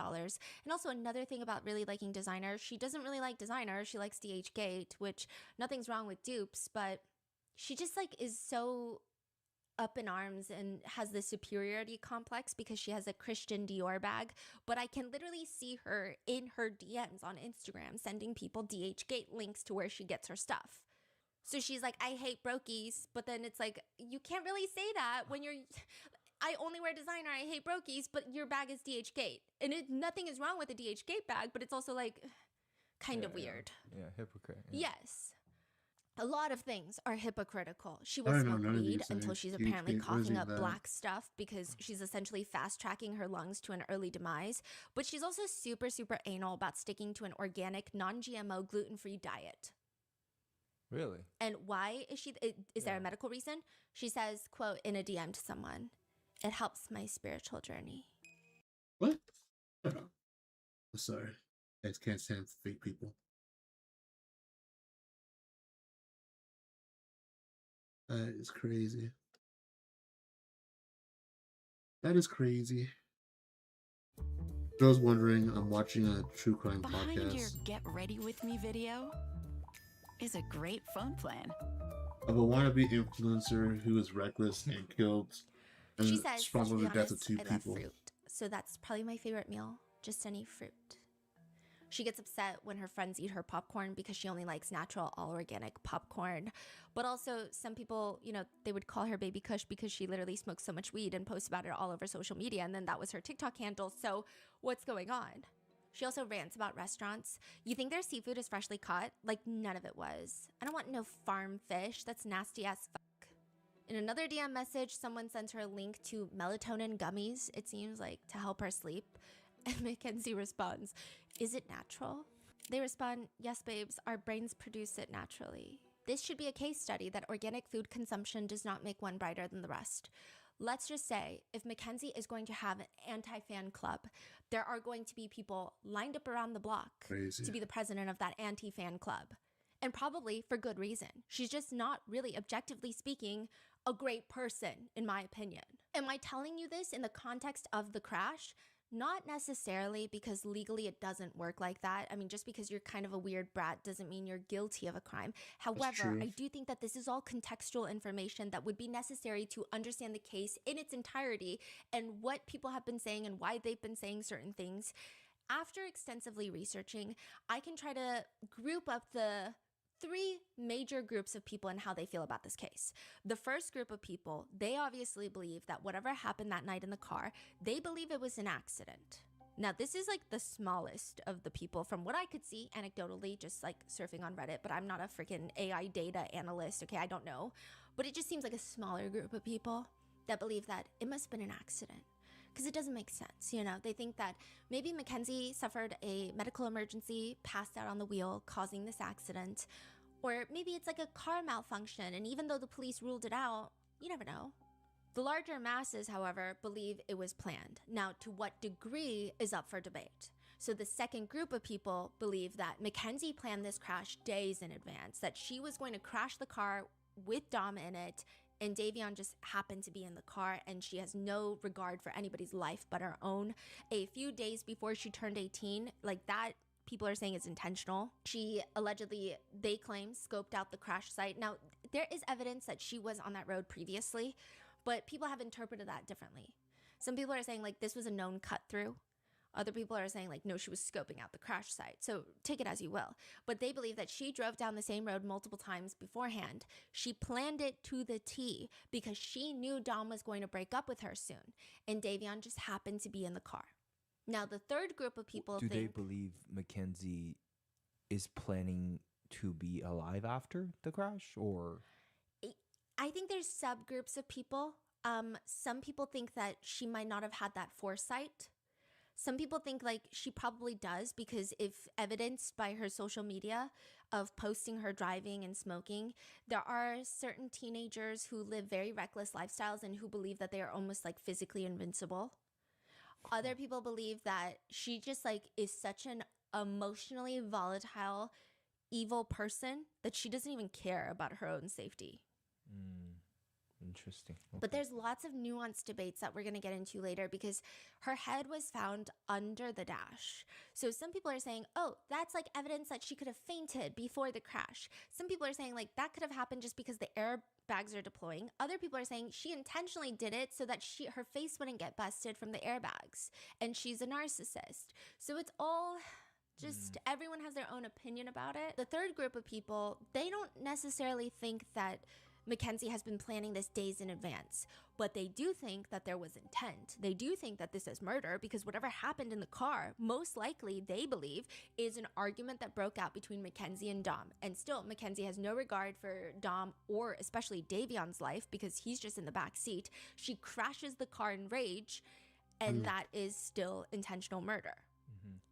[SPEAKER 3] And also another thing about really liking designer, she doesn't really like designer. She likes DHgate, which nothing's wrong with dupes, but she just like is so up in arms and has this superiority complex because she has a Christian Dior bag, but I can literally see her in her DMs on Instagram sending people DHgate links to where she gets her stuff. So she's like, I hate brokies, but then it's like, you can't really say that when you're, I only wear designer, I hate brokies, but your bag is DHgate. And nothing is wrong with a DHgate bag, but it's also like kind of weird.
[SPEAKER 2] Yeah, hypocrite. Yeah.
[SPEAKER 3] Yes. A lot of things are hypocritical. She
[SPEAKER 1] I
[SPEAKER 3] will
[SPEAKER 1] don't know
[SPEAKER 3] smoke
[SPEAKER 1] none of
[SPEAKER 3] weed
[SPEAKER 1] these
[SPEAKER 3] until
[SPEAKER 1] things.
[SPEAKER 3] she's
[SPEAKER 1] DHgate,
[SPEAKER 3] apparently
[SPEAKER 1] what is
[SPEAKER 3] coughing
[SPEAKER 1] even
[SPEAKER 3] up
[SPEAKER 1] that?
[SPEAKER 3] black stuff because she's essentially fast tracking her lungs to an early demise. But she's also super, super anal about sticking to an organic, non-GMO, gluten-free diet.
[SPEAKER 2] Really?
[SPEAKER 3] And why is she? Is there a medical reason? She says, quote, in a DM to someone, it helps my spiritual journey.
[SPEAKER 1] What? I'm sorry. I just can't stand fake people. That is crazy. That is crazy. For those wondering, I'm watching a true crime
[SPEAKER 12] Behind your
[SPEAKER 1] podcast
[SPEAKER 12] Get Ready With Me video is a great phone plan.
[SPEAKER 1] of a wannabe influencer who was reckless and killed and
[SPEAKER 3] She says,
[SPEAKER 1] responsible
[SPEAKER 3] to
[SPEAKER 1] for
[SPEAKER 3] be
[SPEAKER 1] the death of
[SPEAKER 3] honest,
[SPEAKER 1] 2
[SPEAKER 3] I love
[SPEAKER 1] people.
[SPEAKER 3] fruit. so that's probably my favorite meal, just any fruit. She gets upset when her friends eat her popcorn because she only likes natural, all organic popcorn. But also, some people, you know, they would call her Baby Kush because she literally smokes so much weed and posts about it all over social media. And then that was her TikTok handle. So what's going on? She also rants about restaurants. You think their seafood is freshly caught? Like, none of it was. I don't want no farm fish. That's nasty as fuck. In another DM message, someone sent her a link to melatonin gummies, it seems like, to help her sleep. And Mackenzie responds, "Is it natural?" They respond, "Yes, babes, our brains produce it naturally." This should be a case study that organic food consumption does not make one brighter than the rest. Let's just say, if Mackenzie is going to have an anti-fan club, there are going to be people lined up around the block to be the president of that anti-fan club. And probably for good reason. She's just not really, objectively speaking, a great person, in my opinion. Am I telling you this in the context of the crash? Not necessarily, because legally it doesn't work like that. I mean, just because you're kind of a weird brat doesn't mean you're guilty of a crime. However, I do think that this is all contextual information that would be necessary to understand the case in its entirety and what people have been saying and why they've been saying certain things. After extensively researching, I can try to group up the 3 major groups of people and how they feel about this case. The first group of people, they obviously believe that whatever happened that night in the car, they believe it was an accident. Now, this is like the smallest of the people from what I could see anecdotally, just like surfing on Reddit, but I'm not a freaking AI data analyst, okay? I don't know. But it just seems like a smaller group of people that believe that it must have been an accident. Because it doesn't make sense, you know? They think that maybe Mackenzie suffered a medical emergency, passed out on the wheel, causing this accident. Or maybe it's like a car malfunction, and even though the police ruled it out, you never know. The larger masses, however, believe it was planned. Now, to what degree is up for debate. So the second group of people believe that Mackenzie planned this crash days in advance, that she was going to crash the car with Dom in it, and Davion just happened to be in the car, and she has no regard for anybody's life but her own. A few days before she turned 18, like that, people are saying is intentional. She allegedly, they claim, scoped out the crash site. Now, there is evidence that she was on that road previously, but people have interpreted that differently. Some people are saying like this was a known cut through. Other people are saying like, no, she was scoping out the crash site. So take it as you will. But they believe that she drove down the same road multiple times beforehand. She planned it to the T because she knew Dom was going to break up with her soon. And Davion just happened to be in the car. Now, the third group of people
[SPEAKER 2] Do
[SPEAKER 3] think...
[SPEAKER 2] they believe Mackenzie is planning to be alive after the crash, or...
[SPEAKER 3] I think there's subgroups of people. Some people think that she might not have had that foresight. Some people think like she probably does, because if evidenced by her social media of posting her driving and smoking, there are certain teenagers who live very reckless lifestyles and who believe that they are almost like physically invincible. Other people believe that she just like is such an emotionally volatile, evil person that she doesn't even care about her own safety.
[SPEAKER 2] Interesting.
[SPEAKER 3] But there's lots of nuanced debates that we're going to get into later, because her head was found under the dash. So some people are saying, oh, that's like evidence that she could have fainted before the crash. Some people are saying like that could have happened just because the airbags are deploying. Other people are saying she intentionally did it so that her face wouldn't get busted from the airbags, and she's a narcissist. So it's all just everyone has their own opinion about it. The third group of people, they don't necessarily think that Mackenzie has been planning this days in advance, but they do think that there was intent. They do think that this is murder, because whatever happened in the car, most likely, they believe, is an argument that broke out between Mackenzie and Dom. And still, Mackenzie has no regard for Dom, or especially Davion's life, because he's just in the back seat. She crashes the car in rage, and that is still intentional murder.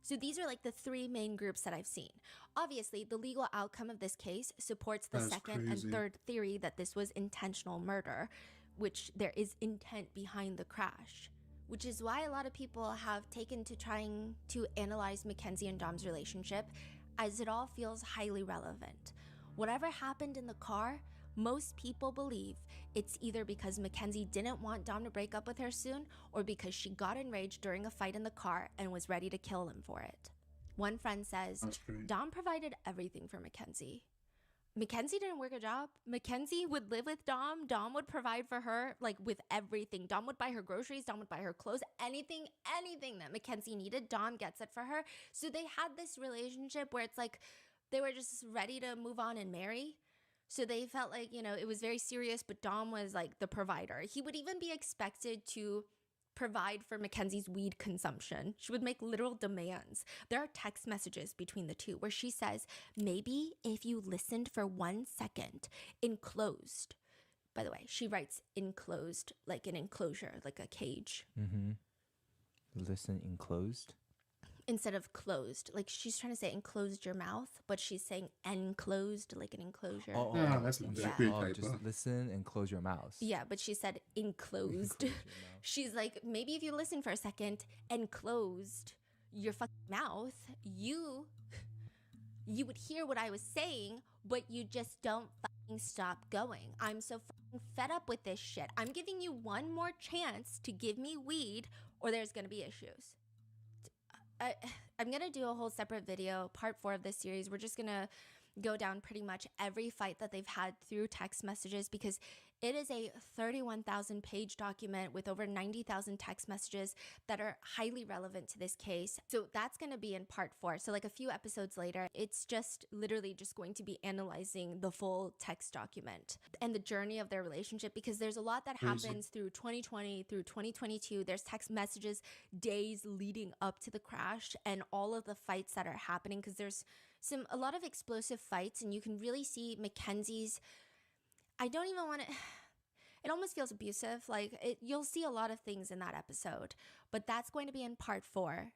[SPEAKER 3] So these are like the 3 main groups that I've seen. Obviously, the legal outcome of this case supports the second and third theory that this was intentional murder, which there is intent behind the crash, which is why a lot of people have taken to trying to analyze Mackenzie and Dom's relationship, as it all feels highly relevant. Whatever happened in the car, most people believe it's either because Mackenzie didn't want Dom to break up with her soon, or because she got enraged during a fight in the car and was ready to kill him for it. One friend says, Dom provided everything for Mackenzie. Mackenzie didn't work a job. Mackenzie would live with Dom. Dom would provide for her, like, with everything. Dom would buy her groceries. Dom would buy her clothes. Anything that Mackenzie needed, Dom gets it for her. So they had this relationship where it's like they were just ready to move on and marry. So they felt like, you know, it was very serious, but Dom was like the provider. He would even be expected to provide for Mackenzie's weed consumption. She would make literal demands. There are text messages between the two where she says, maybe if you listened for 1 second, enclosed. By the way, she writes enclosed, like an enclosure, like a cage.
[SPEAKER 2] Listen, enclosed.
[SPEAKER 3] Instead of closed. Like she's trying to say enclosed your mouth, but she's saying enclosed, like an enclosure.
[SPEAKER 1] That's a big typo.
[SPEAKER 2] Just listen and close your mouth.
[SPEAKER 3] Yeah, but she said enclosed. She's like, maybe if you listen for a second and closed your fucking mouth, you would hear what I was saying, but you just don't fucking stop going. I'm so fucking fed up with this shit. I'm giving you one more chance to give me weed or there's gonna be issues. I'm going to do a whole separate video, part 4 of this series. We're just going to go down pretty much every fight that they've had through text messages because it is a 31,000 page document with over 90,000 text messages that are highly relevant to this case. So that's going to be in part 4. So like a few episodes later, it's just literally just going to be analyzing the full text document and the journey of their relationship because there's a lot that happens through 2020, through 2022. There's text messages days leading up to the crash and all of the fights that are happening because there's a lot of explosive fights and you can really see Mackenzie's, I don't even want to, it almost feels abusive. Like you'll see a lot of things in that episode, but that's going to be in part 4.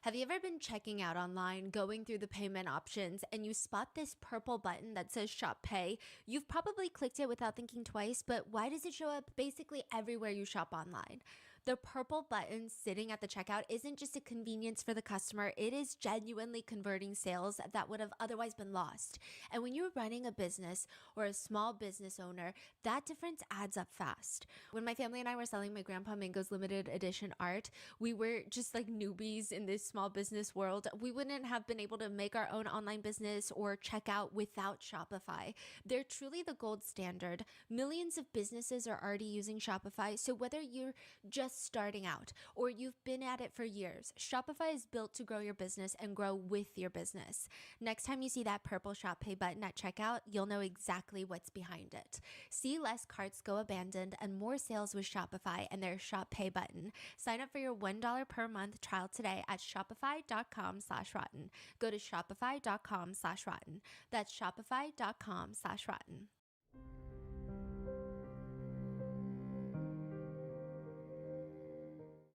[SPEAKER 3] Have you ever been checking out online, going through the payment options, and you spot this purple button that says Shop Pay? You've probably clicked it without thinking twice, but why does it show up basically everywhere you shop online? The purple button sitting at the checkout isn't just a convenience for the customer, it is genuinely converting sales that would have otherwise been lost. And when you're running a business or a small business owner, that difference adds up fast. When my family and I were selling my Grandpa Mango's limited edition art, we were just like newbies in this small business world. We wouldn't have been able to make our own online business or checkout without Shopify. They're truly the gold standard. Millions of businesses are already using Shopify, so whether you're just starting out or you've been at it for years, Shopify is built to grow your business and grow with your business. Next time you see that purple Shop Pay button at checkout, you'll know exactly what's behind it. See less carts go abandoned and more sales with Shopify and their Shop Pay button. Sign up for your $1 per month trial today at shopify.com/rotten. Go to shopify.com/rotten. That's shopify.com/rotten.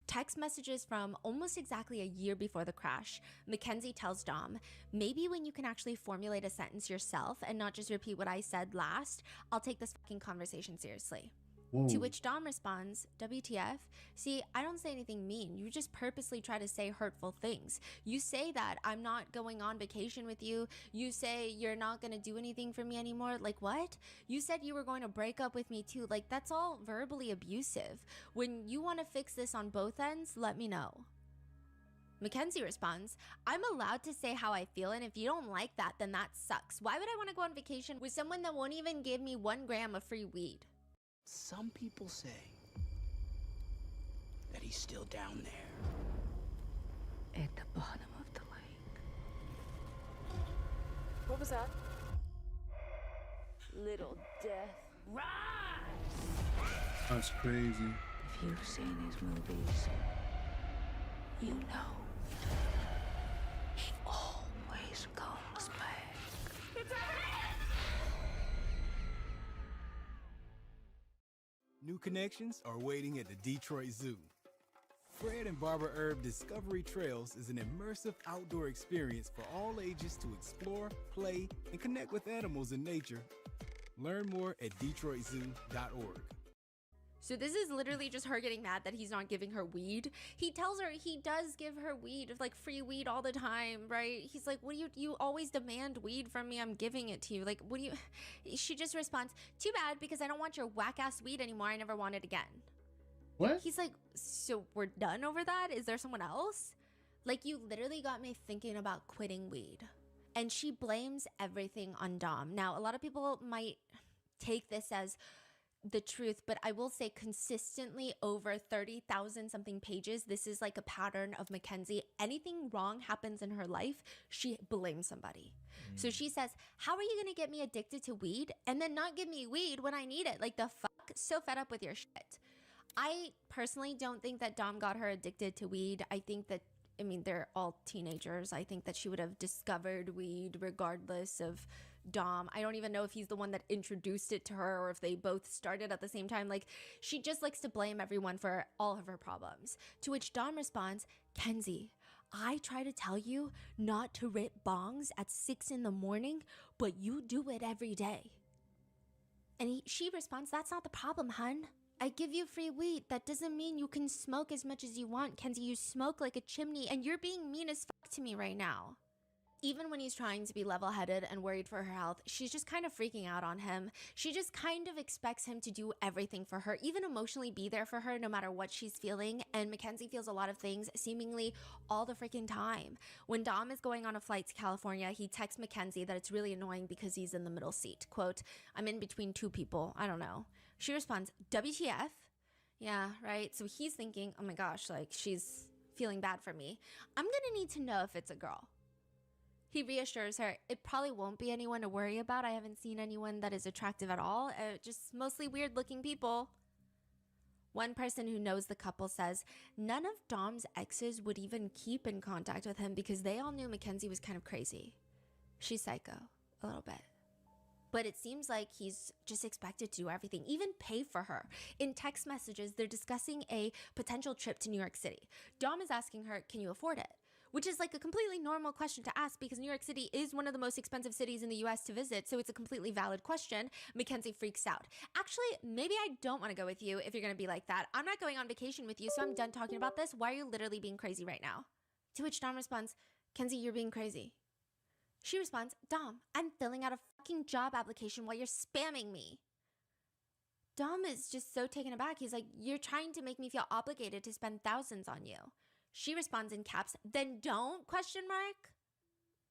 [SPEAKER 3] Text messages from almost exactly a year before the crash, Mackenzie tells Dom, maybe when you can actually formulate a sentence yourself and not just repeat what I said last, I'll take this fucking conversation seriously.
[SPEAKER 1] Whoa.
[SPEAKER 3] To which Dom responds, WTF? See, I don't say anything mean. You just purposely try to say hurtful things. You say that I'm not going on vacation with you. You say you're not going to do anything for me anymore. Like what? You said you were going to break up with me too. Like that's all verbally abusive. When you want to fix this on both ends, let me know. Mackenzie responds, I'm allowed to say how I feel, and if you don't like that, then that sucks. Why would I want to go on vacation with someone that won't even give me 1 gram of free weed?
[SPEAKER 5] Some people say that he's still down there.
[SPEAKER 12] At the bottom of the lake.
[SPEAKER 10] What was that?
[SPEAKER 12] Little death.
[SPEAKER 1] That's crazy.
[SPEAKER 12] If you've seen his movies, you know he always comes back.
[SPEAKER 22] New connections are waiting at the Detroit Zoo. Fred and Barbara Herb Discovery Trails is an immersive outdoor experience for all ages to explore, play, and connect with animals in nature. Learn more at DetroitZoo.org.
[SPEAKER 3] So this is literally just her getting mad that he's not giving her weed. He tells her he does give her weed, like free weed all the time, right? He's like, what do you always demand weed from me? I'm giving it to you. Like, what do you, she just responds, too bad because I don't want your whack ass weed anymore. I never want it again.
[SPEAKER 1] What?
[SPEAKER 3] He's like, so we're done over that? Is there someone else? Like, you literally got me thinking about quitting weed. And she blames everything on Dom. Now, a lot of people might take this as the truth, but I will say consistently over 30,000 something pages, this is like a pattern of Mackenzie. Anything wrong happens in her life, she blames somebody. So she says, how are you going to get me addicted to weed and then not give me weed when I need it? Like, the fuck? So fed up with your shit. I personally don't think that Dom got her addicted to weed. I think that, I mean, they're all teenagers. I think that she would have discovered weed regardless of Dom. I don't even know if he's the one that introduced it to her or if they both started at the same time. Like, she just likes to blame everyone for all of her problems. To which Dom responds, Kenzie, I try to tell you not to rip bongs at 6 in the morning, but you do it every day. And she responds, that's not the problem, hun. I give you free weed. That doesn't mean you can smoke as much as you want, Kenzie. You smoke like a chimney, and you're being mean as fuck to me right now. Even when he's trying to be level-headed and worried for her health, she's just kind of freaking out on him. She just kind of expects him to do everything for her, even emotionally be there for her no matter what she's feeling. And Mackenzie feels a lot of things seemingly all the freaking time. When Dom is going on a flight to California, he texts Mackenzie that it's really annoying because he's in the middle seat. Quote, I'm in between two people. I don't know. She responds, WTF? Yeah, right. So he's thinking, oh my gosh, like, she's feeling bad for me. I'm gonna need to know if it's a girl. He reassures her, it probably won't be anyone to worry about. I haven't seen anyone that is attractive at all. Just mostly weird looking people. One person who knows the couple says none of Dom's exes would even keep in contact with him because they all knew Mackenzie was kind of crazy. She's psycho, a little bit. But it seems like he's just expected to do everything, even pay for her. In text messages, they're discussing a potential trip to New York City. Dom is asking her, can you afford it? Which is like a completely normal question to ask because New York City is one of the most expensive cities in the US to visit, so it's a completely valid question. Mackenzie freaks out. Actually, maybe I don't want to go with you if you're going to be like that. I'm not going on vacation with you, so I'm done talking about this. Why are you literally being crazy right now? To which Dom responds, Kenzie, you're being crazy. She responds, Dom, I'm filling out a fucking job application while you're spamming me. Dom is just so taken aback. He's like, you're trying to make me feel obligated to spend thousands on you. She responds in caps, then don't, question mark?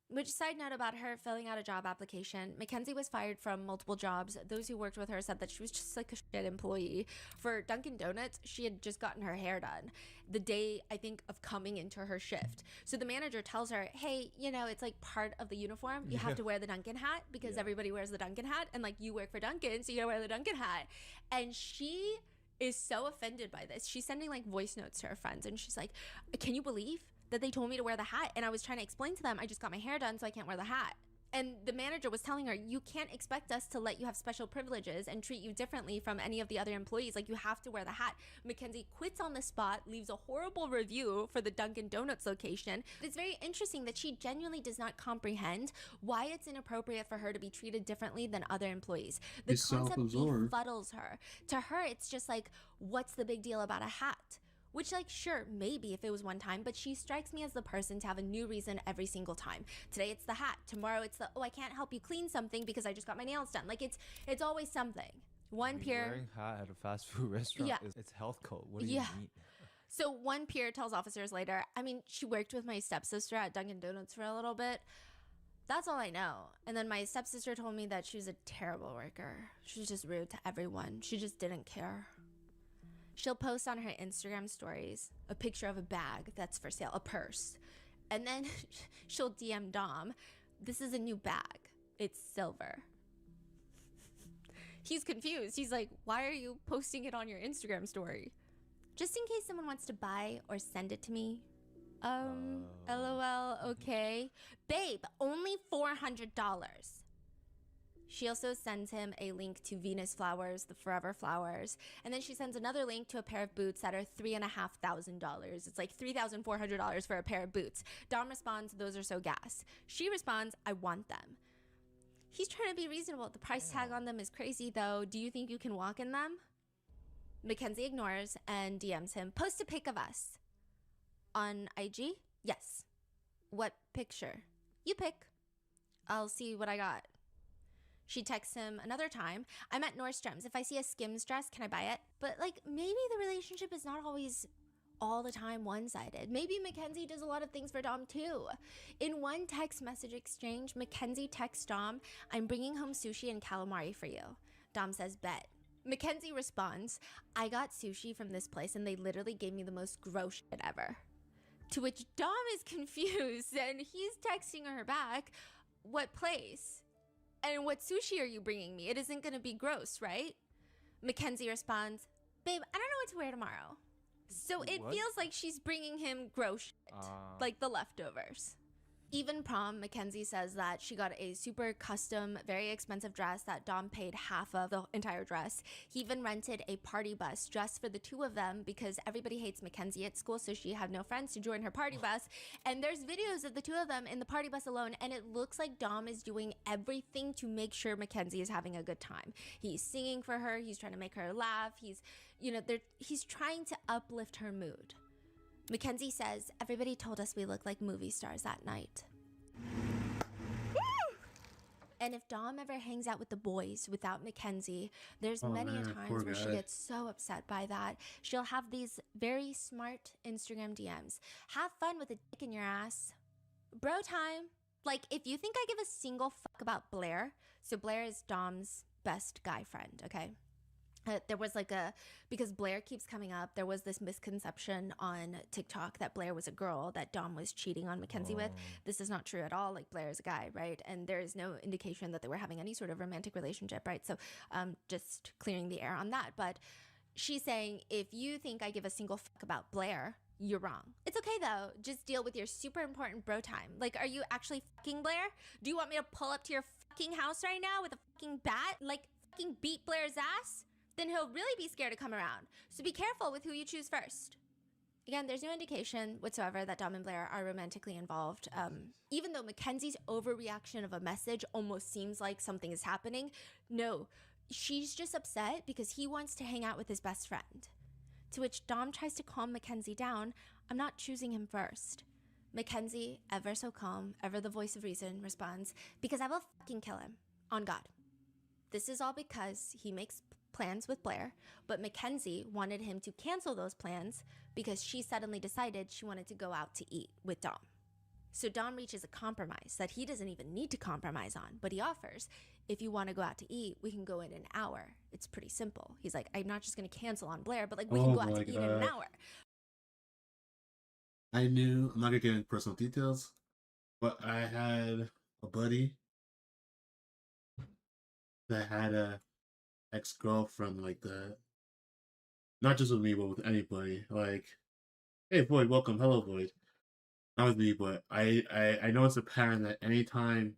[SPEAKER 3] Which, side note about her filling out a job application, Mackenzie was fired from multiple jobs. Those who worked with her said that she was just like a shit employee. For Dunkin' Donuts, she had just gotten her hair done the day, I think, of coming into her shift. So the manager tells her, hey, you know, it's like part of the uniform. You have to wear the Dunkin' hat because everybody wears the Dunkin' hat. And like, you work for Dunkin', so you gotta wear the Dunkin' hat. And she is so offended by this. She's sending like voice notes to her friends and she's like, can you believe that they told me to wear the hat? And I was trying to explain to them, I just got my hair done, so I can't wear the hat. And the manager was telling her, you can't expect us to let you have special privileges and treat you differently from any of the other employees. Like, you have to wear the hat. Mackenzie quits on the spot, leaves a horrible review for the Dunkin' Donuts location. It's very interesting that she genuinely does not comprehend why it's inappropriate for her to be treated differently than other employees. The concept befuddles her. To her, it's just like, what's the big deal about a hat? Which, like, sure, maybe if it was one time, but she strikes me as the person to have a new reason every single time. Today it's the hat. Tomorrow it's the, oh, I can't help you clean something because I just got my nails done. Like, it's always something. One peer...
[SPEAKER 2] Wearing a hat at a fast food restaurant, it's health code. What do you mean?
[SPEAKER 3] So one peer tells officers later, I mean, she worked with my stepsister at Dunkin' Donuts for a little bit. That's all I know. And then my stepsister told me that she was a terrible worker. She was just rude to everyone. She just didn't care. She'll post on her Instagram stories a picture of a bag that's for sale, a purse. And then she'll DM Dom, this is a new bag. It's silver. He's confused. He's like, why are you posting it on your Instagram story? Just in case someone wants to buy or send it to me. LOL, okay. Babe, only $400. She also sends him a link to Venus Flowers, the Forever Flowers. And then she sends another link to a pair of boots that are $3,500. It's like $3,400 for a pair of boots. Dom responds, those are so gas. She responds, I want them. He's trying to be reasonable. The price tag on them is crazy though. Do you think you can walk in them? Mackenzie ignores and DMs him, post a pic of us. On IG? Yes. What picture? You pick. I'll see what I got. She texts him another time, I'm at Nordstrom's. If I see a Skims dress, can I buy it? But like, maybe the relationship is not always all the time one-sided. Maybe Mackenzie does a lot of things for Dom too. In one text message exchange, Mackenzie texts Dom, "I'm bringing home sushi and calamari for you." Dom says, "Bet." Mackenzie responds, "I got sushi from this place and they literally gave me the most gross shit ever." To which Dom is confused and he's texting her back, "What place? And what sushi are you bringing me? It isn't going to be gross, right?" Mackenzie responds, "Babe, I don't know what to wear tomorrow." So it
[SPEAKER 2] What?
[SPEAKER 3] feels like she's bringing him gross shit, like the leftovers. Even prom, Mackenzie says that she got a super custom, very expensive dress that Dom paid half of the entire dress. He even rented a party bus just for the two of them because everybody hates Mackenzie at school, so she had no friends to join her party bus. And there's videos of the two of them in the party bus alone, and it looks like Dom is doing everything to make sure Mackenzie is having a good time. He's singing for her, he's trying to make her laugh, he's trying to uplift her mood. Mackenzie says, "Everybody told us we looked like movie stars that night." And if Dom ever hangs out with the boys without Mackenzie, there's many a times where she gets so upset by that. She'll have these very smart Instagram DMs. "Have fun with a dick in your ass. Bro time." Like, if you think I give a single fuck about Blair, so Blair is Dom's best guy friend, okay? There was because Blair keeps coming up, there was this misconception on TikTok that Blair was a girl that Dom was cheating on Mackenzie with. This is not true at all. Like, Blair is a guy, right? And there is no indication that they were having any sort of romantic relationship, right? So just clearing the air on that. But she's saying, if you think I give a single fuck about Blair, you're wrong. It's okay though. Just deal with your super important bro time. Like, are you actually fucking Blair? Do you want me to pull up to your fucking house right now with a fucking bat? Like, fucking beat Blair's ass? Then he'll really be scared to come around. So be careful with who you choose first. Again, there's no indication whatsoever that Dom and Blair are romantically involved. Even though Mackenzie's overreaction of a message almost seems like something is happening, no, she's just upset because he wants to hang out with his best friend. To which Dom tries to calm Mackenzie down. "I'm not choosing him first." Mackenzie, ever so calm, ever the voice of reason, responds, "Because I will fucking kill him. On God." This is all because he makes plans with Blair, but Mackenzie wanted him to cancel those plans because she suddenly decided she wanted to go out to eat with Dom. So Dom reaches a compromise that he doesn't even need to compromise on, but he offers, "If you want to go out to eat, we can go in an hour. It's pretty simple." He's like, "I'm not just going to cancel on Blair, but like we can go out to eat in an hour."
[SPEAKER 1] I'm not going to get into personal details, but I had a buddy that had a ex-girlfriend like that. Not just with me, but with anybody. Like, "Hey, Void, welcome. Hello, Void." Not with me, but I know it's a pattern that anytime,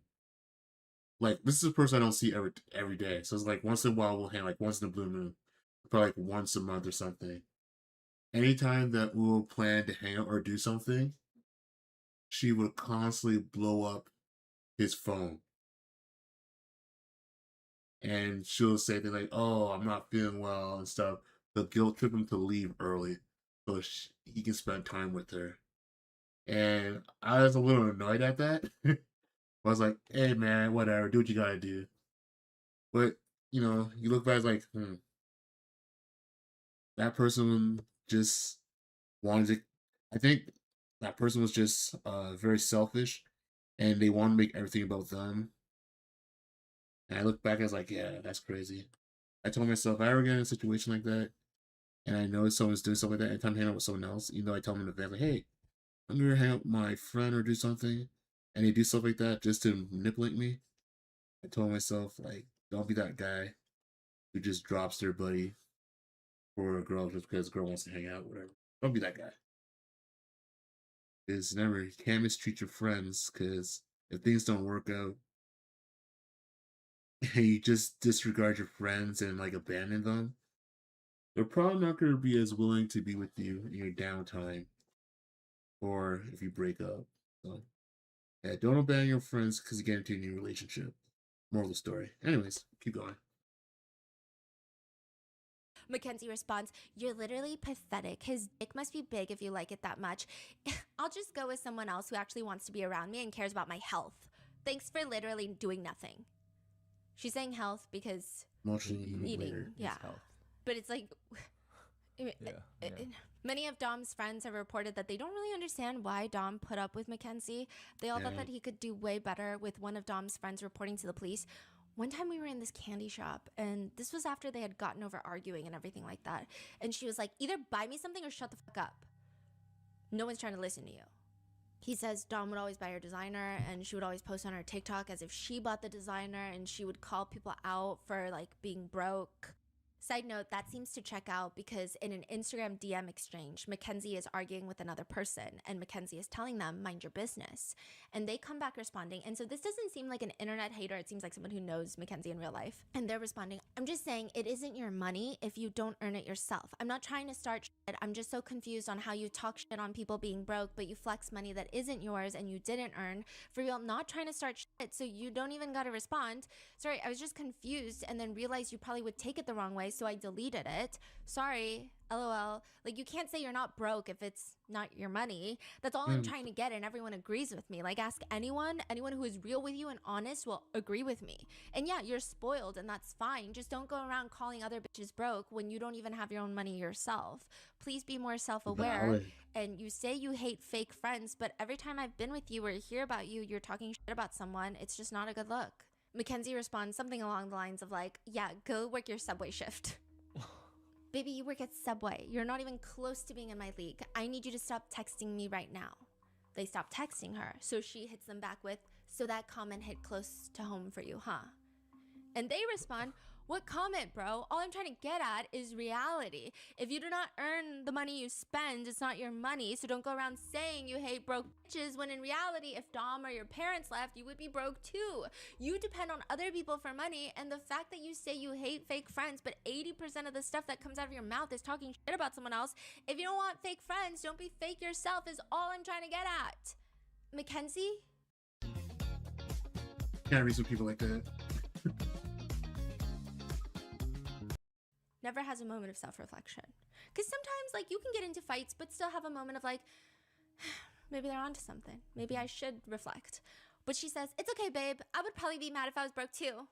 [SPEAKER 1] like, this is a person I don't see every day. So it's like once in a while we'll hang, like once in a blue moon, probably like once a month or something. Anytime that we'll plan to hang out or do something, she would constantly blow up his phone. And she'll say things like, "Oh, I'm not feeling well," and stuff. The guilt trip him to leave early so he can spend time with her. And I was a little annoyed at that. I was like, "Hey, man, whatever. Do what you gotta do." But, you look back, it's like, that person just wanted to. I think that person was just very selfish and they want to make everything about them. And I look back, I was like, yeah, that's crazy. I told myself, if I ever get in a situation like that, and I know someone's doing something like that, anytime I hang out with someone else, even though I tell them in advance, like, "Hey, I'm going to hang out with my friend or do something," and they do stuff like that just to manipulate me, I told myself, like, don't be that guy who just drops their buddy for a girl just because the girl wants to hang out, whatever. Don't be that guy. Because remember, you can't mistreat your friends, because if things don't work out, and you just disregard your friends and like abandon them, they're probably not going to be as willing to be with you in your downtime or if you break up. So, yeah, don't abandon your friends because you get into a new relationship. Moral of the story. Anyways, keep going.
[SPEAKER 3] Mackenzie responds, "You're literally pathetic. His dick must be big if you like it that much. I'll just go with someone else who actually wants to be around me and cares about my health. Thanks for literally doing nothing." She's saying health because
[SPEAKER 1] Emotionally
[SPEAKER 3] eating,
[SPEAKER 1] later.
[SPEAKER 3] yeah. But it's like, Many of Dom's friends have reported that they don't really understand why Dom put up with Mackenzie. They all thought that he could do way better, with one of Dom's friends reporting to the police. One time we were in this candy shop, and this was after they had gotten over arguing and everything like that. And she was like, either buy me something or shut the fuck up. No one's trying to listen to you. He says Dom would always buy her designer, and she would always post on her TikTok as if she bought the designer, and she would call people out for like being broke. Side note, that seems to check out because in an Instagram DM exchange, Mackenzie is arguing with another person, and Mackenzie is telling them, mind your business. And they come back responding. And so this doesn't seem like an internet hater. It seems like someone who knows Mackenzie in real life. And they're responding, I'm just saying it isn't your money if you don't earn it yourself. I'm not trying to start shit. I'm just so confused on how you talk shit on people being broke, but you flex money that isn't yours and you didn't earn. For real, not trying to start shit, so you don't even gotta respond. Sorry, I was just confused and then realized you probably would take it the wrong way, so I deleted it. Sorry, LOL. Like, you can't say you're not broke if it's not your money. That's all I'm trying to get, and everyone agrees with me. Like, ask anyone who is real with you and honest will agree with me. And yeah, you're spoiled, and that's fine. Just don't go around calling other bitches broke when you don't even have your own money yourself. Please be more self-aware. And you say you hate fake friends, but every time I've been with you or hear about you, you're talking shit about someone. It's just not a good look. Mackenzie responds something along the lines of like, yeah, go work your Subway shift. Baby, you work at Subway. You're not even close to being in my league. I need you to stop texting me right now. They stop texting her, so she hits them back with, so that comment hit close to home for you, huh? And they respond, what comment, bro? All I'm trying to get at is reality. If you do not earn the money you spend, it's not your money, so don't go around saying you hate broke bitches when in reality, if Dom or your parents left, you would be broke too. You depend on other people for money, and the fact that you say you hate fake friends, but 80% of the stuff that comes out of your mouth is talking shit about someone else. If you don't want fake friends, don't be fake yourself is all I'm trying to get at. Mackenzie?
[SPEAKER 1] Can't read some people like that.
[SPEAKER 3] Never has a moment of self-reflection. Because sometimes, like, you can get into fights, but still have a moment of, like, maybe they're onto something. Maybe I should reflect. But she says, it's okay, babe. I would probably be mad if I was broke, too.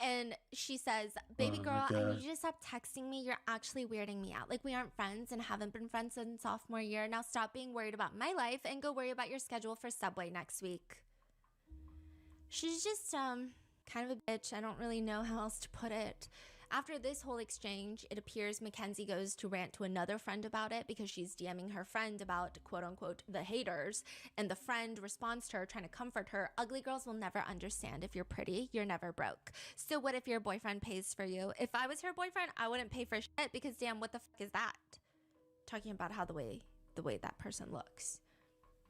[SPEAKER 3] And she says, baby girl, I need you to stop texting me. You're actually weirding me out. Like, we aren't friends and haven't been friends since sophomore year. Now stop being worried about my life and go worry about your schedule for Subway next week. She's just, kind of a bitch. I don't really know how else to put it. After this whole exchange, it appears Mackenzie goes to rant to another friend about it because she's DMing her friend about quote-unquote the haters, and the friend responds to her trying to comfort her. Ugly girls will never understand. If you're pretty, you're never broke. So what if your boyfriend pays for you? If I was her boyfriend, I wouldn't pay for shit because damn, what the fuck is that? Talking about how the way that person looks.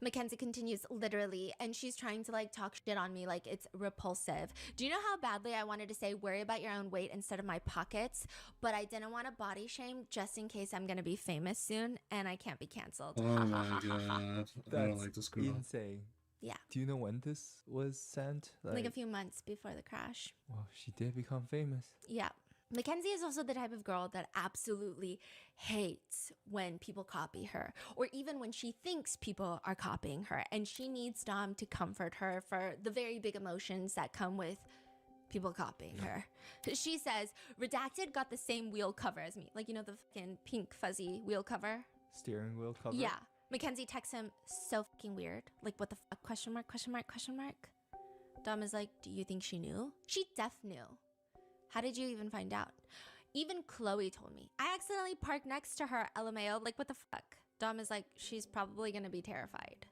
[SPEAKER 3] Mackenzie continues literally, and she's trying to like talk shit on me like it's repulsive. Do you know how badly I wanted to say worry about your own weight instead of my pockets, but I didn't want to body shame just in case I'm gonna be famous soon and I can't be canceled.
[SPEAKER 1] Oh my god. I don't like this girl.
[SPEAKER 2] Insane.
[SPEAKER 3] Yeah.
[SPEAKER 2] Do you know when this was sent?
[SPEAKER 3] Like a few months before the crash.
[SPEAKER 2] Well, she did become famous.
[SPEAKER 3] Yeah. Mackenzie is also the type of girl that absolutely hates when people copy her, or even when she thinks people are copying her, and she needs Dom to comfort her for the very big emotions that come with people copying her. She says, Redacted got the same wheel cover as me. Like, you know, the fucking pink fuzzy wheel cover?
[SPEAKER 2] Steering wheel cover?
[SPEAKER 3] Yeah. Mackenzie texts him, so fucking weird. Like, what the fuck? Question mark, question mark, question mark. Dom is like, do you think she knew? She def knew. How did you even find out? Even Chloe told me. I accidentally parked next to her, LMAO. Like, what the fuck? Dom is like, she's probably gonna be terrified.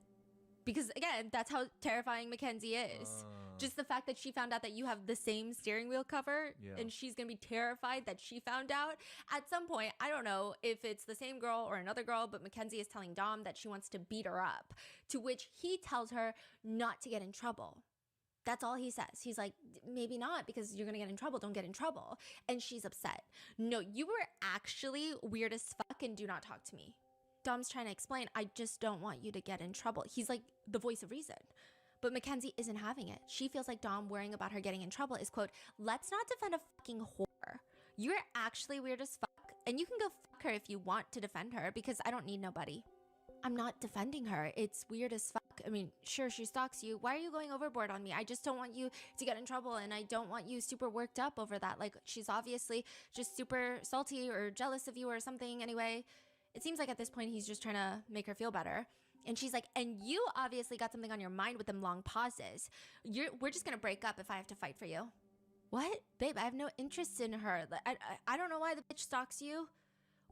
[SPEAKER 3] Because, again, that's how terrifying Mackenzie is. Just the fact that she found out that you have the same steering wheel cover, and she's gonna be terrified that she found out. At some point, I don't know if it's the same girl or another girl, but Mackenzie is telling Dom that she wants to beat her up, to which he tells her not to get in trouble. That's all he says. He's like, maybe not, because you're gonna get in trouble. Don't get in trouble. And she's upset. No, you were actually weird as fuck and do not talk to me. Dom's trying to explain, I just don't want you to get in trouble. He's like the voice of reason. But Mackenzie isn't having it. She feels like Dom worrying about her getting in trouble is, quote, let's not defend a fucking whore. You're actually weird as fuck. And you can go fuck her if you want to defend her, because I don't need nobody. I'm not defending her. It's weird as fuck. look, I mean, sure, she stalks you. Why are you going overboard on me? I just don't want you to get in trouble, and I don't want you super worked up over that. Like, she's obviously just super salty or jealous of you or something. Anyway, it seems like at this point he's just trying to make her feel better. And she's like, and you obviously got something on your mind with them long pauses. We're just gonna break up if I have to fight for you. What? Babe, I have no interest in her. I don't know why the bitch stalks you.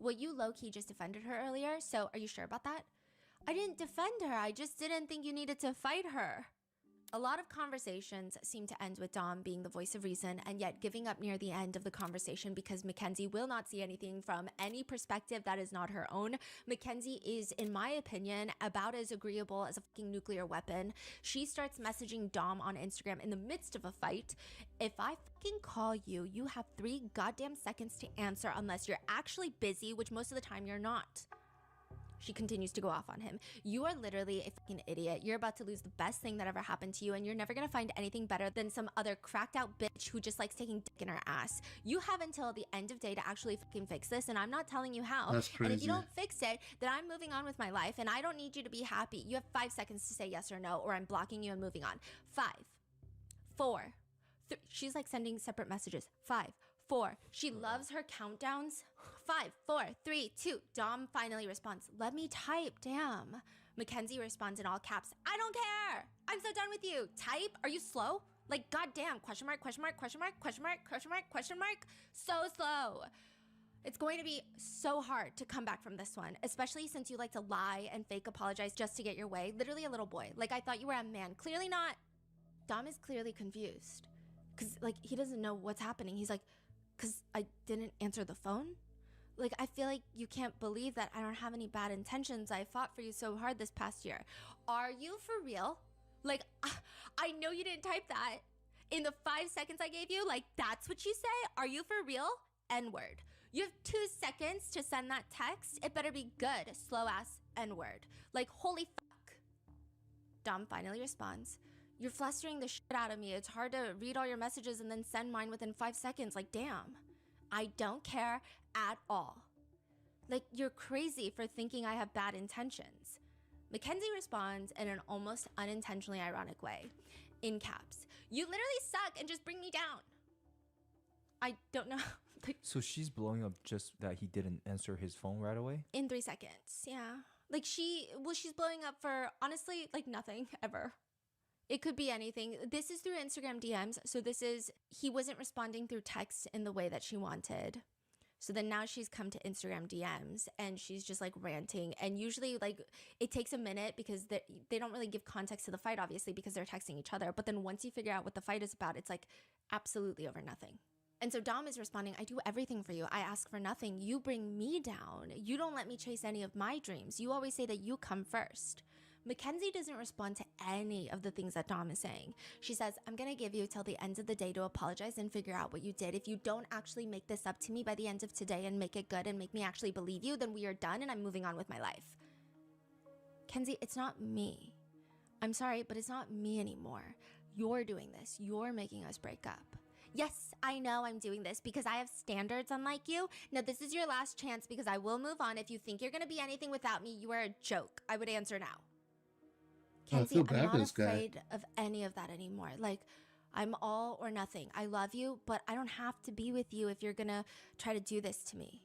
[SPEAKER 3] Well, you low-key just defended her earlier, so are you sure about that? I didn't defend her. I just didn't think you needed to fight her. A lot of conversations seem to end with Dom being the voice of reason and yet giving up near the end of the conversation because Mackenzie will not see anything from any perspective that is not her own. Mackenzie is, in my opinion, about as agreeable as a fucking nuclear weapon. She starts messaging Dom on Instagram in the midst of a fight. If I fucking call you, you have 3 goddamn seconds to answer unless you're actually busy, which most of the time you're not. She continues to go off on him. You are literally a fucking idiot. You're about to lose the best thing that ever happened to you, and you're never gonna find anything better than some other cracked out bitch who just likes taking dick in her ass. You have until the end of day to actually fucking fix this, and I'm not telling you how.
[SPEAKER 1] That's crazy.
[SPEAKER 3] And if you don't fix it, then I'm moving on with my life, and I don't need you to be happy. You have 5 seconds to say yes or no, or I'm blocking you and moving on. 5, 4, 3. She's like sending separate messages. 5, 4. She loves her countdowns. 5, 4, 3, 2. Dom finally responds, let me type, damn. Mackenzie responds in all caps, I don't care. I'm so done with you. Type? Are you slow? Like, goddamn, question mark, question mark, question mark, question mark, question mark, question mark. So slow. It's going to be so hard to come back from this one, especially since you like to lie and fake apologize just to get your way. Literally a little boy. Like, I thought you were a man. Clearly not. Dom is clearly confused. Because, like, he doesn't know what's happening. He's like, because I didn't answer the phone? Like, I feel like you can't believe that I don't have any bad intentions. I fought for you so hard this past year. Are you for real? Like, I know you didn't type that in the 5 seconds I gave you. Like, that's what you say? Are you for real? N-word. You have 2 seconds to send that text. It better be good, slow-ass N-word. Like, holy fuck. Dom finally responds. You're flustering the shit out of me. It's hard to read all your messages and then send mine within 5 seconds. Like, damn. I don't care at all. Like, you're crazy for thinking I have bad intentions. Mackenzie responds in an almost unintentionally ironic way. In caps. You literally suck and just bring me down. I don't know.
[SPEAKER 2] So she's blowing up just that he didn't answer his phone right away?
[SPEAKER 3] In 3 seconds, yeah. Like, she's blowing up for, honestly, like, nothing ever. It could be anything. This is through Instagram DMs. So he wasn't responding through text in the way that she wanted. So then now she's come to Instagram DMs and she's just like ranting. And usually like it takes a minute because they don't really give context to the fight, obviously, because they're texting each other. But then once you figure out what the fight is about, it's like absolutely over nothing. And so Dom is responding, I do everything for you. I ask for nothing. You bring me down. You don't let me chase any of my dreams. You always say that you come first. Mackenzie doesn't respond to any of the things that Dom is saying. She says, I'm going to give you till the end of the day to apologize and figure out what you did. If you don't actually make this up to me by the end of today and make it good and make me actually believe you, then we are done and I'm moving on with my life. Kenzie, it's not me. I'm sorry, but it's not me anymore. You're doing this. You're making us break up. Yes, I know I'm doing this because I have standards unlike you. Now, this is your last chance because I will move on. If you think you're going to be anything without me, you are a joke. I would answer now. Kenzie, I'm not afraid of any of that anymore. Like, I'm all or nothing. I love you, but I don't have to be with you if you're gonna try to do this to me.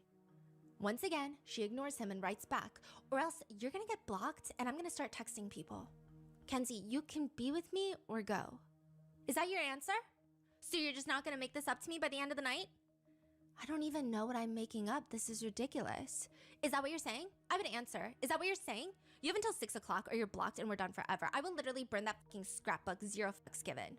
[SPEAKER 3] Once again, she ignores him and writes back, or else you're gonna get blocked and I'm gonna start texting people. Kenzie, you can be with me or go. Is that your answer? So you're just not gonna make this up to me by the end of the night? I don't even know what I'm making up. This is ridiculous. Is that what you're saying? I have an answer. Is that what you're saying? You have until 6 o'clock or you're blocked and we're done forever. I will literally burn that fucking scrapbook, 0 fucks given.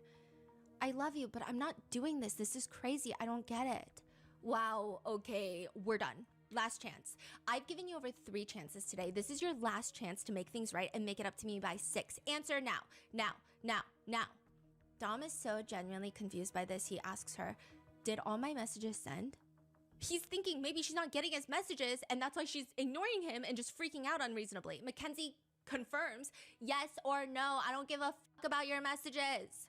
[SPEAKER 3] I love you, but I'm not doing this. This is crazy. I don't get it. Wow, okay, we're done. Last chance. I've given you over 3 chances today. This is your last chance to make things right and make it up to me by 6. Answer now, now, now, now. Dom is so genuinely confused by this, he asks her, did all my messages send? He's thinking maybe she's not getting his messages and that's why she's ignoring him and just freaking out unreasonably. Mackenzie confirms, yes or no, I don't give a fuck about your messages.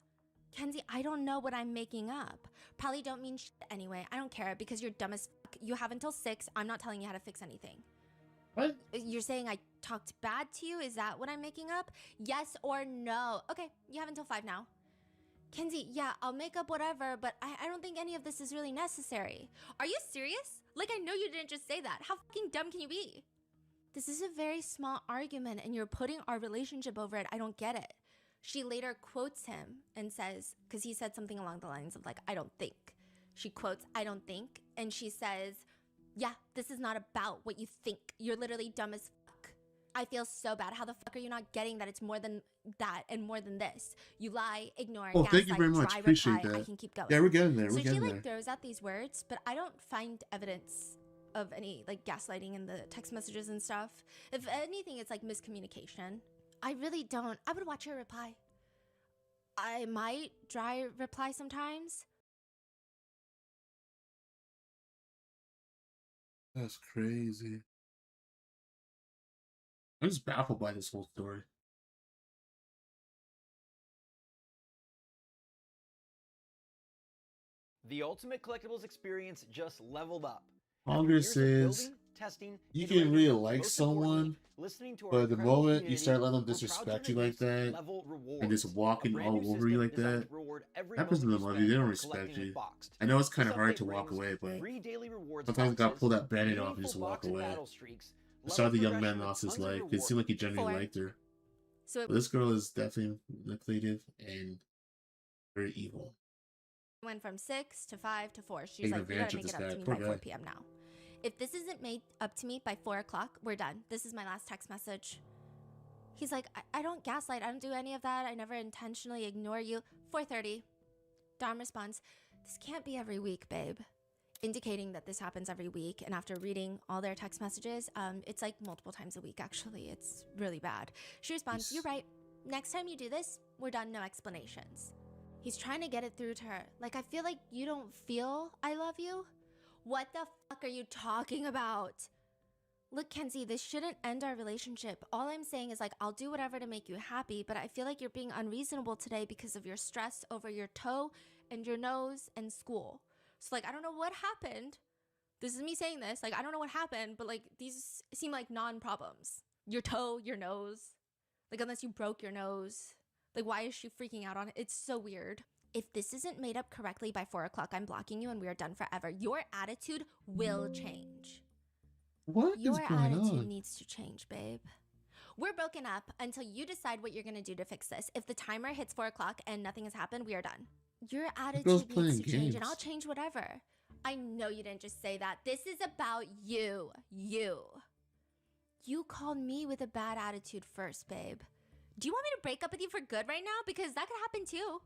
[SPEAKER 3] Kenzie, I don't know what I'm making up. Probably don't mean shit anyway. I don't care because you're dumb as fuck. You have until 6. I'm not telling you how to fix anything.
[SPEAKER 1] What?
[SPEAKER 3] You're saying I talked bad to you? Is that what I'm making up? Yes or no? Okay, you have until 5 now. Kenzie, yeah, I'll make up whatever, but I don't think any of this is really necessary. Are you serious? Like, I know you didn't just say that. How fucking dumb can you be? This is a very small argument and you're putting our relationship over it. I don't get it. She later quotes him and says, because he said something along the lines of like, I don't think. She quotes, I don't think. And she says, yeah, this is not about what you think. You're literally dumb as fuck. I feel so bad. How the fuck are you not getting that it's more than that and more than this? You lie, ignore,
[SPEAKER 1] Oh,
[SPEAKER 3] gaslight,
[SPEAKER 1] thank you very much.
[SPEAKER 3] dry
[SPEAKER 1] Appreciate
[SPEAKER 3] reply.
[SPEAKER 1] that.
[SPEAKER 3] I can keep going.
[SPEAKER 1] Yeah, we're getting there.
[SPEAKER 3] So
[SPEAKER 1] We're
[SPEAKER 3] she
[SPEAKER 1] getting
[SPEAKER 3] like
[SPEAKER 1] there.
[SPEAKER 3] throws out these words, but I don't find evidence of any like gaslighting in the text messages and stuff. If anything, it's like miscommunication. I really don't. I would watch her reply. I might dry reply sometimes.
[SPEAKER 1] That's crazy. I'm just baffled by this whole story.
[SPEAKER 4] The Ultimate Collectibles experience just leveled up.
[SPEAKER 1] Hunger says
[SPEAKER 4] building, testing,
[SPEAKER 1] you
[SPEAKER 4] iterating,
[SPEAKER 1] can really
[SPEAKER 4] and
[SPEAKER 1] like
[SPEAKER 4] most importantly,
[SPEAKER 1] someone,
[SPEAKER 4] listening to our
[SPEAKER 1] but the
[SPEAKER 4] incredible
[SPEAKER 1] moment you
[SPEAKER 4] community,
[SPEAKER 1] start letting them
[SPEAKER 4] we're proud to
[SPEAKER 1] disrespect you like
[SPEAKER 4] introduce
[SPEAKER 1] that
[SPEAKER 4] level
[SPEAKER 1] and just
[SPEAKER 4] rewards, a
[SPEAKER 1] walking
[SPEAKER 4] brand
[SPEAKER 1] all
[SPEAKER 4] new
[SPEAKER 1] over you
[SPEAKER 4] system
[SPEAKER 1] like
[SPEAKER 4] designed
[SPEAKER 1] that,
[SPEAKER 4] to reward every
[SPEAKER 1] happens to
[SPEAKER 4] moment
[SPEAKER 1] them.
[SPEAKER 4] you
[SPEAKER 1] They
[SPEAKER 4] spend
[SPEAKER 1] don't
[SPEAKER 4] on
[SPEAKER 1] respect
[SPEAKER 4] collecting
[SPEAKER 1] you.
[SPEAKER 4] and boxed.
[SPEAKER 1] I know it's kind
[SPEAKER 4] This
[SPEAKER 1] of hard to
[SPEAKER 4] update
[SPEAKER 1] walk
[SPEAKER 4] brings
[SPEAKER 1] away, but
[SPEAKER 4] 3 daily rewards
[SPEAKER 1] sometimes you gotta
[SPEAKER 4] boxes,
[SPEAKER 1] pull that band-aid off and
[SPEAKER 4] meaningful
[SPEAKER 1] just walk
[SPEAKER 4] box and
[SPEAKER 1] away.
[SPEAKER 4] battle streaks,
[SPEAKER 1] I saw the young
[SPEAKER 4] level
[SPEAKER 1] man
[SPEAKER 4] progression
[SPEAKER 1] lost
[SPEAKER 4] with
[SPEAKER 1] his
[SPEAKER 4] tons of
[SPEAKER 1] life. It seemed like he genuinely
[SPEAKER 3] 4.
[SPEAKER 1] liked her.
[SPEAKER 3] So it
[SPEAKER 1] But this girl is definitely manipulative and very evil.
[SPEAKER 3] went from 6 to 5 to 4. She's
[SPEAKER 1] Taking
[SPEAKER 3] like, you
[SPEAKER 1] advantage
[SPEAKER 3] gotta
[SPEAKER 1] of
[SPEAKER 3] make it
[SPEAKER 1] this
[SPEAKER 3] up to
[SPEAKER 1] guy.
[SPEAKER 3] me
[SPEAKER 1] Poor
[SPEAKER 3] by 4
[SPEAKER 1] guy.
[SPEAKER 3] p.m. now. If this isn't made up to me by 4 o'clock, we're done. This is my last text message. He's like, I don't gaslight. I don't do any of that. I never intentionally ignore you. 4:30. Dom responds, this can't be every week, babe. Indicating that this happens every week. And after reading all their text messages, it's like multiple times a week, actually. It's really bad. She responds, you're right. Next time you do this, we're done. No explanations. He's trying to get it through to her. Like, I feel like you don't feel I love you. What the fuck are you talking about? Look, Kenzie, this shouldn't end our relationship. All I'm saying is like, I'll do whatever to make you happy, but I feel like you're being unreasonable today because of your stress over your toe and your nose and school. So like, I don't know what happened. This is me saying this. Like, I don't know what happened, but like, these seem like non-problems. Your toe, your nose. Like, unless you broke your nose. Like, why is she freaking out on it? It's so weird. If this isn't made up correctly by 4 o'clock, I'm blocking you and we are done forever. Your attitude will change.
[SPEAKER 1] What
[SPEAKER 3] Your
[SPEAKER 1] is going
[SPEAKER 3] attitude
[SPEAKER 1] on?
[SPEAKER 3] needs to change, babe. We're broken up until you decide what you're gonna do to fix this. If the timer hits 4 o'clock and nothing has happened, we are done. Your
[SPEAKER 1] girl's
[SPEAKER 3] attitude needs
[SPEAKER 1] playing
[SPEAKER 3] to change and
[SPEAKER 1] games.
[SPEAKER 3] I'll change whatever. I know you didn't just say that. This is about you. You called me with a bad attitude first, babe. Do you want me to break up with you for good right now? Because that could happen too.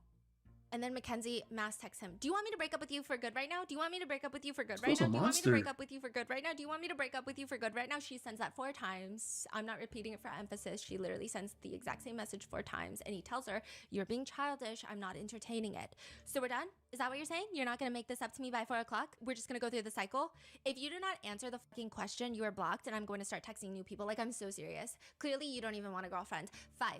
[SPEAKER 3] And then Mackenzie mass texts him. Do you want me to break up with you for good right now? Do you want me to break up with you for good right
[SPEAKER 1] girl's
[SPEAKER 3] now?
[SPEAKER 1] a
[SPEAKER 3] Do you want me to
[SPEAKER 1] monster.
[SPEAKER 3] break up with you for good right now? Do you want me to break up with you for good right now? She sends that 4 times. I'm not repeating it for emphasis. She literally sends the exact same message 4 times. And he tells her, you're being childish. I'm not entertaining it. So we're done? Is that what you're saying? You're not going to make this up to me by 4 o'clock? We're just going to go through the cycle? If you do not answer the fucking question, you are blocked and I'm going to start texting new people. Like, I'm so serious. Clearly, you don't even want a girlfriend. 5,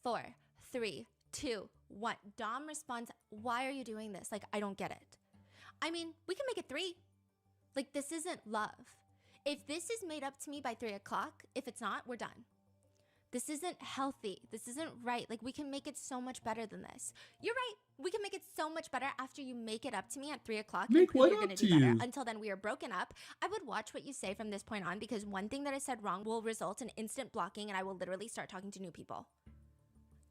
[SPEAKER 3] 4, 3, 2, 1. Dom responds, why are you doing this? Like, I don't get it. I mean, we can make it 3. Like, this isn't love. If this is made up to me by 3 o'clock, if it's not, we're done. This isn't healthy. This isn't right. Like, we can make it so much better than this. You're right. We can make it so much better after you make it up to me at 3 o'clock.
[SPEAKER 1] Make
[SPEAKER 3] and
[SPEAKER 1] what
[SPEAKER 3] you're
[SPEAKER 1] up
[SPEAKER 3] gonna
[SPEAKER 1] to
[SPEAKER 3] do better.
[SPEAKER 1] you?
[SPEAKER 3] Until then, we are broken up. I would watch what you say from this point on because one thing that I said wrong will result in instant blocking and I will literally start talking to new people.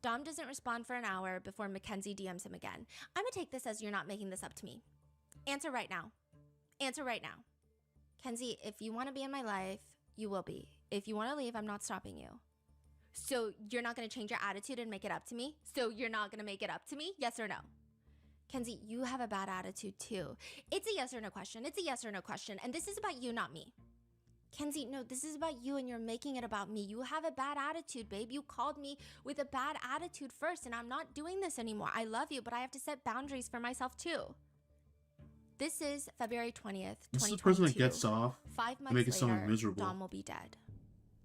[SPEAKER 3] Dom doesn't respond for an hour before Mackenzie DMs him again. I'm gonna take this as you're not making this up to me. Answer right now. Answer right now. Kenzie, if you want to be in my life, you will be. If you want to leave, I'm not stopping you. So you're not going to change your attitude and make it up to me? So you're not going to make it up to me? Yes or no? Kenzie, you have a bad attitude too. It's a yes or no question. It's a yes or no question. And this is about you, not me. Kenzie, no, this is about you and you're making it about me. You have a bad attitude, babe. You called me with a bad attitude first and I'm not doing this anymore. I love you, but I have to set boundaries for myself too. This is February 20th, 2022.
[SPEAKER 1] This is the person that gets off
[SPEAKER 3] 5
[SPEAKER 1] and
[SPEAKER 3] months
[SPEAKER 1] making
[SPEAKER 3] later,
[SPEAKER 1] someone miserable.
[SPEAKER 3] Dom will be dead.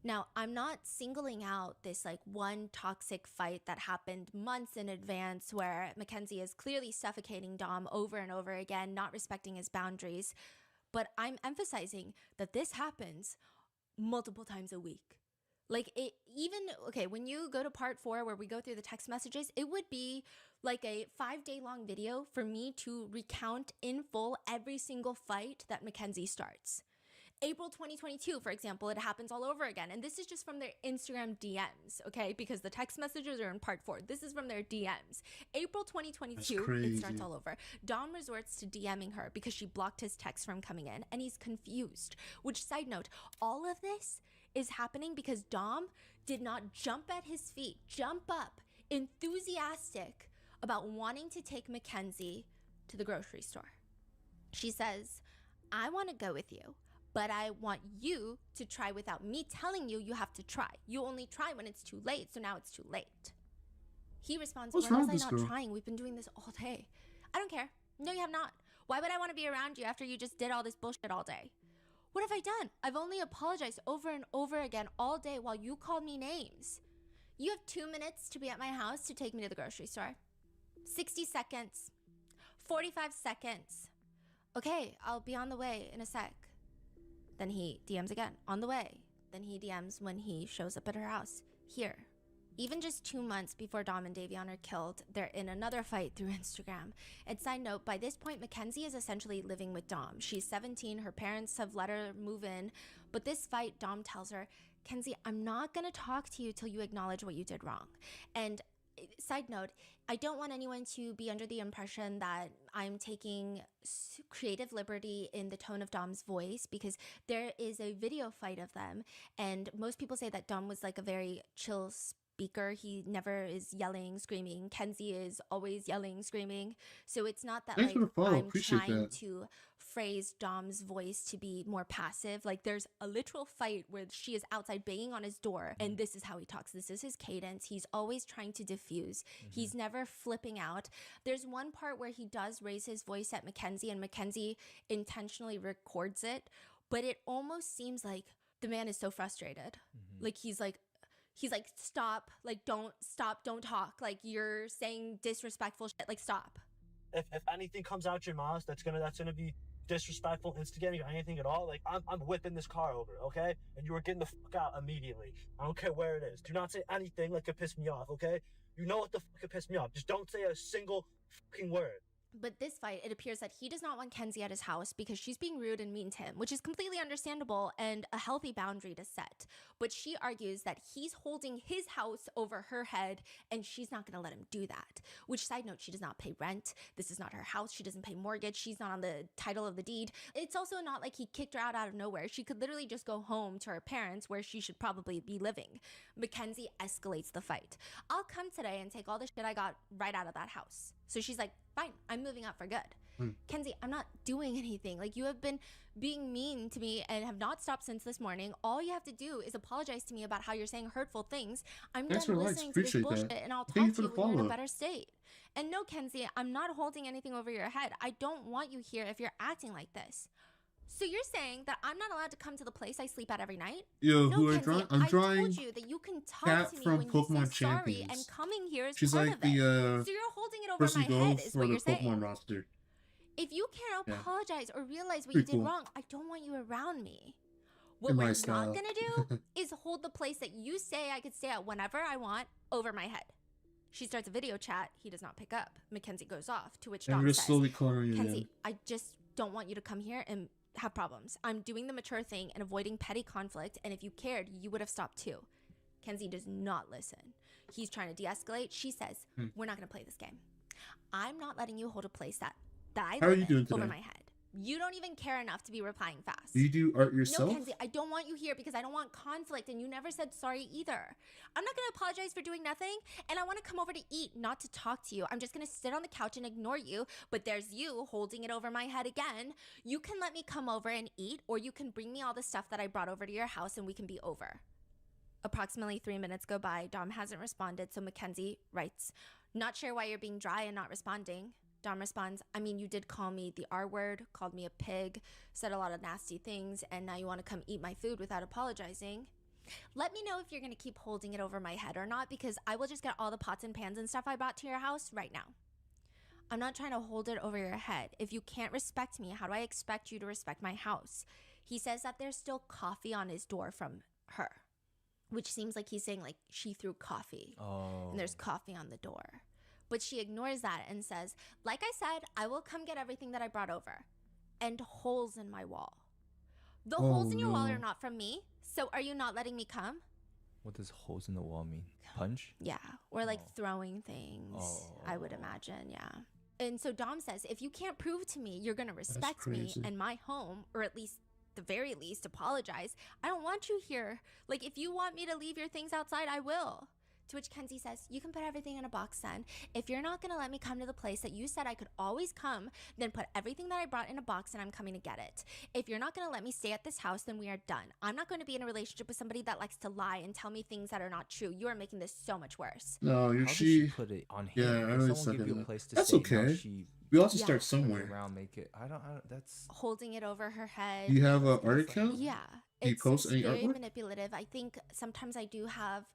[SPEAKER 3] Now, I'm not singling out this like one toxic fight that happened months in advance where Mackenzie is clearly suffocating Dom over and over again, not respecting his boundaries. But I'm emphasizing that this happens multiple times a week. Like it even, okay, when you go to part 4 where we go through the text messages, it would be like a 5-day long video for me to recount in full every single fight that Mackenzie starts. April 2022, for example, it happens all over again. And this is just from their Instagram DMs, okay? Because the text messages are in part 4. This is from their DMs. April 2022, it starts all over. Dom resorts to DMing her because she blocked his text from coming in, and he's confused. Which, side note, all of this is happening because Dom did not jump at his feet, jump up, enthusiastic about wanting to take Mackenzie to the grocery store. She says, I want to go with you, but I want you to try without me telling you you have to try. You only try when it's too late, so now it's too late. He responds, when was I not trying? We've been doing this all day. I don't care. No, you have not. Why would I want to be around you after you just did all this bullshit all day? What have I done? I've only apologized over and over again all day while you called me names. You have 2 minutes to be at my house to take me to the grocery store. 60 seconds. 45 seconds. Okay, I'll be on the way in a sec. Then he DMs again, on the way. Then he DMs when he shows up at her house. Here. Even just 2 months before Dom and Davion are killed, they're in another fight through Instagram. And side note, by this point, Mackenzie is essentially living with Dom. She's 17, her parents have let her move in. But this fight, Dom tells her, Kenzie, I'm not gonna talk to you till you acknowledge what you did wrong. And side note, I don't want anyone to be under the impression that I'm taking creative liberty in the tone of Dom's voice, because there is a video fight of them. And most people say that Dom was like a very chill speaker. He never is yelling, screaming. Kenzie is always yelling, screaming. So it's not that
[SPEAKER 1] Thanks
[SPEAKER 3] like
[SPEAKER 1] for the follow.
[SPEAKER 3] I'm
[SPEAKER 1] Appreciate
[SPEAKER 3] trying
[SPEAKER 1] that.
[SPEAKER 3] to phrase Dom's voice to be more passive. Like there's a literal fight where she is outside banging on his door, and this is how he talks. This is his cadence. He's always trying to diffuse. He's never flipping out. There's one part where he does raise his voice at Mackenzie, and Mackenzie intentionally records it, but it almost seems like the man is so frustrated. Like he's like, stop, like don't stop, don't talk, like you're saying disrespectful shit, like stop.
[SPEAKER 6] If anything comes out your mouth that's gonna be disrespectful, instigating, or anything at all, like I'm whipping this car over, okay? And you are getting the fuck out immediately. I don't care where it is. Do not say anything that could piss me off, okay? You know what the fuck could piss me off. Just don't say a single fucking word.
[SPEAKER 3] But this fight, it appears that he does not want Kenzie at his house because she's being rude and mean to him, which is completely understandable and a healthy boundary to set. But she argues that he's holding his house over her head and she's not going to let him do that. Which, side note, she does not pay rent. This is not her house. She doesn't pay mortgage. She's not on the title of the deed. It's also not like he kicked her out of nowhere. She could literally just go home to her parents where she should probably be living. Mackenzie escalates the fight. I'll come today and take all the shit I got right out of that house. So she's like, fine, I'm moving out for good. Kenzie, I'm not doing anything. Like, you have been being mean to me and have not stopped since this morning. All you have to do is apologize to me about how you're saying hurtful things. I'm done listening to this bullshit, and I'll talk to you when you're in a better state. And no, Kenzie, I'm not holding anything over your head. I don't want you here if you're acting like this. So you're saying that I'm not allowed to come to the place I sleep at every night?
[SPEAKER 1] Yo,
[SPEAKER 3] no,
[SPEAKER 1] who I
[SPEAKER 3] Kenzie,
[SPEAKER 1] draw? I'm drawing
[SPEAKER 3] told you that you can talk
[SPEAKER 1] Cat
[SPEAKER 3] to me
[SPEAKER 1] from
[SPEAKER 3] when
[SPEAKER 1] Pokemon
[SPEAKER 3] you say sorry,
[SPEAKER 1] Champions.
[SPEAKER 3] and coming here is
[SPEAKER 1] She's
[SPEAKER 3] part
[SPEAKER 1] like
[SPEAKER 3] of it.
[SPEAKER 1] the
[SPEAKER 3] So you're holding it over
[SPEAKER 1] person
[SPEAKER 3] my
[SPEAKER 1] go
[SPEAKER 3] head is
[SPEAKER 1] for
[SPEAKER 3] what
[SPEAKER 1] the
[SPEAKER 3] you're saying.
[SPEAKER 1] Pokemon roster.
[SPEAKER 3] If you can't
[SPEAKER 1] Yeah.
[SPEAKER 3] apologize or realize what
[SPEAKER 1] Pretty
[SPEAKER 3] you did
[SPEAKER 1] cool.
[SPEAKER 3] wrong, I don't want you around me. What
[SPEAKER 1] In
[SPEAKER 3] we're
[SPEAKER 1] my
[SPEAKER 3] not
[SPEAKER 1] style.
[SPEAKER 3] gonna do is hold the place that you say I could stay at whenever I want over my head. She starts a video chat. He does not pick up. Mackenzie goes off, to which
[SPEAKER 1] And
[SPEAKER 3] Dom
[SPEAKER 1] we're
[SPEAKER 3] says,
[SPEAKER 1] slowly cornering you
[SPEAKER 3] Kenzie,
[SPEAKER 1] in.
[SPEAKER 3] I just don't want you to come here and have problems. I'm doing the mature thing and avoiding petty conflict, and if you cared, you would have stopped too. Kenzie does not listen. He's trying to de-escalate. She says, we're not going to play this game. I'm not letting you hold a place that I
[SPEAKER 1] How are
[SPEAKER 3] live
[SPEAKER 1] you
[SPEAKER 3] in
[SPEAKER 1] doing
[SPEAKER 3] over
[SPEAKER 1] today?
[SPEAKER 3] my head. You don't even care enough to be replying fast.
[SPEAKER 1] Do you do art yourself?
[SPEAKER 3] No, Kenzie, I don't want you here because I don't want conflict, and you never said sorry either. I'm not going to apologize for doing nothing, and I want to come over to eat, not to talk to you. I'm just going to sit on the couch and ignore you, but there's you holding it over my head again. You can let me come over and eat, or you can bring me all the stuff that I brought over to your house and we can be over. Approximately 3 minutes go by. Dom hasn't responded, so Mackenzie writes, not sure why you're being dry and not responding. Dom responds, I mean, you did call me the R word, called me a pig, said a lot of nasty things, and now you want to come eat my food without apologizing. Let me know if you're going to keep holding it over my head or not, because I will just get all the pots and pans and stuff I brought to your house right now. I'm not trying to hold it over your head. If you can't respect me, how do I expect you to respect my house? He says that there's still coffee on his door from her, which seems like he's saying like she threw coffee and there's coffee on the door. But she ignores that and says, like I said, I will come get everything that I brought over. And holes in my wall. The holes in your wall are not from me, so are you not letting me come?
[SPEAKER 2] What does holes in the wall mean? Punch?
[SPEAKER 3] Yeah, or like throwing things, I would imagine, yeah. And so Dom says, if you can't prove to me you're gonna respect me and my home, or at least the very least apologize, I don't want you here. Like, if you want me to leave your things outside, I will. To which Kenzie says, you can put everything in a box then. If you're not gonna let me come to the place that you said I could always come, then put everything that I brought in a box and I'm coming to get it. If you're not gonna let me stay at this house, then we are done. I'm not going to be in a relationship with somebody that likes to lie and tell me things that are not true. You are making this so much worse.
[SPEAKER 1] No,
[SPEAKER 2] How did she put it on him?
[SPEAKER 1] Yeah, I
[SPEAKER 2] If
[SPEAKER 1] really
[SPEAKER 2] someone
[SPEAKER 1] suck
[SPEAKER 2] give
[SPEAKER 1] at
[SPEAKER 2] you a
[SPEAKER 1] that.
[SPEAKER 2] place to
[SPEAKER 1] That's
[SPEAKER 2] stay, now
[SPEAKER 1] okay.
[SPEAKER 2] she
[SPEAKER 1] We also
[SPEAKER 3] Yeah.
[SPEAKER 1] start
[SPEAKER 2] turns
[SPEAKER 1] somewhere.
[SPEAKER 2] around, make it. I don't. That's
[SPEAKER 3] Holding it over her head.
[SPEAKER 1] Do you have an art account?
[SPEAKER 3] Yeah.
[SPEAKER 1] Do you post any
[SPEAKER 3] very
[SPEAKER 1] artwork?
[SPEAKER 3] manipulative. I think sometimes I do have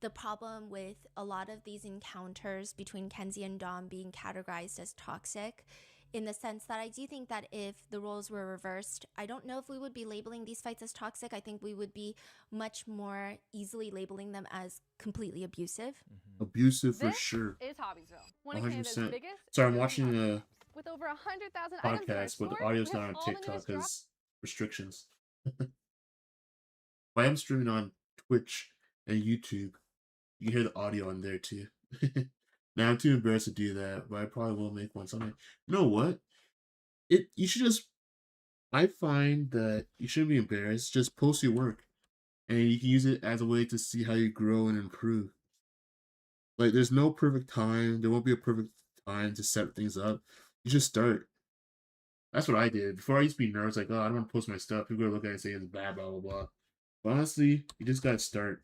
[SPEAKER 3] the problem with a lot of these encounters between Kenzie and Dom being categorized as toxic, in the sense that I do think that if the roles were reversed, I don't know if we would be labeling these fights as toxic. I think we would be much more easily labeling them as completely abusive.
[SPEAKER 1] Abusive for
[SPEAKER 7] This
[SPEAKER 1] sure.
[SPEAKER 7] is Hobbiesville, one of Canada's
[SPEAKER 1] 100%.
[SPEAKER 7] biggest
[SPEAKER 1] Sorry, I'm
[SPEAKER 7] and
[SPEAKER 1] watching a
[SPEAKER 7] with over 100,000 items in our
[SPEAKER 1] podcast, but the
[SPEAKER 7] stores,
[SPEAKER 1] audio's
[SPEAKER 7] we
[SPEAKER 1] not
[SPEAKER 7] have
[SPEAKER 1] on
[SPEAKER 7] all the
[SPEAKER 1] TikTok
[SPEAKER 7] newest drops.
[SPEAKER 1] because restrictions. But I am streaming on Twitch and YouTube. You can hear the audio on there too. Now I'm too embarrassed to do that, but I probably will make one someday. You know what? You should just. I find that you shouldn't be embarrassed. Just post your work, and you can use it as a way to see how you grow and improve. Like, there's no perfect time. There won't be a perfect time to set things up. You just start. That's what I did. Before I used to be nervous, like, oh, I don't want to post my stuff. People are looking at it and say it's bad, blah, blah, blah. But honestly, you just gotta start.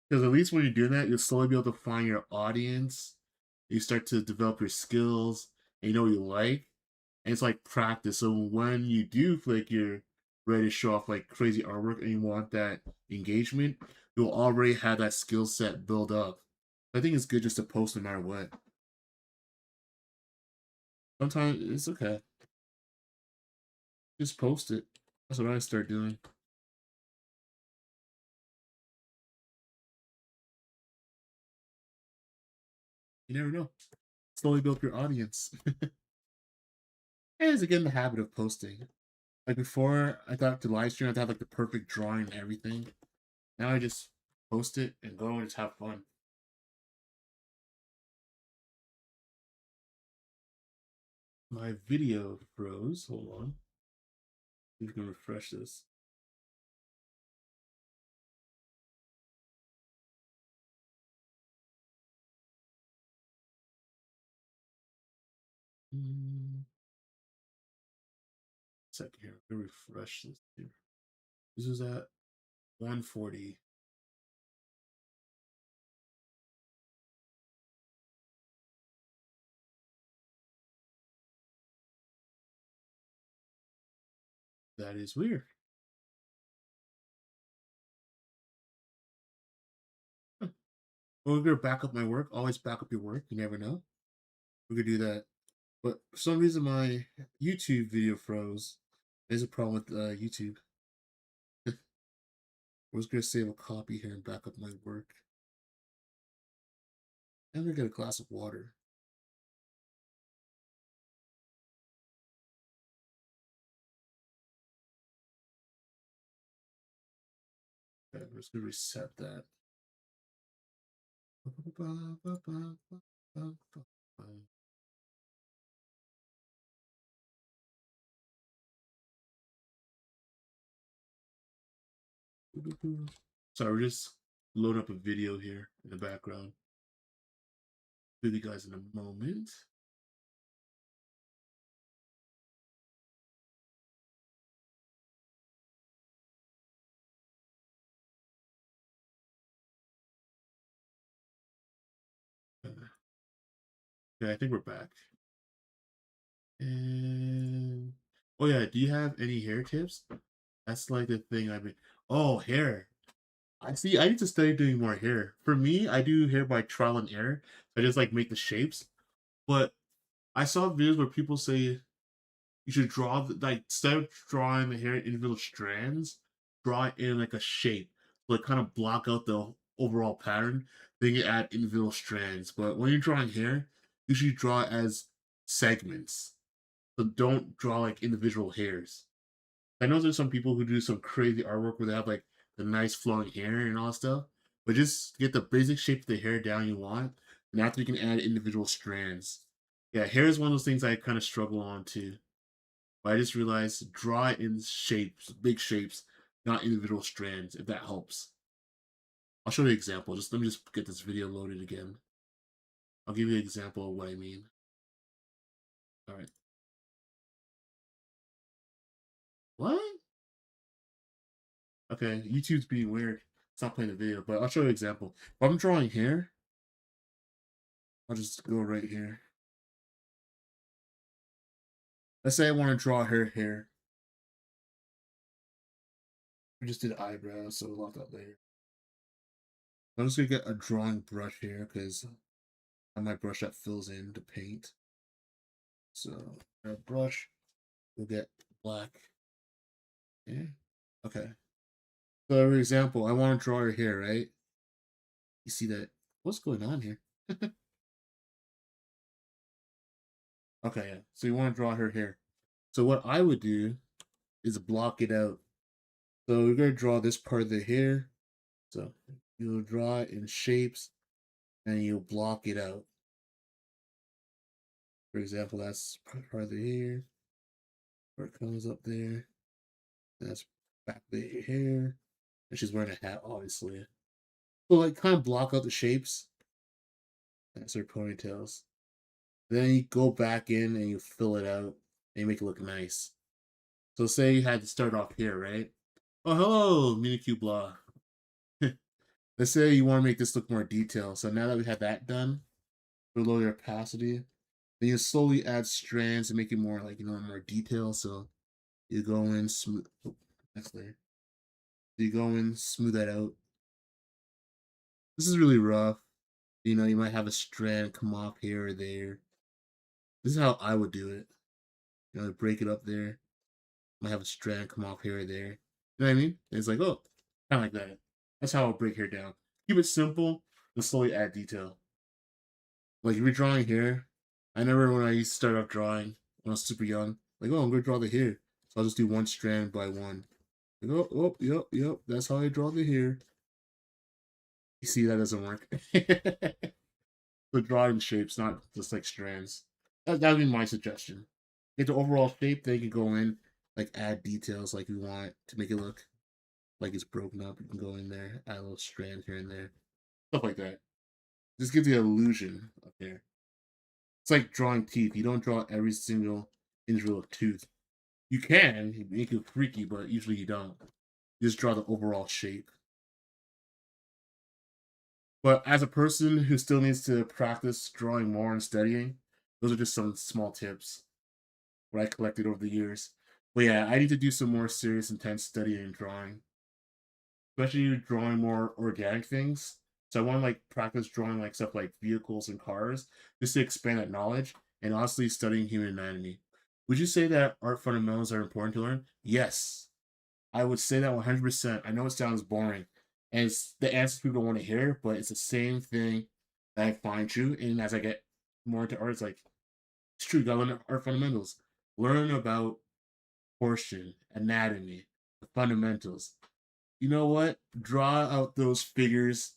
[SPEAKER 1] Because at least when you're doing that, you'll slowly be able to find your audience. You start to develop your skills, and you know what you like. And it's like practice. So when you do feel like you're ready to show off like crazy artwork and you want that engagement, you'll already have that skill set built up. I think it's good just to post no matter what. Sometimes it's okay. Just post it. That's what I start doing. You never know. Slowly build your audience. And it's again the habit of posting. Like before, I thought to live stream, I had like the perfect drawing and everything. Now I just post it and go and just have fun. My video froze. Hold on. I'm just gonna refresh this. Second here. I'm gonna refresh this here. This is at 140. That is weird. Huh. Well, we're gonna back up my work. Always back up your work. You never know. We're gonna do that. But for some reason, my YouTube video froze. There's a problem with YouTube. I was gonna save a copy here and back up my work. I'm gonna get a glass of water. Okay, I'm just gonna reset that. Sorry, we're just loading up a video here in the background. With you guys in a moment. Okay, I think we're back. And oh yeah, do you have any hair tips? That's like the thing I've been. Oh, hair. I see. I need to study doing more hair. For me, I do hair by trial and error. I just like make the shapes. But I saw videos where people say you should draw like instead of drawing the hair in individual strands, draw it in like a shape. So it kind of block out the overall pattern. Then you add individual strands. But when you're drawing hair, you should draw it as segments. So don't draw like individual hairs. I know there's some people who do some crazy artwork where they have like the nice flowing hair and all that stuff. But just get the basic shape of the hair down you want, and after you can add individual strands. Yeah, hair is one of those things I kind of struggle on too. But I just realized draw it in shapes, big shapes, not individual strands, if that helps. I'll show you an example. Just let me just get this video loaded again. I'll give you an example of what I mean. All right. What? Okay, YouTube's being weird. It's not playing the video, but I'll show you an example. If I'm drawing here, I'll just go right here. Let's say I want to draw her hair. I just did eyebrows, so we'll lock that later. I'm just gonna get a drawing brush here because I have my brush that fills in the paint. So a brush, we'll get black. Yeah. Okay. So for example, I want to draw her hair, right? You see that? What's going on here? Okay, yeah. So you want to draw her hair. So what I would do is block it out. So we're gonna draw this part of the hair. So you'll draw it in shapes and you'll block it out. For example, that's part of the hair. Where it comes up there. That's back of the hair. And she's wearing a hat, obviously. So like kind of block out the shapes. That's her ponytails. Then you go back in and you fill it out and you make it look nice. So say you had to start off here, right? Oh, hello, Minikube Blah. Let's say you want to make this look more detailed. So now that we have that done, below your opacity, then you slowly add strands to make it more like, more detail. So you go in smooth. Oh, next layer. You go in, smooth that out. This is really rough. You might have a strand come off here or there. This is how I would do it. Break it up there. Might have a strand come off here or there. You know what I mean? It's like, oh, kind of like that. That's how I'll break hair down. Keep it simple and slowly add detail. Like if you're drawing hair, I remember when I used to start off drawing when I was super young, like, oh, I'm going to draw the hair. So I'll just do one strand by one. Like, oh, yep, that's how I draw the hair. You see, that doesn't work. So draw in shapes, not just like strands. That would be my suggestion. Get the overall shape, then you can go in, like add details like you want to make it look like it's broken up. You can go in there, add a little strand here and there. Stuff like that. Just give the illusion of hair. It's like drawing teeth. You don't draw every single individual tooth. You can, you make it freaky, but usually you don't. You just draw the overall shape. But as a person who still needs to practice drawing more and studying, those are just some small tips what I collected over the years. But yeah, I need to do some more serious, intense studying and drawing, especially drawing more organic things. So I want to like practice drawing like stuff like vehicles and cars, just to expand that knowledge, and honestly studying human anatomy. Would you say that art fundamentals are important to learn? Yes, I would say that 100%. I know it sounds boring, and it's the answers people don't want to hear, but it's the same thing that I find true. And as I get more into art, it's like, it's true, you gotta learn art fundamentals. Learn about proportion, anatomy, the fundamentals. You know what? Draw out those figures,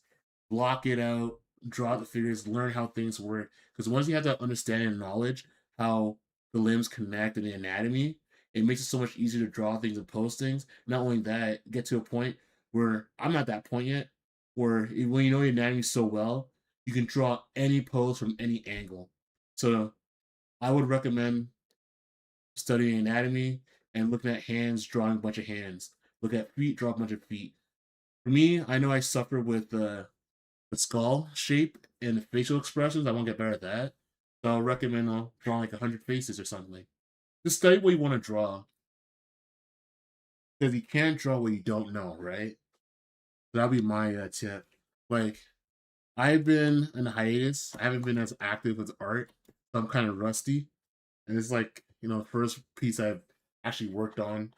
[SPEAKER 1] block it out, draw out the figures, learn how things work. Because once you have that understanding and knowledge, how the limbs connect and the anatomy, it makes it so much easier to draw things and post things. Not only that, get to a point where I'm not that point yet, where when you know your anatomy so well, you can draw any pose from any angle. So I would recommend studying anatomy and looking at hands, drawing a bunch of hands. Look at feet, draw a bunch of feet. For me, I know I suffer with the skull shape and facial expressions. I won't get better at that. So I'll recommend drawing like 100 faces or something. Just study what you want to draw. Because you can't draw what you don't know, right? So that'll be my tip. Like, I've been in a hiatus. I haven't been as active with art. So I'm kind of rusty. And it's like, the first piece I've actually worked on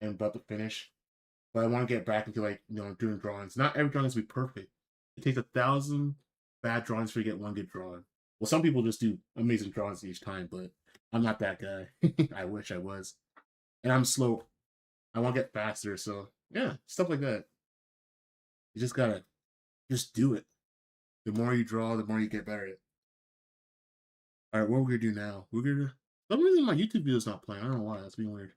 [SPEAKER 1] and about to finish. But I want to get back into doing drawings. Not every drawing has to be perfect. It takes 1,000 bad drawings for you to get one good drawing. Well, some people just do amazing drawings each time, but I'm not that guy. I wish I was. And I'm slow. I want to get faster, so yeah, stuff like that. You just gotta just do it. The more you draw, the more you get better at it. Alright, what we're gonna do now? We're gonna For some reason my YouTube video is not playing. I don't know why, that's being weird.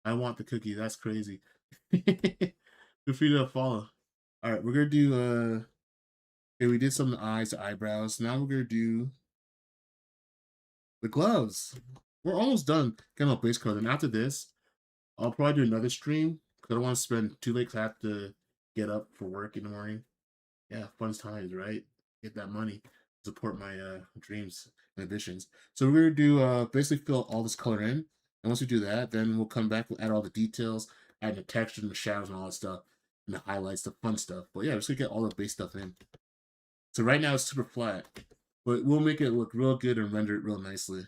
[SPEAKER 1] I want the cookie, that's crazy. Feel free to follow. Alright, we're gonna do okay, we did some eyes, eyebrows. Now we're gonna do the gloves. We're almost done getting our base color. And after this, I'll probably do another stream because I don't want to spend too late because I have to get up for work in the morning. Yeah, fun times, right? Get that money, support my dreams and ambitions. So we're gonna do basically fill all this color in, and once we do that, then we'll come back, we'll add all the details, add the texture and the shadows and all that stuff, and the highlights, the fun stuff. But yeah, we're just gonna get all the base stuff in. So right now it's super flat, but we'll make it look real good and render it real nicely.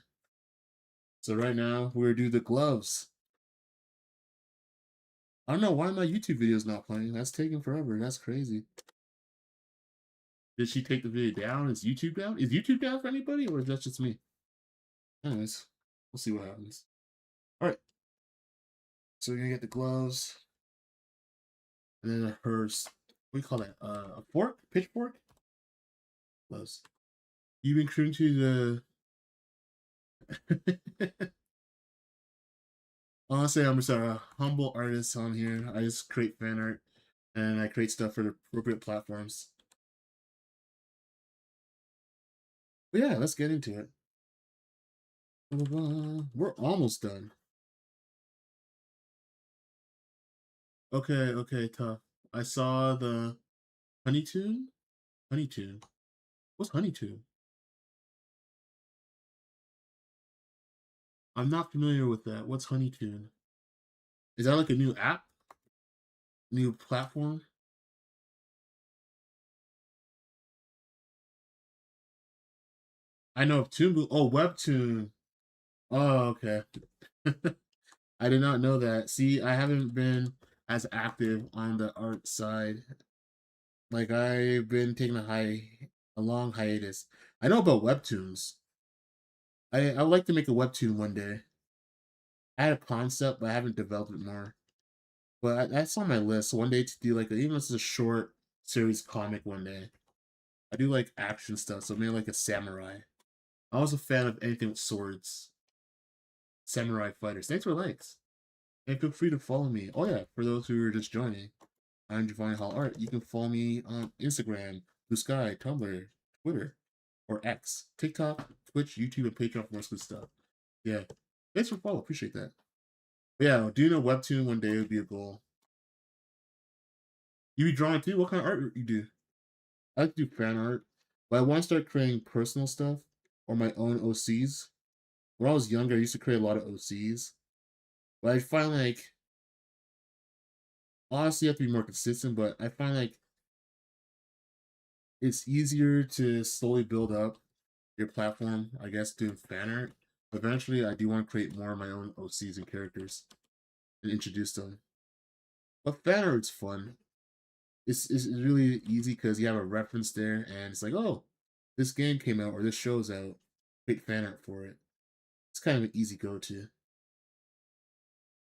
[SPEAKER 1] So right now we're gonna do the gloves. I don't know why my YouTube video is not playing. That's taking forever. That's crazy. Did she take the video down? Is YouTube down? Is YouTube down for anybody, or is that just me? Anyways, we'll see what happens. All right. So we're gonna get the gloves, and then hers. What do you call that? A fork? Pitchfork? Gloves. You've been true to the. Honestly, I'm just a humble artist on here. I just create fan art, and I create stuff for the appropriate platforms. But yeah, let's get into it. We're almost done. Okay, tough. I saw the Honey Tune? Honey Tune. What's Honey Tune? I'm not familiar with that. What's Honey Tune? Is that like a new app? New platform? I know of Toon. Oh, Webtoon. Oh, okay. I did not know that. See, I haven't been as active on the art side. Like I've been taking a long hiatus. I know about webtoons. I would like to make a webtoon one day. I had a concept, but I haven't developed it more. But that's on my list. One day to do like even if it's a short series comic one day. I do like action stuff, so maybe like a samurai. I was a fan of anything with swords. Samurai fighters. Thanks for likes. And feel free to follow me. Oh yeah, for those who are just joining, I'm Giovanni Hall Art. You can follow me on Instagram, Blue Sky, Tumblr, Twitter, or X, TikTok, Twitch, YouTube, and Patreon for more good stuff. Yeah. Thanks for following. Appreciate that. But yeah, doing a webtoon one day would be a goal. You be drawing too? What kind of art you do? I like to do fan art, but I want to start creating personal stuff or my own OCs. When I was younger, I used to create a lot of OCs. But I find like, honestly, you have to be more consistent, but I find like it's easier to slowly build up your platform, I guess, doing fan art. Eventually, I do want to create more of my own OCs and characters and introduce them. But fan art's fun. It's really easy because you have a reference there, and it's like, oh, this game came out or this show's out. Create fan art for it. It's kind of an easy go-to.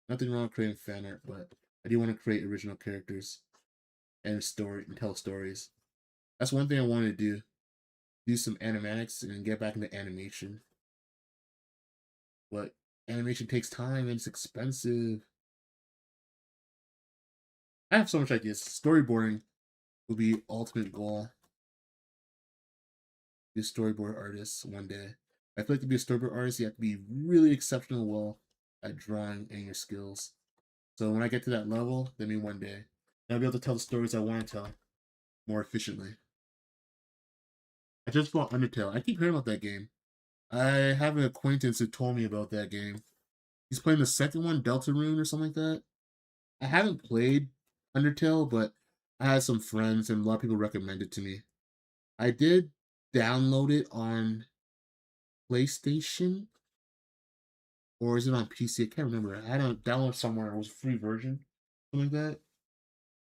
[SPEAKER 1] Nothing wrong with creating fan art, but I do want to create original characters and story and tell stories. That's one thing I want to do. Do some animatics and get back into animation. But animation takes time and it's expensive. I have so much ideas. Storyboarding will be ultimate goal. Be a storyboard artist one day. I feel like to be a storyboard artist, you have to be really exceptional well at drawing and your skills. So when I get to that level, then maybe one day, I'll be able to tell the stories I want to tell more efficiently. I just bought Undertale. I keep hearing about that game. I have an acquaintance who told me about that game. He's playing the second one, Deltarune or something like that. I haven't played Undertale, but I had some friends and a lot of people recommended it to me. I did download it on PlayStation, Or is it on PC? I can't remember. I had it download somewhere. It was a free version, something like that.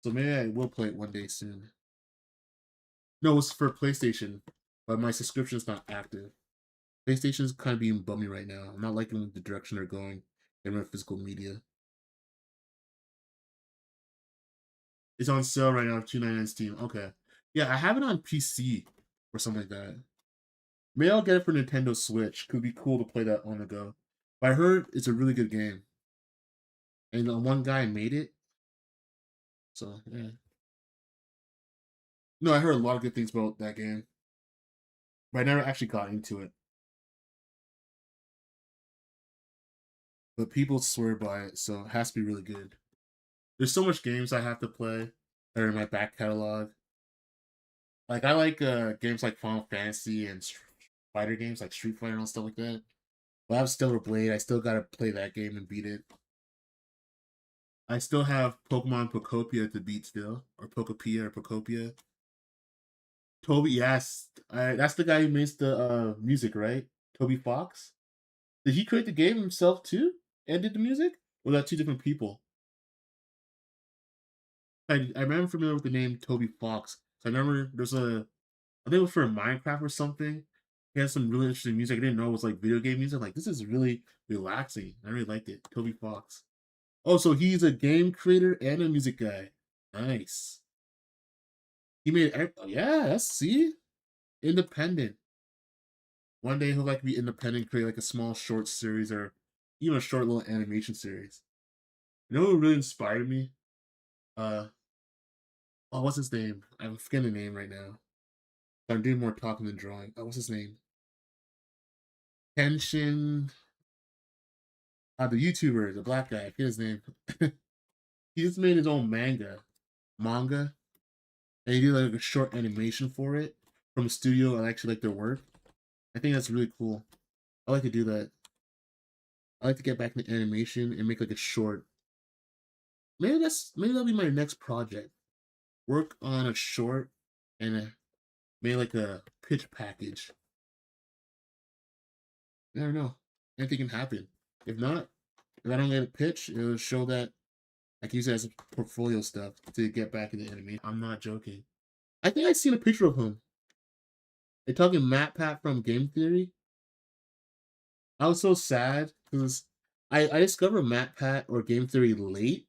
[SPEAKER 1] So maybe I will play it one day soon. No, it's for PlayStation, but my subscription is not active. PlayStation's kind of being bummy right now. I'm not liking the direction they're going in their physical media. It's on sale right now, $2.99 Steam. Okay. Yeah, I have it on PC or something like that. Maybe I'll get it for Nintendo Switch. Could be cool to play that on the go. But I heard it's a really good game. And one guy made it. So, yeah. No, I heard a lot of good things about that game. But I never actually got into it. But people swear by it, so it has to be really good. There's so much games I have to play that are in my back catalog. Like, I like games like Final Fantasy and fighter games like Street Fighter and stuff like that. But I have Stellar Blade. I still gotta play that game and beat it. I still have Pokemon Pokopia to beat still. Or Pokopia or Pokopia. Toby, yes. That's the guy who makes the music, right? Toby Fox? Did he create the game himself too? And did the music? Or was that two different people? I remember familiar with the name Toby Fox. So I remember I think it was for Minecraft or something. He had some really interesting music. I didn't know it was like video game music. Like, this is really relaxing. I really liked it. Toby Fox. Oh, so he's a game creator and a music guy. Nice. He made, yeah, see? Independent. One day he'll like be independent, create like a small short series or even a short little animation series. You know what really inspired me? Oh, what's his name? I'm forgetting the name right now. I'm doing more talking than drawing. Oh, what's his name? Kenshin. The YouTuber, the black guy. I forget his name. He just made his own manga, and he did like a short animation for it from a studio. I actually like their work. I think that's really cool. I like to do that. I like to get back into animation and make like a short. Maybe that'll be my next project. Work on a short and maybe like a pitch package. I don't know. Anything can happen. If not, if I don't get a pitch, it'll show that I can use it as portfolio stuff to get back into animation. I'm not joking. I think I've seen a picture of him. They're talking Matt Pat from Game Theory. I was so sad because I discovered Matt Pat or Game Theory late.